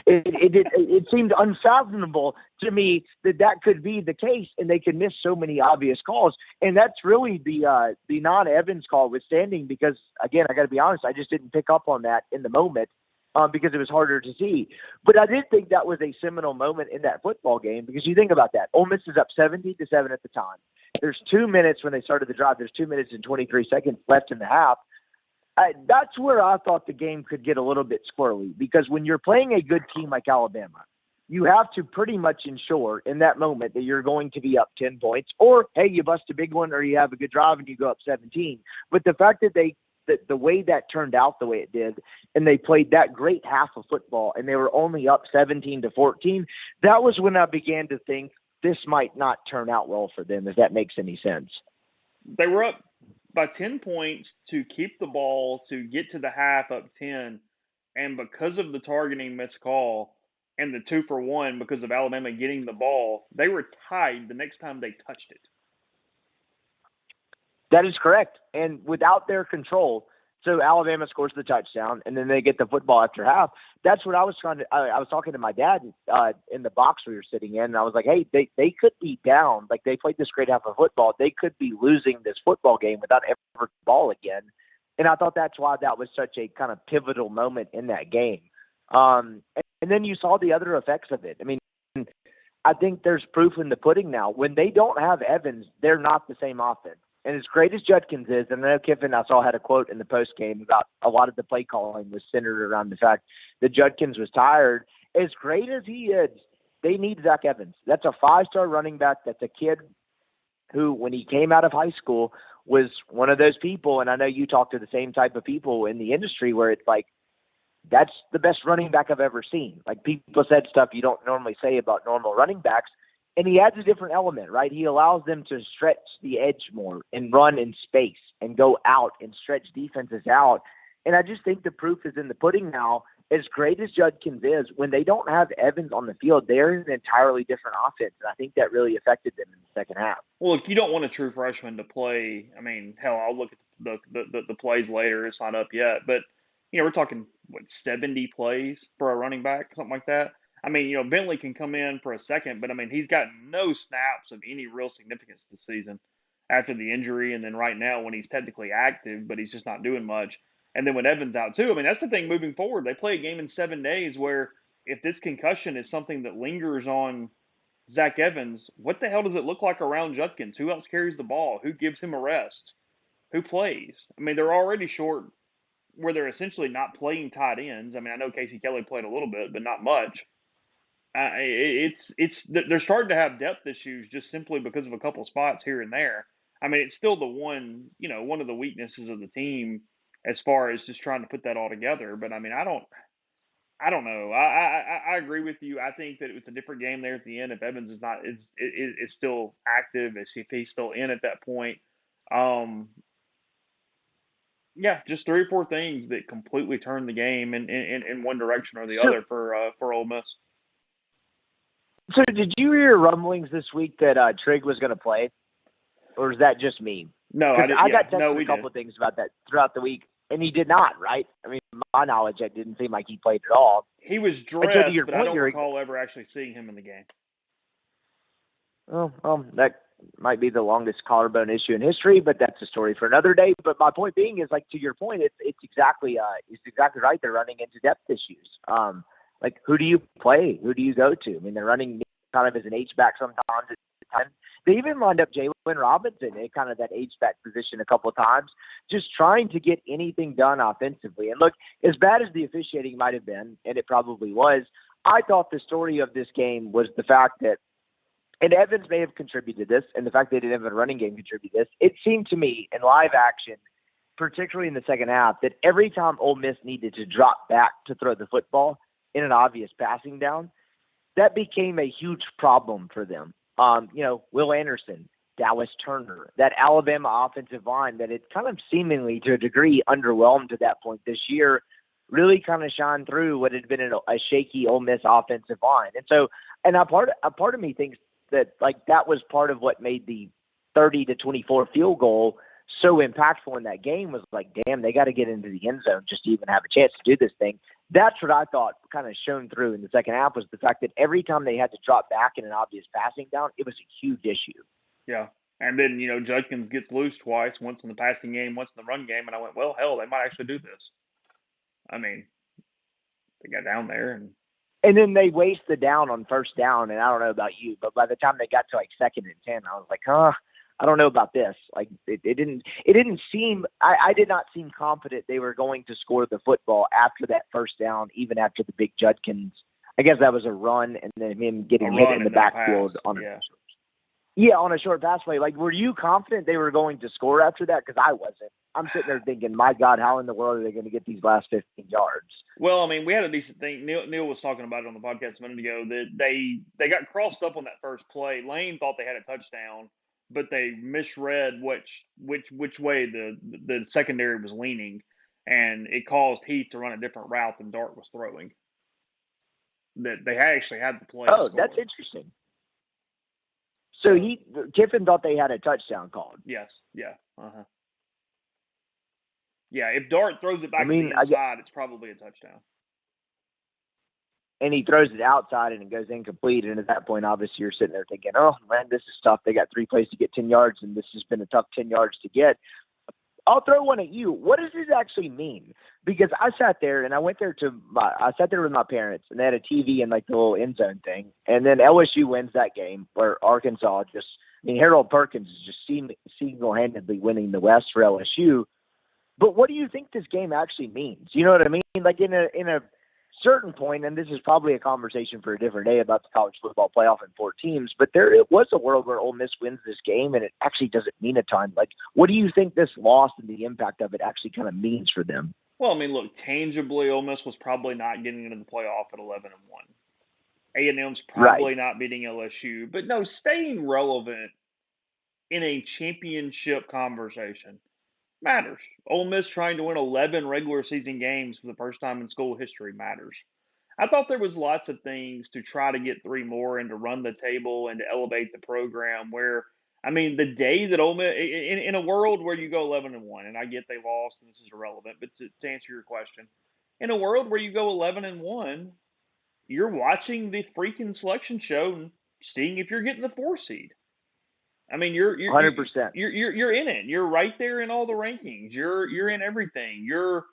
it seemed unfathomable to me that could be the case, and they could miss so many obvious calls. And that's really the non-Evans call withstanding, because again, I got to be honest, I just didn't pick up on that in the moment because it was harder to see. But I did think that was a seminal moment in that football game, because you think about that, Ole Miss is up 17-7 at the time. There's 2 minutes when they started the drive. There's 2 minutes and 23 seconds left in the half. That's where I thought the game could get a little bit squirrely, because when you're playing a good team like Alabama, you have to pretty much ensure in that moment that you're going to be up 10 points, or, hey, you bust a big one, or you have a good drive and you go up 17. But the fact that the way that turned out the way it did, and they played that great half of football, and they were only up 17-14, that was when I began to think this might not turn out well for them, if that makes any sense. They were up by 10 points to keep the ball, to get to the half up 10, and because of the targeting missed call and the 2-for-1 because of Alabama getting the ball, they were tied the next time they touched it. That is correct. And without their control, so Alabama scores the touchdown, and then they get the football after half. That's what I was I was talking to my dad in the box we were sitting in, and I was like, hey, they could be down. Like, they played this great half of football. They could be losing this football game without ever ball again. And I thought that's why that was such a kind of pivotal moment in that game. And then you saw the other effects of it. I mean, I think there's proof in the pudding now. When they don't have Evans, they're not the same offense. And as great as Judkins is, and I know Kiffin, I saw, had a quote in the post game about a lot of the play calling was centered around the fact that Judkins was tired. As great as he is, they need Zach Evans. That's a 5-star running back. That's a kid who, when he came out of high school, was one of those people. And I know you talk to the same type of people in the industry where it's like, that's the best running back I've ever seen. Like, people said stuff you don't normally say about normal running backs. And he adds a different element, right? He allows them to stretch the edge more and run in space and go out and stretch defenses out. And I just think the proof is in the pudding now. As great as Judkins is, when they don't have Evans on the field, they're in an entirely different offense. And I think that really affected them in the second half. Well, if you don't want a true freshman to play, I mean, hell, I'll look at the plays later. It's not up yet. But, we're talking, 70 plays for a running back, something like that? I mean, Bentley can come in for a second, but, I mean, he's got no snaps of any real significance this season after the injury, and then right now when he's technically active, but he's just not doing much. And then with Evans out too, I mean, that's the thing moving forward. They play a game in 7 days where if this concussion is something that lingers on Zach Evans, what the hell does it look like around Judkins? Who else carries the ball? Who gives him a rest? Who plays? I mein, they're already short where they're essentially not playing tight ends. I mean, I know Casey Kelly played a little bit, but not much. They're starting to have depth issues just simply because of a couple spots here and there. I mean, it's still the one of the weaknesses of the team as far as just trying to put that all together. But I mean, I don't know. I agree with you. I think that it's a different game there at the end if Evans is not is still active, if he's still in at that point. Yeah, just 3 or 4 things that completely turned the game in one direction or the other for Ole Miss. So did you hear rumblings this week that Trigg was going to play? Or is that just me? No, I didn't. I got texted a couple of things about that throughout the week, and he did not, right? I mean, from my knowledge, it didn't seem like he played at all. He was dressed, but I don't recall ever actually seeing him in the game. Well, that might be the longest collarbone issue in history, but that's a story for another day. But my point being is, like, to your point, it's exactly right. They're running into depth issues. Like, who do you play? Who do you go to? I mean, they're running kind of as an H-back sometimes. They even lined up Jalen Robinson in kind of that H-back position a couple of times, just trying to get anything done offensively. And look, as bad as the officiating might have been, and it probably was, I thought the story of this game was the fact that, and Evans may have contributed to this, and the fact they didn't have a running game contributed to this, it seemed to me in live action, particularly in the second half, that every time Ole Miss needed to drop back to throw the football in an obvious passing down, that became a huge problem for them. Will Anderson, Dallas Turner, that Alabama offensive line that had kind of seemingly to a degree underwhelmed to that point this year, really kind of shined through what had been a shaky Ole Miss offensive line. And so, a part of me thinks that that was part of what made the 30-24 field goal so impactful in that game. Was like, damn, they got to get into the end zone just to even have a chance to do this thing. That's what I thought kind of shone through in the second half, was the fact that every time they had to drop back in an obvious passing down, it was a huge issue. Yeah. And then, Judkins gets loose twice, once in the passing game, once in the run game, and I went, well, hell, they might actually do this. I mean, they got down there and then they waste the down on first down, and I don't know about you, but by the time they got to 2nd and 10, I was like, I don't know about this. Like it didn't seem. I did not seem confident they were going to score the football after that first down, even after the big Judkins. I guess that was a run, and then him getting hit in the backfield on a short pass play. Like, were you confident they were going to score after that? Because I wasn't. I'm sitting there thinking, my God, how in the world are they going to get these last 15 yards? Well, I mean, we had a decent thing. Neil was talking about it on the podcast a minute ago that they got crossed up on that first play. Lane thought they had a touchdown, but they misread which way the secondary was leaning, and it caused Heath to run a different route than Dart was throwing. That they actually had the play. Oh, that's interesting. So Kiffin thought they had a touchdown called. Yes. Yeah. Uh-huh. Yeah, if Dart throws it back to the inside, it's probably a touchdown. And he throws it outside and it goes incomplete. And at that point, obviously, you're sitting there thinking, oh, man, this is tough. They got 3 plays to get 10 yards, and this has been a tough 10 yards to get. I'll throw one at you. What does this actually mean? Because I sat there and I sat there with my parents, and they had a TV in the little end zone thing. And then LSU wins that game, where Arkansas Harold Perkins is just single-handedly winning the West for LSU. But what do you think this game actually means? You know what I mean? Like in a certain point, and this is probably a conversation for a different day about the college football playoff and 4 teams, but it was a world where Ole Miss wins this game and it actually doesn't mean a ton. Like, what do you think this loss and the impact of it actually kind of means for them? Well, I mean, look, tangibly, Ole Miss was probably not getting into the playoff at 11-1. A&M's probably not beating LSU, but no, staying relevant in a championship conversation matters. Ole Miss trying to win 11 regular season games for the first time in school history matters. I thought there was lots of things to try to get 3 more and to run the table and to elevate the program where, I mean, the day that Ole Miss, in a world where you go 11-1, and I get they lost and this is irrelevant, but to answer your question, in a world where you go 11-1, you're watching the freaking selection show and seeing if you're getting the 4 seed. I mean, you're 100%. You're in it. You're right there in all the rankings. You're in everything. You're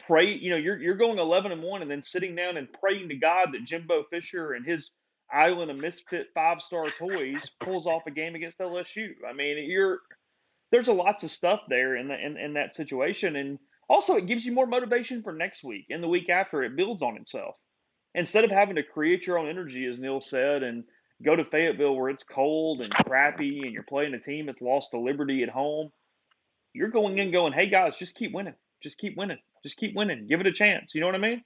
going 11-1 and then sitting down and praying to God that Jimbo Fisher and his island of misfit 5-star toys pulls off a game against LSU. I mean, there's a lots of stuff there in that situation, and also it gives you more motivation for next week and the week after. It builds on itself instead of having to create your own energy, as Neil said, and go to Fayetteville where it's cold and crappy and you're playing a team that's lost to Liberty at home. You're going in going, hey, guys, just keep winning. Just keep winning. Just keep winning. Give it a chance. You know what I mean?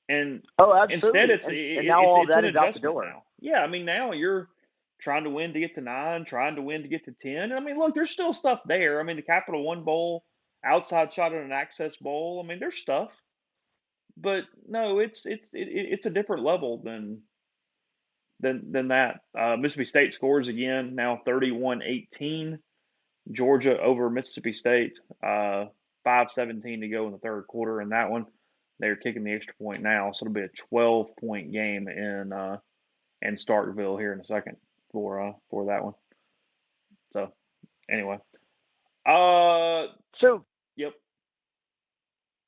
And instead, it's an adjustment now. Yeah, I mean, now you're trying to win to get to 9, trying to win to get to 10. I mean, look, there's still stuff there. I mean, the Capital One Bowl, outside shot at an Access Bowl. I mean, there's stuff. But, no, it's a different level than that. Mississippi State scores again, now 31-18. Georgia over Mississippi State, 5:17 to go in the third quarter in that one. They're kicking the extra point now, so it'll be a 12-point game in Starkville here in a second for that one. So, anyway. Yep.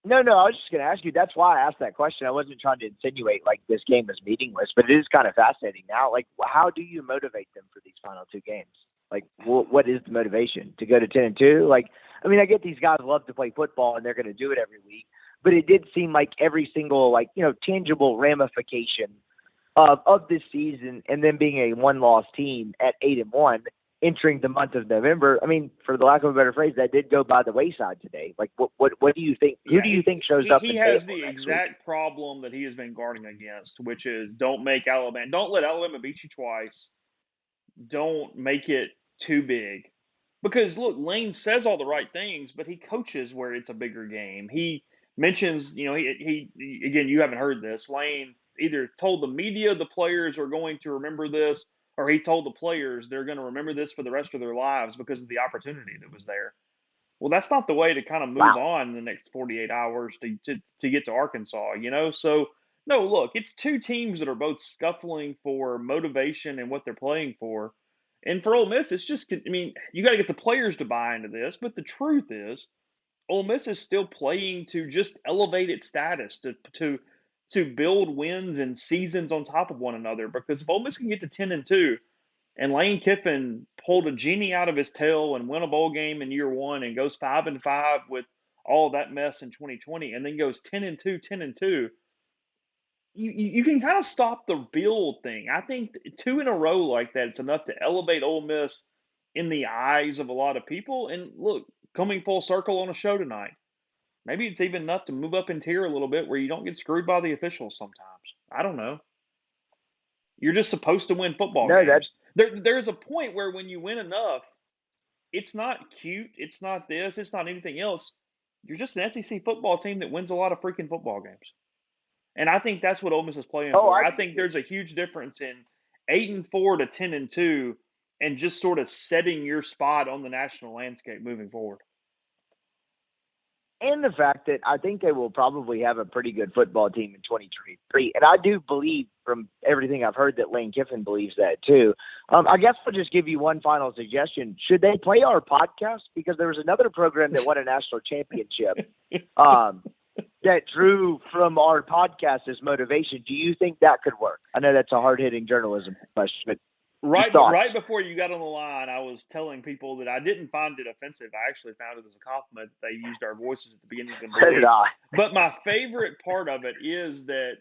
No, I was just going to ask you. That's why I asked that question. I wasn't trying to insinuate this game is meaningless, but it is kind of fascinating now. How do you motivate them for these final 2 games? What is the motivation to go to 10-2? I mean, I get these guys love to play football and they're going to do it every week, but it did seem like every single tangible ramification of this season, and then being a 1-loss team at 8-1. Entering the month of November, I mean, for the lack of a better phrase, that did go by the wayside today. What do you think? Who do you think shows up? He has the exact problem that he has been guarding against, which is don't let Alabama beat you twice. Don't make it too big. Because, look, Lane says all the right things, but he coaches where it's a bigger game. He mentions, he again, you haven't heard this. Lane either told the media the players are going to remember this, or he told the players they're going to remember this for the rest of their lives because of the opportunity that was there. Well, that's not the way to kind of move on in the next 48 hours to get to Arkansas, So, no, look, it's two teams that are both scuffling for motivation and what they're playing for. And for Ole Miss, it's just, you got to get the players to buy into this. But the truth is, Ole Miss is still playing to just elevate its status, to build wins and seasons on top of one another. Because if Ole Miss can get to 10-2, and Lane Kiffin pulled a genie out of his tail and won a bowl game in year one and goes 5-5 with all that mess in 2020, and then goes 10-2, 10-2. You can kind of stop the build thing. I think 2 in a row like that, it's enough to elevate Ole Miss in the eyes of a lot of people. And look, coming full circle on a show tonight, maybe it's even enough to move up in tier a little bit where you don't get screwed by the officials sometimes. I don't know. You're just supposed to win football games. There's a point where when you win enough, it's not cute, it's not this, it's not anything else. You're just an SEC football team that wins a lot of freaking football games. And I think that's what Ole Miss is playing for. I think there's a huge difference in 8-4 to 10-2 and just sort of setting your spot on the national landscape moving forward. And the fact that I think they will probably have a pretty good football team in 2023. And I do believe from everything I've heard that Lane Kiffin believes that too. I guess I'll just give you one final suggestion. Should they play our podcast? Because there was another program that won a national championship that drew from our podcast as motivation. Do you think that could work? I know that's a hard-hitting journalism question, but Right before you got on the line, I was telling people that I didn't find it offensive. I actually found it as a compliment that they used our voices at the beginning of the So did I. But my favorite part of it is that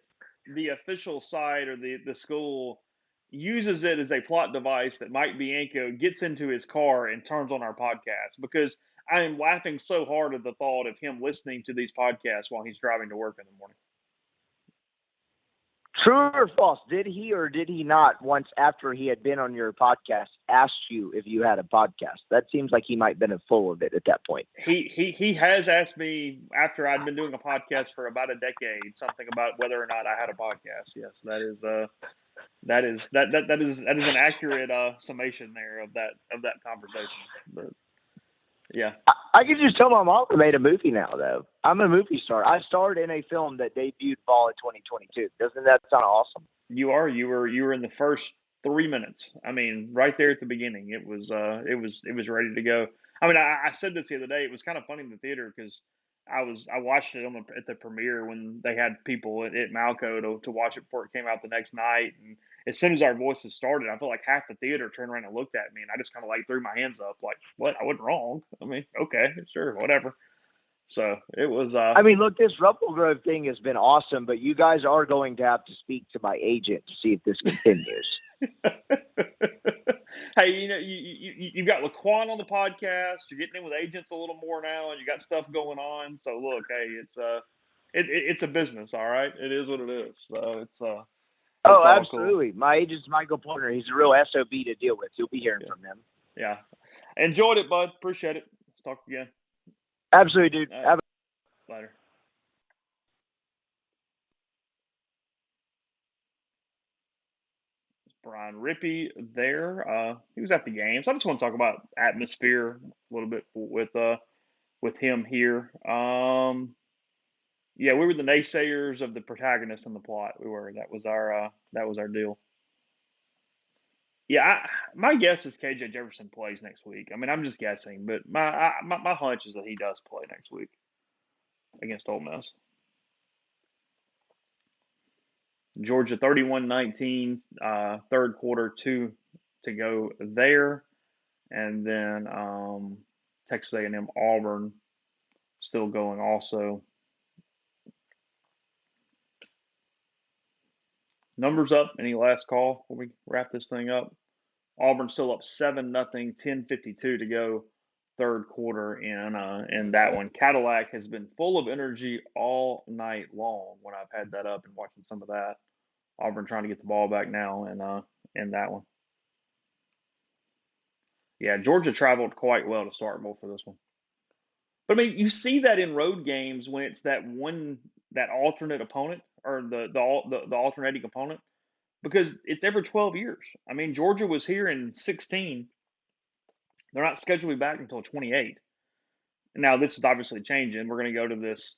the official side or the school uses it as a plot device that Mike Bianco gets into his car and turns on our podcast, because I am laughing so hard at the thought of him listening to these podcasts while he's driving to work in the morning. True or false? Did he or did he not, once after he had been on your podcast, ask you if you had a podcast? That seems like he might have been full of it at that point. He has asked me after I'd been doing a podcast for about a decade, something about whether or not I had a podcast. Yes, that is an accurate summation there of that conversation. But yeah, I can just tell my mom I made a movie now, though. I'm a movie star. I starred in a film that debuted fall in 2022. Doesn't that sound awesome? You were in the first 3 minutes. I mean, right there at the beginning, it was ready to go. I mean, I said this the other day. It was kind of funny in the theater because I watched it at the premiere when they had people at Malco to watch it before it came out the next night. And as soon as our voices started, I felt like half the theater turned around and looked at me, and I just kind of like threw my hands up, like, "What? I wasn't wrong. I mean, okay, sure, whatever." So it was. I mean, look, this Ruffle Grove thing has been awesome, but you guys are going to have to speak to my agent to see if this continues. Hey, you've got Laquan on the podcast. You're getting in with agents a little more now, and you got stuff going on. So look, hey, it's a business, all right. It is what it is. So it's Oh, absolutely. Cool. My agent's Michael Porter. He's a real SOB to deal with. You'll be hearing from him. Yeah, enjoyed it, bud. Appreciate it. Let's talk again. Absolutely, dude. Right. Later. Brian Rippey there. He was at the game, so I just want to talk about atmosphere a little bit with him here. Yeah, we were the naysayers of the protagonist in the plot. We were. That was our deal. Yeah, my guess is KJ Jefferson plays next week. I mean, I'm just guessing, but my hunch is that he does play next week against Ole Miss. Georgia 31-19, third quarter, 2 to go there. And then Texas A&M Auburn still going also. Numbers up. Any last call before we wrap this thing up? Auburn still up 7-0, 10:52 to go, third quarter in that one. Cadillac has been full of energy all night long when I've had that up and watching some of that. Auburn trying to get the ball back now in that one. Yeah, Georgia traveled quite well to Starkville for this one. But I mean, you see that in road games when it's that alternate opponent or the alternating opponent. because it's every 12 years. I mean, Georgia was here in 16. They're not scheduled to be back until 28. Now, this is obviously changing. We're going to go to this,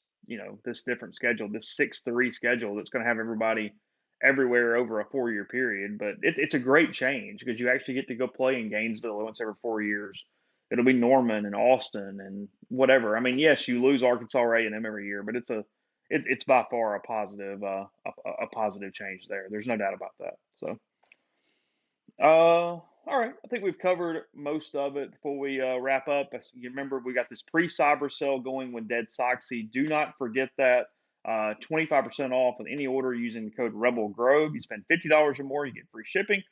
this different schedule, this 6-3 schedule that's going to have everybody everywhere over a 4-year period. But it's a great change because you actually get to go play in Gainesville once every 4 years. It'll be Norman and Austin and whatever. I mean, yes, you lose Arkansas or A&M every year, but it's by far a positive positive change there. There's no doubt about that. So. All right. I think we've covered most of it. Before we wrap up, you remember we got this pre-cyber sale going with Dead Soxy. Do not forget that. 25% off with any order using the code Rebel Grove. You spend $50 or more, you get free shipping.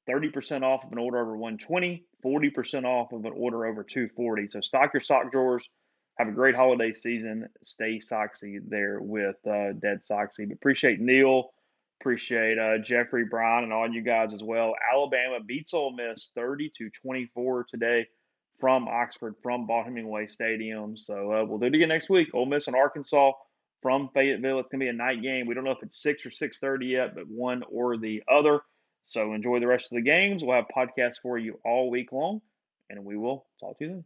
30% off of an order over 120. 40% off of an order over 240. So stock your sock drawers. Have a great holiday season. Stay Soxy there with Dead Soxy. But appreciate Neil. Appreciate Jeffrey, Brian, and all you guys as well. Alabama beats Ole Miss 30-24 today from Oxford, from Ball-Hemingway Stadium. So we'll do it again next week. Ole Miss and Arkansas from Fayetteville. It's going to be a night game. We don't know if it's 6 or 6:30 yet, but one or the other. So enjoy the rest of the games. We'll have podcasts for you all week long, and we will talk to you then.